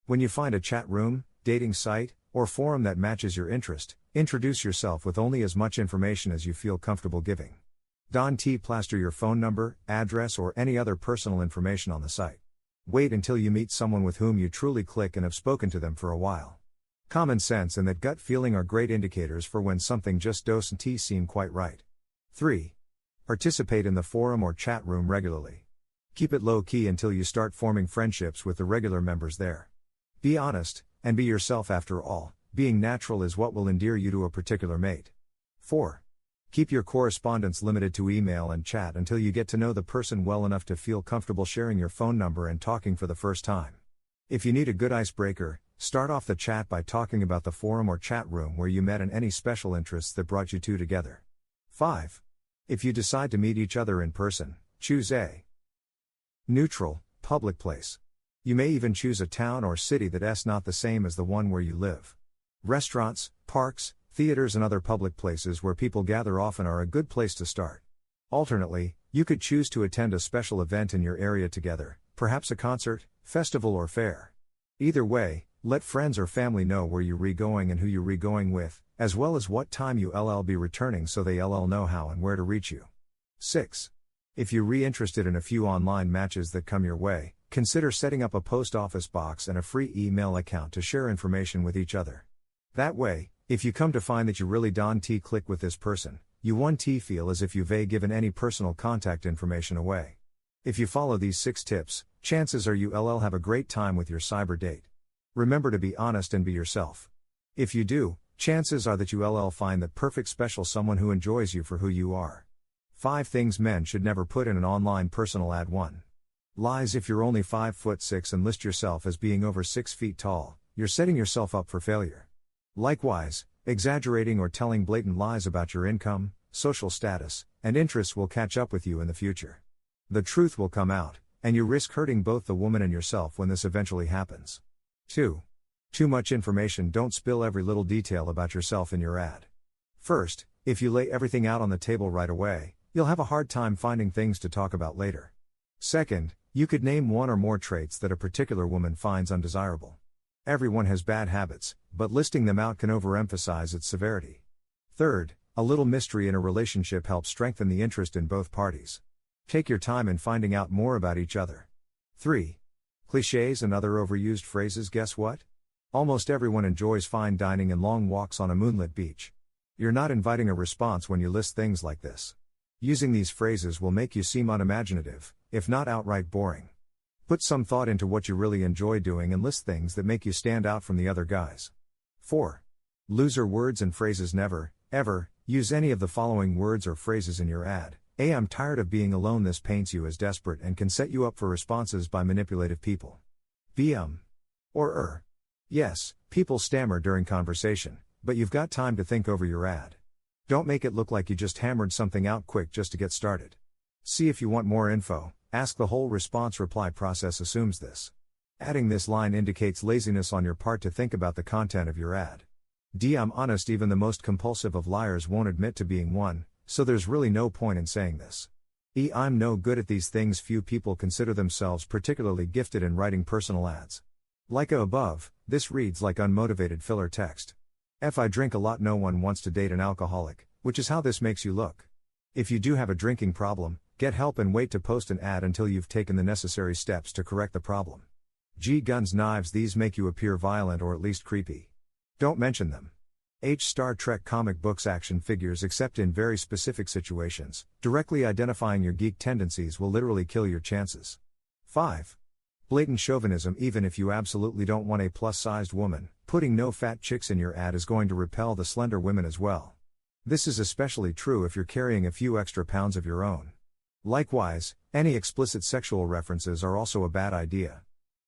When you find a chat room, dating site, or forum that matches your interest, introduce yourself with only as much information as you feel comfortable giving. Don't plaster your phone number, address, or any other personal information on the site. Wait until you meet someone with whom you truly click and have spoken to them for a while. Common sense and that gut feeling are great indicators for when something just doesn't seem quite right. 3. Participate in the forum or chat room regularly. Keep it low-key until you start forming friendships with the regular members there. Be honest, and be yourself. After all, being natural is what will endear you to a particular mate. 4. Keep your correspondence limited to email and chat until you get to know the person well enough to feel comfortable sharing your phone number and talking for the first time. If you need a good icebreaker, start off the chat by talking about the forum or chat room where you met and any special interests that brought you two together. 5. If you decide to meet each other in person, choose a neutral, public place. You may even choose a town or city that's not the same as the one where you live. Restaurants, parks, Theaters and other public places where people gather often are a good place to start. Alternately, you could choose to attend a special event in your area together, perhaps a concert, festival or fair. Either way, let friends or family know where you're going and who you're going with, as well as what time you'll be returning so they'll know how and where to reach you. 6. If you're interested in a few online matches that come your way, consider setting up a post office box and a free email account to share information with each other. That way, if you come to find that you really don't click with this person, you won't feel as if you've given any personal contact information away. If you follow these 6 tips, chances are you'll have a great time with your cyber date. Remember to be honest and be yourself. If you do, chances are that you'll find that perfect special someone who enjoys you for who you are. 5 things men should never put in an online personal ad. 1. Lies. If you're only 5'6" and list yourself as being over 6 feet tall, you're setting yourself up for failure. Likewise, exaggerating or telling blatant lies about your income, social status, and interests will catch up with you in the future. The truth will come out, and you risk hurting both the woman and yourself when this eventually happens. 2. Too much information. Don't spill every little detail about yourself in your ad. First, if you lay everything out on the table right away, you'll have a hard time finding things to talk about later. Second, you could name one or more traits that a particular woman finds undesirable. Everyone has bad habits, but listing them out can overemphasize its severity. Third, a little mystery in a relationship helps strengthen the interest in both parties. Take your time in finding out more about each other. 3. Clichés and other overused phrases. Guess what? Almost everyone enjoys fine dining and long walks on a moonlit beach. You're not inviting a response when you list things like this. Using these phrases will make you seem unimaginative, if not outright boring. Put some thought into what you really enjoy doing and list things that make you stand out from the other guys. 4. Loser words and phrases. Never, ever, use any of the following words or phrases in your ad. A. I'm tired of being alone. This paints you as desperate and can set you up for responses by manipulative people. B. Or. Yes, people stammer during conversation, but you've got time to think over your ad. Don't make it look like you just hammered something out quick just to get started. See if you want more info. Ask. The whole response-reply process assumes this. Adding this line indicates laziness on your part to think about the content of your ad. D. I'm honest. Even the most compulsive of liars won't admit to being one, so there's really no point in saying this. E. I'm no good at these things. Few people consider themselves particularly gifted in writing personal ads. Like above, this reads like unmotivated filler text. F. I drink a lot. No one wants to date an alcoholic, which is how this makes you look. If you do have a drinking problem, get help and wait to post an ad until you've taken the necessary steps to correct the problem. G. Guns, knives. These make you appear violent or at least creepy. Don't mention them. H. Star Trek comic books. Action figures except in very specific situations. Directly identifying your geek tendencies will literally kill your chances. 5. Blatant chauvinism. Even if you absolutely don't want a plus-sized woman, putting no fat chicks in your ad is going to repel the slender women as well. This is especially true if you're carrying a few extra pounds of your own. Likewise, any explicit sexual references are also a bad idea.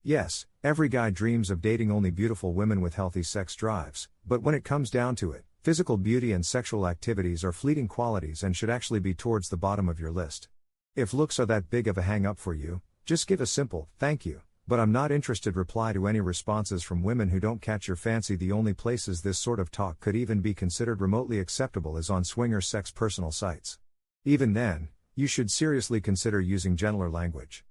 Yes, every guy dreams of dating only beautiful women with healthy sex drives, but when it comes down to it, physical beauty and sexual activities are fleeting qualities and should actually be towards the bottom of your list. If looks are that big of a hang-up for you, just give a simple, "Thank you, but I'm not interested" reply to any responses from women who don't catch your fancy. The only places this sort of talk could even be considered remotely acceptable is on swinger sex personal sites. Even then, you should seriously consider using gentler language.